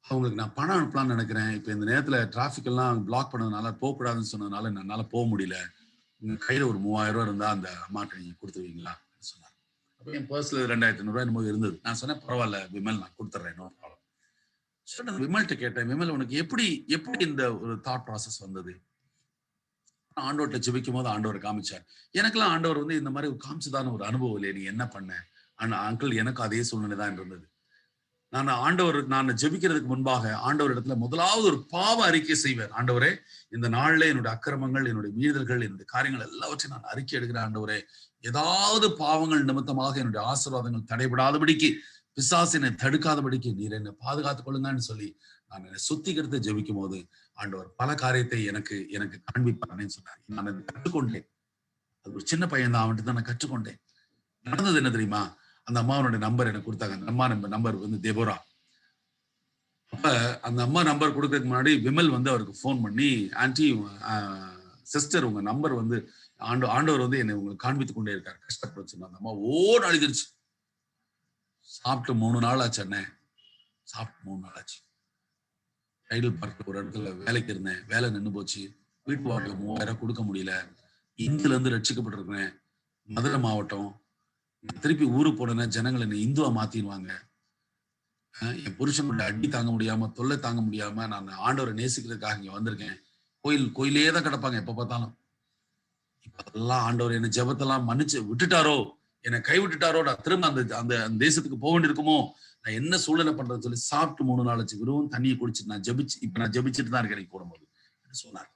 அவங்களுக்கு நான் பணம் அனுப்பலாம்னு நினைக்கிறேன். இப்ப இந்த நேரத்துல டிராபிக் எல்லாம் பிளாக் பண்ணதுனால போகக்கூடாதுன்னு சொன்னதுனால என்னால போக முடியல. உங்க கையில ஒரு 3000 ரூபாய் இருந்தா அந்த அம்மாட்ட நீங்க கொடுத்துருவீங்களா சொன்னார். அப்ப என் பர்ஸ்ல 2500 ரூபாய் என்னமோ இருந்தது. நான் சொன்னேன், பரவாயில்ல விமல், நான் கொடுத்துட்றேன், நோ ப்ராப்ளம். சொன்ன விமல்கிட்ட கேட்டேன், விமல் உனக்கு எப்படி இந்த ஒரு தாட் ப்ராசஸ் வந்தது? ஆண்டவர்கிட்ட ஜெபிக்கும் போது ஆண்டவர் காமிச்சார். எனக்கெல்லாம் ஆண்டவர் இந்த மாதிரி காமிச்சதான ஒரு அனுபவம் இல்லையே, நீ என்ன பண்ண? ஆனா அங்கிள், எனக்கு அதே சூழ்நிலை தான் இருந்தது. நான் ஜெபிக்கிறதுக்கு முன்பாக ஆண்டவர் இடத்துல முதலாவது ஒரு பாவ அறிக்கை செய்வேன். ஆண்டவரே, இந்த நாள்ல என்னுடைய அக்கிரமங்கள், என்னுடைய மீறுதல்கள், என்னுடைய காரியங்கள் எல்லாவற்றையும் நான் அறிக்கை எடுக்கிறேன். ஆண்டவரே, ஏதாவது பாவங்கள் நிமித்தமாக என்னுடைய ஆசீர்வாதங்கள் தடைபடாதபடிக்கு, பிசாசினை தடுக்காதபடிக்கு நீர் என்னை பாதுகாத்துக் கொள்ளுங்கன்னு சொல்லி நான் என்னை சுத்திகரித்து ஜெபிக்கும் போது ஆண்டவர் பல காரியத்தை எனக்கு காண்பிப்பார்னு சொன்னார். நான் அதை கற்றுக்கொண்டேன். அது ஒரு சின்ன பையன் தான், அவன்ட்டு தான் நான் கற்றுக்கொண்டேன். நடந்தது என்ன தெரியுமா? அந்த அம்மாவோட நம்பர் எனக்கு கொடுத்தாங்க. அந்த அம்மா நம்பர் தேபோரா. அப்ப அந்த அம்மா நம்பர் கொடுக்கறதுக்கு முன்னாடி விமல் அவருக்கு போன் பண்ணி, ஆன்டி, சிஸ்டர், உங்க நம்பர் ஆண்டவர் என்னை உங்களுக்கு காண்பித்துக் கொண்டே இருக்காரு, கஷ்டப்பட சொன்ன. அந்த அம்மா ஓட அழுதுருச்சு. சாப்பிட்டு 3 நாள் ஆச்சு அண்ணே. சாப்பிட்டு 3 நாள் ஆச்சு. டைடல் பார்க்க ஒரு இடத்துல வேலைக்கு இருந்தேன். வேலை நின்று போச்சு. வீட்டு வாடகை 3000 கொடுக்க முடியல. இந்துல இருந்து ரட்சிக்கப்பட்டிருக்கிறேன். மதுரை மாவட்டம். திருப்பி ஊருக்கு போனேன்னா ஜனங்கள் என்னை இந்துவா மாத்திடுவாங்க. என் புருஷனோட அடி தாங்க முடியாம, தொல்லை தாங்க முடியாம நான் ஆண்டவரை நேசிக்கிறதுக்காக இங்க வந்திருக்கேன். கோயிலே தான் கிடப்பாங்க எப்ப பார்த்தாலும். இப்ப அதெல்லாம் ஆண்டவர் என்ன ஜெபத்தெல்லாம் மன்னிச்சு விட்டுட்டாரோ, என்னை கை விட்டுட்டாரோ, நான் திரும்ப அந்த தேசத்துக்கு போக வேண்டியிருக்குமோ, நான் என்ன சூழ்நிலை பண்றேன்னு சொல்லி சாப்பிட்டு 3 நாள் ஆச்சு. வெறும் தண்ணியை குடிச்சிட்டு நான் ஜெபிச்சுட்டு தான் இருக்கேன் போடும்போது சொன்னார்.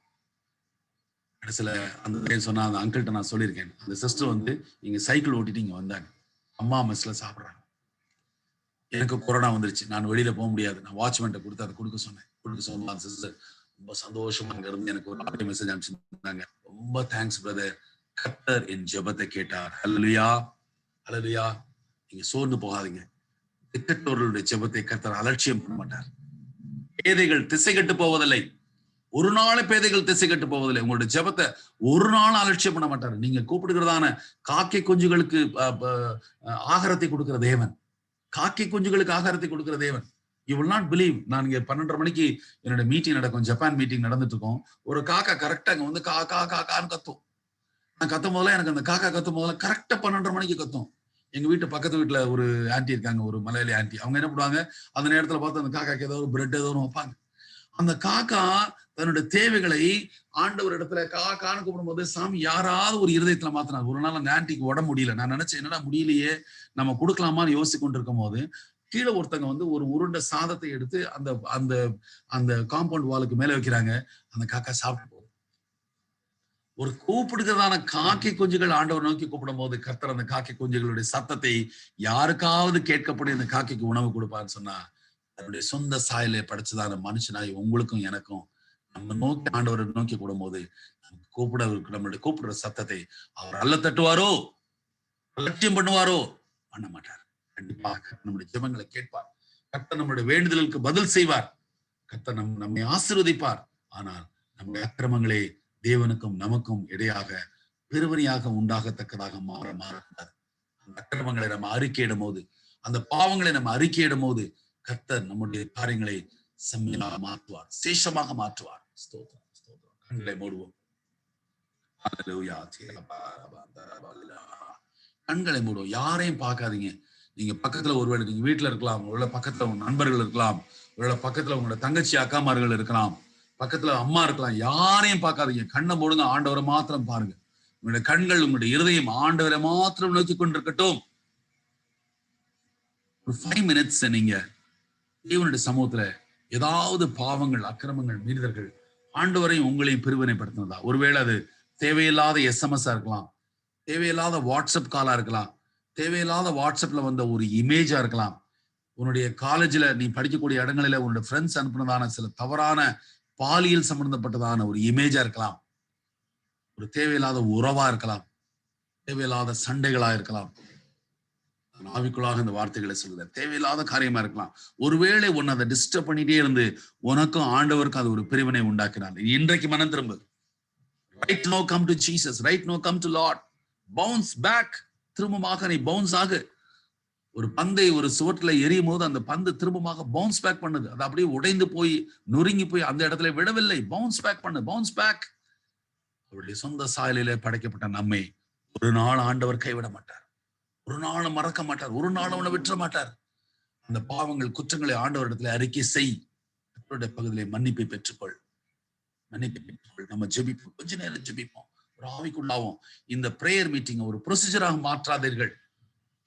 கடைசியில அந்த சொன்னா, அந்த அங்கிள்கிட்ட நான் சொல்லியிருக்கேன், அந்த சிஸ்டர் நீங்க சைக்கிள் ஓட்டிட்டு இங்க வந்தாங்க, அம்மா மெஸ்ல சாப்பிடுறாங்க. எனக்கு கொரோனா வந்துருச்சு, நான் வெளியில போக முடியாது. நான் வாட்ச்மேன்ட்ட கொடுத்து அதை கொடுக்க சொன்னேன். அந்த சிஸ்டர் ரொம்ப சந்தோஷமா அங்க இருந்து எனக்கு ஒரு ஆடியோ மெசேஜ் அனுப்பிச்சிருந்தாங்க. ரொம்ப தேங்க்ஸ் பிரதர், கர்த்தர் என் ஜெபத்தை கேட்டார். ஹல்லேலூயா, ஹல்லேலூயா. நீங்க சோர்ந்து போகாதீங்க. திக்கற்றவர்களுடைய ஜெபத்தை கர்த்தர் அலட்சியம் பண்ண மாட்டார். பேதைகள் திசை கட்டு போவதில்லை. ஒரு நாள் பேதைகள் திசை கட்டு போவதில்லை. உங்களுடைய ஜெபத்தை ஒரு நாள் அலட்சியம் பண்ண மாட்டார். நீங்க கூப்பிடுகிறதான காக்கை குஞ்சுகளுக்கு ஆகாரத்தை கொடுக்கிற தேவன், காக்கை குஞ்சுகளுக்கு ஆகாரத்தை கொடுக்கிற தேவன். You will not believe. நான் இங்க 12:30 மணிக்கு என்னோட மீட்டிங் நடக்கும், ஜப்பான் மீட்டிங் நடந்துட்டு இருக்கோம். ஒரு காக்கா கரெக்டா அங்க கா கா கான்னு கத்தும். நான் கத்தும் போதெல்லாம் எனக்கு அந்த காக்கா கத்தும் போதெல்லாம் கரெக்டா 12:30 மணிக்கு கத்தும். எங்க வீட்டு பக்கத்து வீட்டுல ஒரு ஆன்டி இருக்காங்க, ஒரு மலையாளி ஆன்டி. அவங்க என்ன பண்ணுவாங்க, அந்த நேரத்துல பார்த்து அந்த காக்காக்கு ஏதோ ஒரு பிரெட் ஏதோ ஒன்று வைப்பாங்க. அந்த காக்கா தன்னுடைய தேவைகளை ஆண்டவர் இடத்துல காக்கான்னு கூப்பிடும் போது சாமி யாராவது ஒரு இருதயத்துல மாத்தினார். ஒரு நாள் அந்த ஆன்டிக்கு உடம்பு முடியல. நான் நினைச்சேன் என்னடா முடியலையே, நம்ம கொடுக்கலாமான்னு யோசிச்சு கொண்டிருக்கும் போது கீழே ஒருத்தங்க வந்து ஒரு உருண்டை சாதத்தை எடுத்து அந்த அந்த அந்த காம்பவுண்ட் வாலுக்கு மேல வைக்கிறாங்க. அந்த காக்கா சாப்பிட்டு போகுது. ஒரு கூப்பிடுகிறதான காக்கை குஞ்சுகள் ஆண்டவர் நோக்கி கூப்பிடும் போது கர்த்தர் அந்த காக்கை குஞ்சுகளுடைய சத்தத்தை யாருக்காவது கேட்கப்படும் இந்த காக்கைக்கு உணவு கொடுப்பான்னு சொன்னா, தன்னுடைய சொந்த சாயலை படைச்சதான மனுஷனாய் உங்களுக்கும் எனக்கும் நம்ம நோக்கி ஆண்டவரை நோக்கி கூடும் போது நம்மளுடைய கூப்பிடுற சத்தத்தை அவர் அல்ல தட்டுவாரோ, அலட்சியம் பண்ணுவாரோ? பண்ண மாட்டார். கண்டிப்பாக நம்முடைய ஜெபங்களை கேட்பார். கர்த்தர் நம்முடைய வேண்டுதலுக்கு பதில் செய்வார். கர்த்தர் நம்மை ஆசீர்வதிப்பார். ஆனால் நம்முடைய அக்கிரமங்களே தேவனுக்கும் நமக்கும் இடையாக பெருவரியாக உண்டாகத்தக்கதாக மாறக்கூடாது. அந்த அக்கிரமங்களை நம்ம அறிக்கையிடும் போது, அந்த பாவங்களை நம்ம அறிக்கையிடும் போது கர்த்தர் நம்முடைய காரியங்களை செம்மையாக மாற்றுவார், சேஷமாக மாற்றுவார். ஸ்தோத்திரம், ஸ்தோத்திரம். கண்களை மூடுவோம். கண்களை மூடுவோம். யாரையும் பார்க்காதீங்க. நீங்க பக்கத்துல ஒருவேளை நீங்க வீட்டுல இருக்கலாம், ஒருவேளை பக்கத்துல உங்க நண்பர்கள் இருக்கலாம், ஒருவேளை பக்கத்துல உங்களோட தங்கச்சி அக்காமார்கள் இருக்கலாம், பக்கத்துல அம்மா இருக்கலாம். யாரையும் பார்க்காதீங்க. கண்ணை மூடுங்க, ஆண்டவரை மாத்திரம் பாருங்க. உங்களுடைய கண்கள், உங்களுடைய இருதயம் ஆண்டவரை மாத்திரம் நோக்கி கொண்டிருக்கட்டும். ஒரு 5 minutes நீங்க தேவனுடைய சமூகத்துல ஏதாவது பாவங்கள், அக்கிரமங்கள், மீறுதல்கள் ஆண்டவரையும் உங்களையும் பிரிவினைப்படுத்தினதா? ஒருவேளை அது தேவையில்லாத SMS-ஆ இருக்கலாம், தேவையில்லாத வாட்ஸ்அப் காலா இருக்கலாம், தேவையில்லாத வாட்ஸ்அப்ல வந்த ஒரு இமேஜா இருக்கலாம், உன்னுடைய காலேஜ்ல நீ படிக்கக்கூடிய இடங்களில உன்னுடைய ஃப்ரெண்ட்ஸ் அனுப்புனதான சில தவறான பாலியல் சம்பந்தப்பட்டதான ஒரு இமேஜா இருக்கலாம், ஒரு தேவையில்லாத உறவா இருக்கலாம், தேவையில்லாத சண்டைகளா இருக்கலாம். ஆவிக்குள்ளாக இந்த வார்த்தைகளை சொல்லுற தேவையில்லாத காரியமா இருக்கலாம். ஒருவேளை உன்னை அதை டிஸ்டர்ப் பண்ணிட்டே இருந்து உனக்கும் ஆண்டவருக்கும் அது ஒரு பிரிவினை உண்டாக்கினார். இன்றைக்கு மனம் திரும்பு. Right now come to Jesus, right now come to lord. Bounce back. திரும்பமாக நீ பவுன்ஸ் ஆகு. ஒரு பந்தை ஒரு சுவற்றில எரியும் போது அந்த பந்து திரும்பமாக பவுன்ஸ் பேக் பண்ணுது. அது அப்படியே உடைந்து போய் நொறுங்கி போய் அந்த இடத்துல விடவில்லை. பவுன்ஸ் பேக் பண்ணு, பவுன்ஸ் பேக். அவருடைய சொந்த சாயலிலே படைக்கப்பட்ட நம்மை ஒரு நாள் ஆண்டவர் கைவிட மாட்டார், ஒரு நாளும் மறக்க மாட்டார், ஒரு நாளும் அவனை விட்டுற மாட்டார். அந்த பாவங்கள், குற்றங்களை ஆண்டவரிடத்துல அறிக்கை செய். அவருடைய பகுதியிலே மன்னிப்பை பெற்றுக்கொள், மன்னிப்பை பெற்றுக்கொள். நம்ம ஜெபிப்போம், கொஞ்ச நேரம் ஜெபிப்போம், ஒரு ஆவிக்குள்ளாவும். இந்த பிரேயர் மீட்டிங் ஒரு ப்ரொசீஜராக மாற்றாதீர்கள்.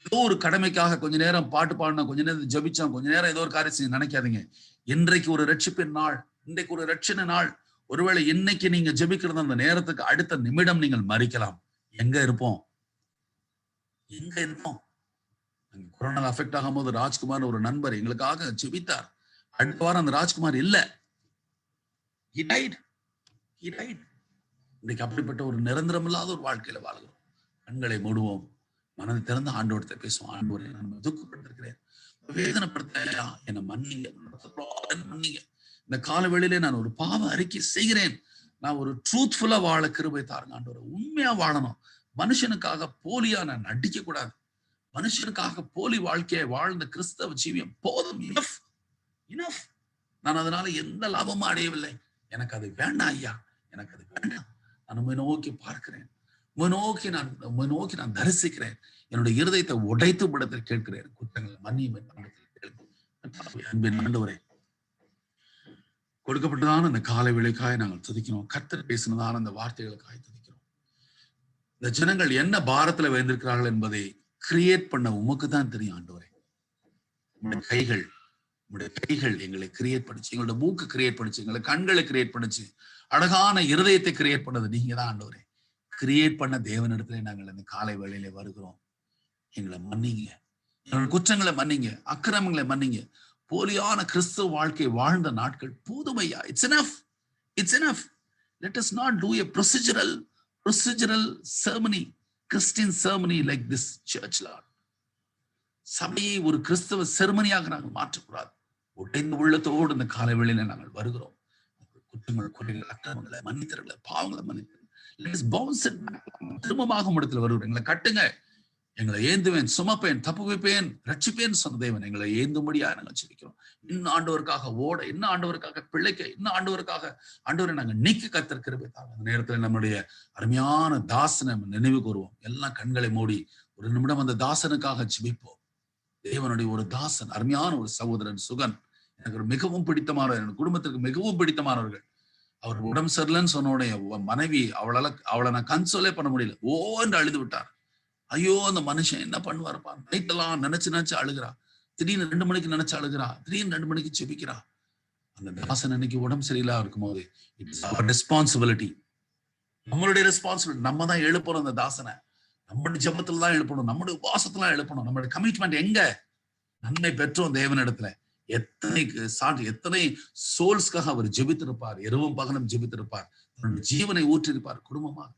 ஏதோ ஒரு கடமைக்காக கொஞ்ச நேரம் பாட்டு பாடினோம், கொஞ்ச நேரம் ஜெபிச்சோம், கொஞ்ச நேரம் ஏதோ ஒரு காரியம் செய்ய நினைக்காதீங்க. இன்றைக்கு ஒரு ரட்சிப்பின் நாள், இன்றைக்கு ஒரு ரட்சண நாள். ஒருவேளை இன்னைக்கு நீங்க ஜெபிக்கிறது அந்த நேரத்துக்கு அடுத்த நிமிடம் நீங்கள் மறிக்கலாம். எங்க இருப்போம்? எங்க இருப்போம்? கொரோனா அஃபெக்ட் ஆகும் போது ராஜ்குமார் ஒரு நண்பர் எங்களுக்காக ஜெபித்தார். அடுத்த வாரம் அந்த ராஜ்குமார் இல்ல, he died. இன்னைக்கு அப்படிப்பட்ட ஒரு நிரந்தரம் இல்லாத ஒரு வாழ்க்கையில வாழ்கிறோம். கண்களை மூடுவோம், மனதை திறந்து ஆண்டவரத்தை பேசுவோம். ஆண்டவரை நான் துக்கப்படுத்திருக்கிறேன், வேதனைப்படுத்த என்னை மன்னிங்க, மன்னிங்க. இந்த கால வேளையிலே நான் ஒரு பாவ அறிக்கை செய்கிறேன். நான் ஒரு ட்ரூத்ஃபுல்லா வாழ கிருபை தாருங்க ஆண்டவரை. உண்மையா வாழணும். மனுஷனுக்காக போலியா நான் நடிக்க கூடாது. மனுஷனுக்காக போலி வாழ்க்கையை வாழ்ந்த கிறிஸ்தவ ஜீவியம் போதும். இனஃப். நான் அதனால எந்த லாபமும் அடையவில்லை. எனக்கு அது வேண்டாம் ஐயா, எனக்கு அது வேண்டாம். நான் உம்மை நோக்கி பார்க்கிறேன், உம்மை நோக்கி நான் தரிசிக்கிறேன். என்னுடைய இருதயத்தை உடைத்து விடத்தில் கேட்கிறேன். குற்றங்களை மன்னியும் அன்பின் ஆண்டவரே, கொடுக்கப்பட்டதான இந்த காலை வேளைக்காய் நாங்கள் துதிக்கிறோம். கர்த்தர் பேசினதான அந்த வார்த்தைகளுக்காய் துதிக்கிறோம். இந்த ஜனங்கள் என்ன பாரத்துல வைந்திருக்கிறார்கள் என்பதை கிரியேட் பண்ண உமக்கு தான் தெரியும் ஆண்டவரே. உங்களுடைய கைகள் எங்களை கிரியேட் பண்ணிச்சு, எங்களோட மூக்கு கிரியேட் பண்ணிச்சு, எங்களை கண்களை கிரியேட் பண்ணிச்சு, அழகான இருதயத்தை கிரியேட் பண்ணது நீங்க தான் ஆண்டவரே. கிரியேட் பண்ண தேவனிடத்துல நாங்கள் இந்த காலை வேளையில வருகிறோம். எங்களை மன்னிங்க, எங்களோட குற்றங்களை மன்னிங்க, அக்கிரமங்களை மன்னிங்க. போலியான கிறிஸ்துவ வாழ்க்கை வாழ்ந்த நாட்கள் போதுமையா. It's enough. Let us not do a procedural ceremony, Christian ceremony like this church, Lord. சபையை ஒரு கிறிஸ்தவ செருமனியாக நாங்கள் மாற்றக்கூடாது. உடைந்த உள்ளத்தோடு இந்த காலை வேளையில நாங்கள் வருகிறோம். குற்றங்கள், குறைகள், அக்கிரமங்களை மன்னித்தர்களை, பாவங்களை மன்னித்தர்கள். Let us bounce it back. திரும்பமாக இடத்துல வருகிறோம். எங்களை கட்டுங்க, எங்களை ஏந்துவேன், சுமப்பேன், தப்பு வைப்பேன், ரட்சிப்பேன் சொன்ன தேவன் எங்களை ஏந்தும்படியா நாங்கள் ஜெபிக்கிறோம். இன்னும் ஆண்டவருக்காக ஓட, இன்னும் ஆண்டவருக்காக பிழைக்க, இன்னும் ஆண்டவருக்காக ஆண்டவரை நாங்கள் நீக்கி கத்திருக்கிறோம். அந்த நேரத்துல நம்முடைய அருமையான தாசனை நினைவு கூறுவோம். எல்லாம் கண்களை மூடி ஒரு நிமிடம் அந்த தாசனுக்காக ஜெபிப்போம். தேவனுடைய ஒரு தாசன், அருமையான ஒரு சகோதரன் சுகன், எனக்கு ஒரு மிகவும் பிடித்தமானவர், என் குடும்பத்திற்கு மிகவும் பிடித்தமானவர்கள். அவர் உடம்பு சரியில்லைன்னு சொன்ன உடனே மனைவி அவளை நான் கன்சோலே பண்ண முடியல, ஓன்று அழுது விட்டார். ஐயோ, அந்த மனுஷன் என்ன பண்ணுவாருப்பா, நைட்டெல்லாம் நினைச்சு அழுகிறா, திடீர்னு 2 மணிக்கு நினைச்சு அழுகிறா, திடீர்னு 2 மணிக்கு ஜெபிக்கிறா. அந்த தாசன் அன்னைக்கு உடம்பு சரியில்லா இருக்கும்போது இட்ஸ் அவர் ரெஸ்பான்சிபிலிட்டி, நம்மளுடைய ரெஸ்பான்சிபிலிட்டி. நம்ம தான் எழுப்பணும் அந்த தாசனை, நம்மளுடைய ஜெபத்துல தான் எழுப்பணும், நம்மளுடைய உபவாசத்துல எழுப்பணும். நம்மளுடைய கமிட்மெண்ட் எங்க? நன்மை பெற்றோம் தேவனிடத்துல. எத்தனை சோல்ஸ்க்காக அவர் ஜெபித்திருப்பார், இரவும் பகலும் ஜெபித்திருப்பார், தன்னுடைய ஜீவனை ஊற்றிருப்பார் குடும்பமாக.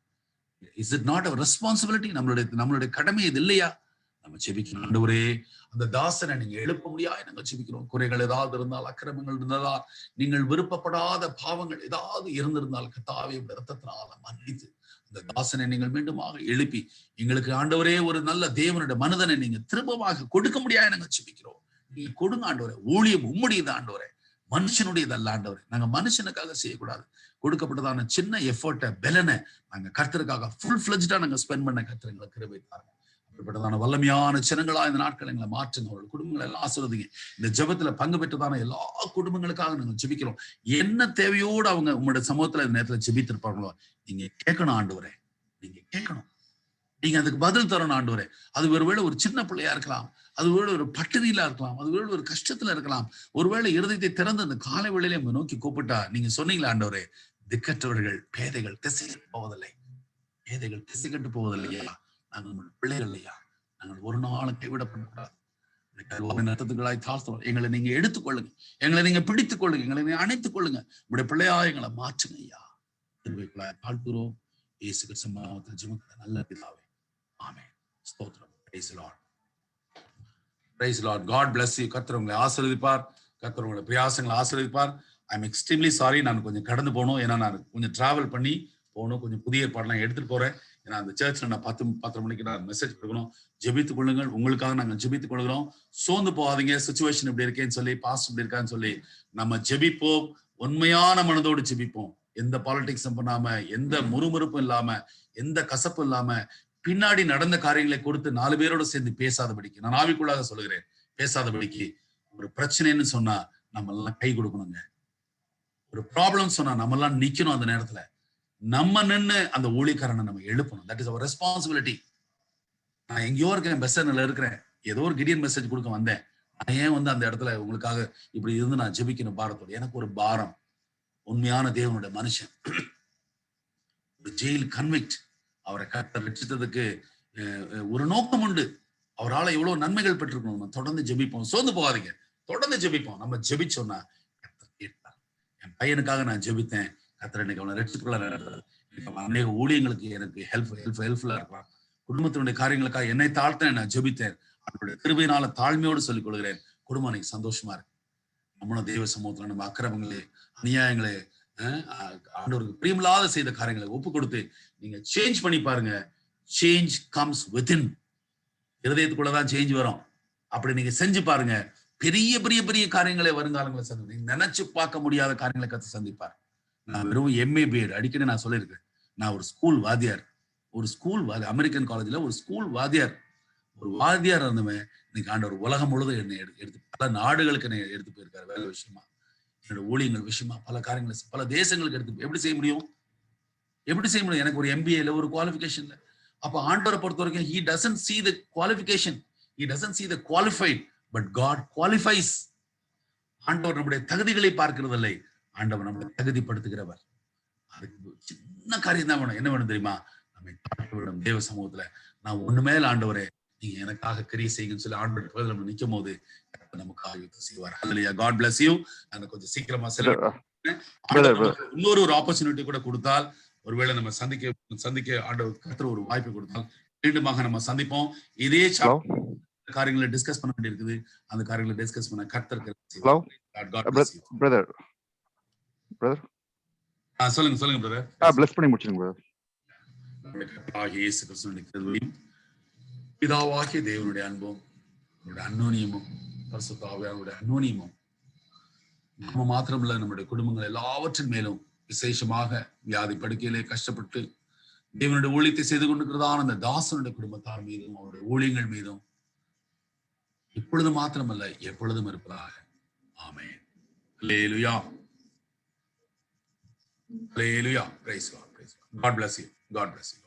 Is it not our responsibility? நம்மளுடைய கடமை இது இல்லையா? நம்ம ஜெபிக்கணும். ஆண்டவரே, அந்த தாசனை நீங்க எழுப்ப முடியாது நாங்க ஜெபிக்கிறோம். குறைகள் ஏதாவது இருந்தால், அக்கிரமங்கள் இருந்ததால், நீங்கள் விருப்பப்படாத பாவங்கள் ஏதாவது இருந்திருந்தால் கர்த்தாவே இரத்தத்தினால மன்னித்து அந்த தாசனை நீங்கள் மீண்டுமாக எழுப்பி எங்களுக்கு ஆண்டவரே ஒரு நல்ல தேவனுடைய மனிதனை நீங்க திரும்பமாக கொடுக்க முடியாது நாங்க ஜெபிக்கிறோம். நீங்க கொடுங்க ஆண்டவரே. ஊழியம் உம்முடையது ஆண்டவரே, மனுஷனுடையது அல்ல ஆண்டவரே. நாங்க மனுஷனுக்காக செய்யக்கூடாது. கொடுக்கப்பட்டதான சின்ன எஃபர்ட்டை, பெலனை நாங்க கர்த்தருக்காக ஃபுல் ஃபிளஜ்டா நாங்க ஸ்பெண்ட் பண்ண கர்த்தர் எங்களுக்கு கிருபை தாருங்க. அப்படிப்பட்டதான வல்லமையான ஜனங்களா இந்த நாட்கள் எங்களை மாற்றுங்க. அவர்கள் குடும்பங்களை எல்லாம் ஆசீர்வதிங்க. இந்த ஜெபத்துல பங்கு பெற்றதான எல்லா குடும்பங்களுக்காக நாங்கள் ஜெபிக்கிறோம். என்ன தேவையோடு அவங்க உங்களுடைய சமூகத்துல இந்த நேரத்துல ஜெபித்திருப்பாங்களோ நீங்க கேட்கணும் ஆண்டவரே, நீங்க கேட்கணும், நீங்க அதுக்கு பதில் தரணும் ஆண்டவரே. அது ஒருவேளை ஒரு சின்ன பிள்ளையா இருக்கலாம், அது ஒருவேளை ஒரு பட்டினியில இருக்கலாம், அது ஒருவேளை ஒரு கஷ்டத்துல இருக்கலாம். ஒருவேளை இருதயத்தை திறந்து அந்த காலை வேளையில நோக்கி கூப்பிட்டா நீங்க சொன்னீங்களா ஆண்டவரே, திக்கற்றவர்கள் பேதைகள் திசை போவதில்லை, பேதைகள் திசை கட்டு போவதில்லையா, நாங்கள் நம்ம பிள்ளைகள் இல்லையா, நாங்கள் ஒரு நாளும் கைவிடப்படக்கூடாது. நட்டத்துக்களாய் தாழ்த்தோம், எங்களை நீங்க எடுத்துக்கொள்ளுங்க, எங்களை நீங்க பிடித்துக் கொள்ளுங்க, எங்களை நீங்க அணைத்துக் கொள்ளுங்க, உங்களுடைய பிள்ளையா எங்களை மாற்றுங்க ஐயா. தாழ்த்துறோம் இயேசு கிறிஸ்து நாமத்தில் ஜெபிக்கிறோம் நல்ல பிதாவே, ஆமென். ஸ்தோத்திரம். Praise the Lord, praise the Lord. God bless you. கர்த்தர் உங்களை ஆசீர்வதிப்பார், கர்த்தர் உங்களுடைய பிரயாசங்களை ஆசீர்வதிப்பார். ஐ எம் எக்ஸ்ட்ரீம்லி சாரி, நான் கொஞ்சம் கடந்து போகணும், ஏன்னா நான் கொஞ்சம் டிராவல் பண்ணி போகணும், கொஞ்சம் புதிய ஏற்பாடுலாம் எடுத்துட்டு போறேன். ஏன்னா அந்த சர்ச்ல நான் 10 மணிக்கு நான் மெசேஜ் கொடுக்கணும். ஜெபித்துக் கொள்ளுங்கள், உங்களுக்காக நாங்கள் ஜெபித்துக் கொள்கிறோம். சோர்ந்து போகாதீங்க, சிச்சுவேஷன் இப்படி இருக்கேன்னு சொல்லி, பாஸ்ட் இப்படி இருக்கான்னு சொல்லி நம்ம ஜெபிப்போம். உண்மையான மனதோடு ஜெபிப்போம். எந்த பாலிடிக்ஸும் பண்ணாம, எந்த முறுமுறுப்பும் இல்லாம, எந்த கசப்பும் இல்லாம, பின்னாடி நடந்த காரியங்களை கொடுத்து 4 பேரோட சேர்ந்து பேசாதபடிக்கு, நான் ஆவிக்குள்ளாக சொல்லுகிறேன், பேசாதபடிக்கு. ஒரு பிரச்சனைன்னு சொன்னா நம்ம எல்லாம் கை கொடுக்கணுங்க. ஒரு ப்ராப்ளம் சொன்னா நம்ம எல்லாம் நிக்கணும். அந்த நேரத்துல நம்ம நின்று அந்த ஊழியக்காரனை நம்ம எழுப்பணும். தட் இஸ் அவர் ரெஸ்பான்சிபிலிட்டி. நான் எங்கேயோ இருக்கேன், பெஸ்ஸர்ல இருக்கிறேன், ஏதோ ஒரு கிடியன் மெசேஜ் கொடுக்க வந்தேன், நான் ஏன் அந்த இடத்துல உங்களுக்காக இப்படி இருந்து நான் ஜெபிக்கணும் பாரத்தோடு? எனக்கு ஒரு பாரம். உண்மையான தேவனுடைய மனுஷன், ஒரு ஜெயில் கன்விக்ட், அவரை கர்த்தர் ரட்சித்ததுக்கு ஒரு நோக்கம் உண்டு. அவரால் எவ்வளவு நன்மைகள் பெற்றிருக்கணும். நம்ம தொடர்ந்து ஜெபிப்போம், சோர்ந்து போகாதீங்க, தொடர்ந்து ஜெபிப்போம். நம்ம ஜெபிச்சோம்னா கர்த்தர் கேட்பார். என் பையனுக்காக நான் ஜெபித்தேன், கர்த்தர் இன்னைக்கு அவனை ரட்சித்துக்குள்ள அநேக ஊழியங்களுக்கு எனக்கு ஹெல்ப்ஃபுல்லா இருக்கலாம். குடும்பத்தினுடைய காரியங்களுக்காக என்னை தாழ்த்தேன், நான் ஜெபித்தேன். அவருடைய கிருபையினால தாழ்மையோடு சொல்லிக் கொள்கிறேன். குடும்பம் இன்னைக்கு சந்தோஷமா இருக்கு. நம்மளும் தெய்வ சமூகத்துல நம்ம அக்கிரமங்களே, அநியாயங்களே, ஆண்டவருக்கு பிரியமில்லாத செய்த காரியங்களை ஒப்பு கொடுத்து நீங்க சேஞ்ச் பண்ணி பாருங்க. Change comes within. இருதயத்துக்குள்ளதான் சேஞ்ச் வரும். அப்படி நீங்க செஞ்சு பாருங்க. பெரிய பெரிய பெரிய காரியங்களை வருங்காலங்களை சந்தி, நீங்க நினைச்சு பார்க்க முடியாத காரியங்களை கத்து சந்திப்பார். நான் வெறும் MA BEd அடிக்கடி நான் சொல்லியிருக்கேன். நான் ஒரு ஸ்கூல் வாத்தியார், அமெரிக்கன் காலேஜ்ல ஒரு ஸ்கூல் வாத்தியார் இருந்தவன் இன்னைக்கு ஆண்டவர் உலகம் முழுவதும் என்னை எடுத்து பல நாடுகளுக்கு என்னை எடுத்து போயிருக்காரு. வேலை விஷயமா, என்னோட ஊழியங்கள் விஷயமா, பல காரியங்களை பல தேசங்களுக்கு எடுத்து. எப்படி செய்ய முடியும்? எனக்கு ஒரு MBA ஒரு குவாலிஃபிகேஷன்ல. அப்ப ஆண்டவரை பொறுத்த வரைக்கும் he doesn't see the qualification, he doesn't see the qualified, but God qualifies. ஆண்டவர் நம்முடைய தகுதிகளை பார்க்கிறதில்லை, ஆண்டவர் நம்மளை தகுதிப்படுத்துகிறவர். அதுக்கு சின்ன காரியம் தான் வேணும். என்ன வேணும் தெரியுமா? நம்மை தாழ்த்த விடும் தேவ சமூகத்துல. நான் ஒண்ணுமே இல்ல, நீங்க எனக்காக கிரியை செய்யுங்கன்னு சொல்லி ஆண்டவர் நம்ம நிற்கும் போது நமக்காக யுத்தம் செய்வார். ஹல்லேலூயா. God bless you. நான் கொஞ்சம் சீக்கிரமா இன்னொரு ஆப்பர்ச்சுனிட்டி கூட கொடுத்தால், ஒருவேளை நம்ம சந்திக்க ஆண்டவர் கர்த்தர் ஒரு வாய்ப்பு கொடுத்தால் மீண்டுமாக நம்ம சந்திப்போம். இதே காரியங்களை டிஸ்கஸ் பண்ண வேண்டி இருக்குது. அந்த காரியங்களை டிஸ்கஸ் பண்ண கர்த்தர் சொல்லுங்க பிரதர். பிளஸ் பண்ணி முடிச்சுங்க பிரதர். பிதாவாகிய தேவனுடைய அன்பும் அந்யோன்யமும் பரிசுத்த ஆவியானவருடைய அந்யோன்யமும் நம்ம மாத்திரமல்ல, நம்முடைய குடும்பங்கள் எல்லாவற்றின் மேலும், விசேஷமாக வியாதி படுக்கையிலே கஷ்டப்பட்டு தேவனுடைய ஊழியத்தை செய்து கொண்டிருக்கிறதான அந்த தாசனுடைய குடும்பத்தார் மீதும் அவருடைய ஊழியங்கள் மீதும் இப்பொழுது மாத்திரமல்ல எப்பொழுதும் இருப்பதாக. ஆமென். அல்லேலூயா. Hallelujah. Praise God. Praise God. God bless you. God bless you.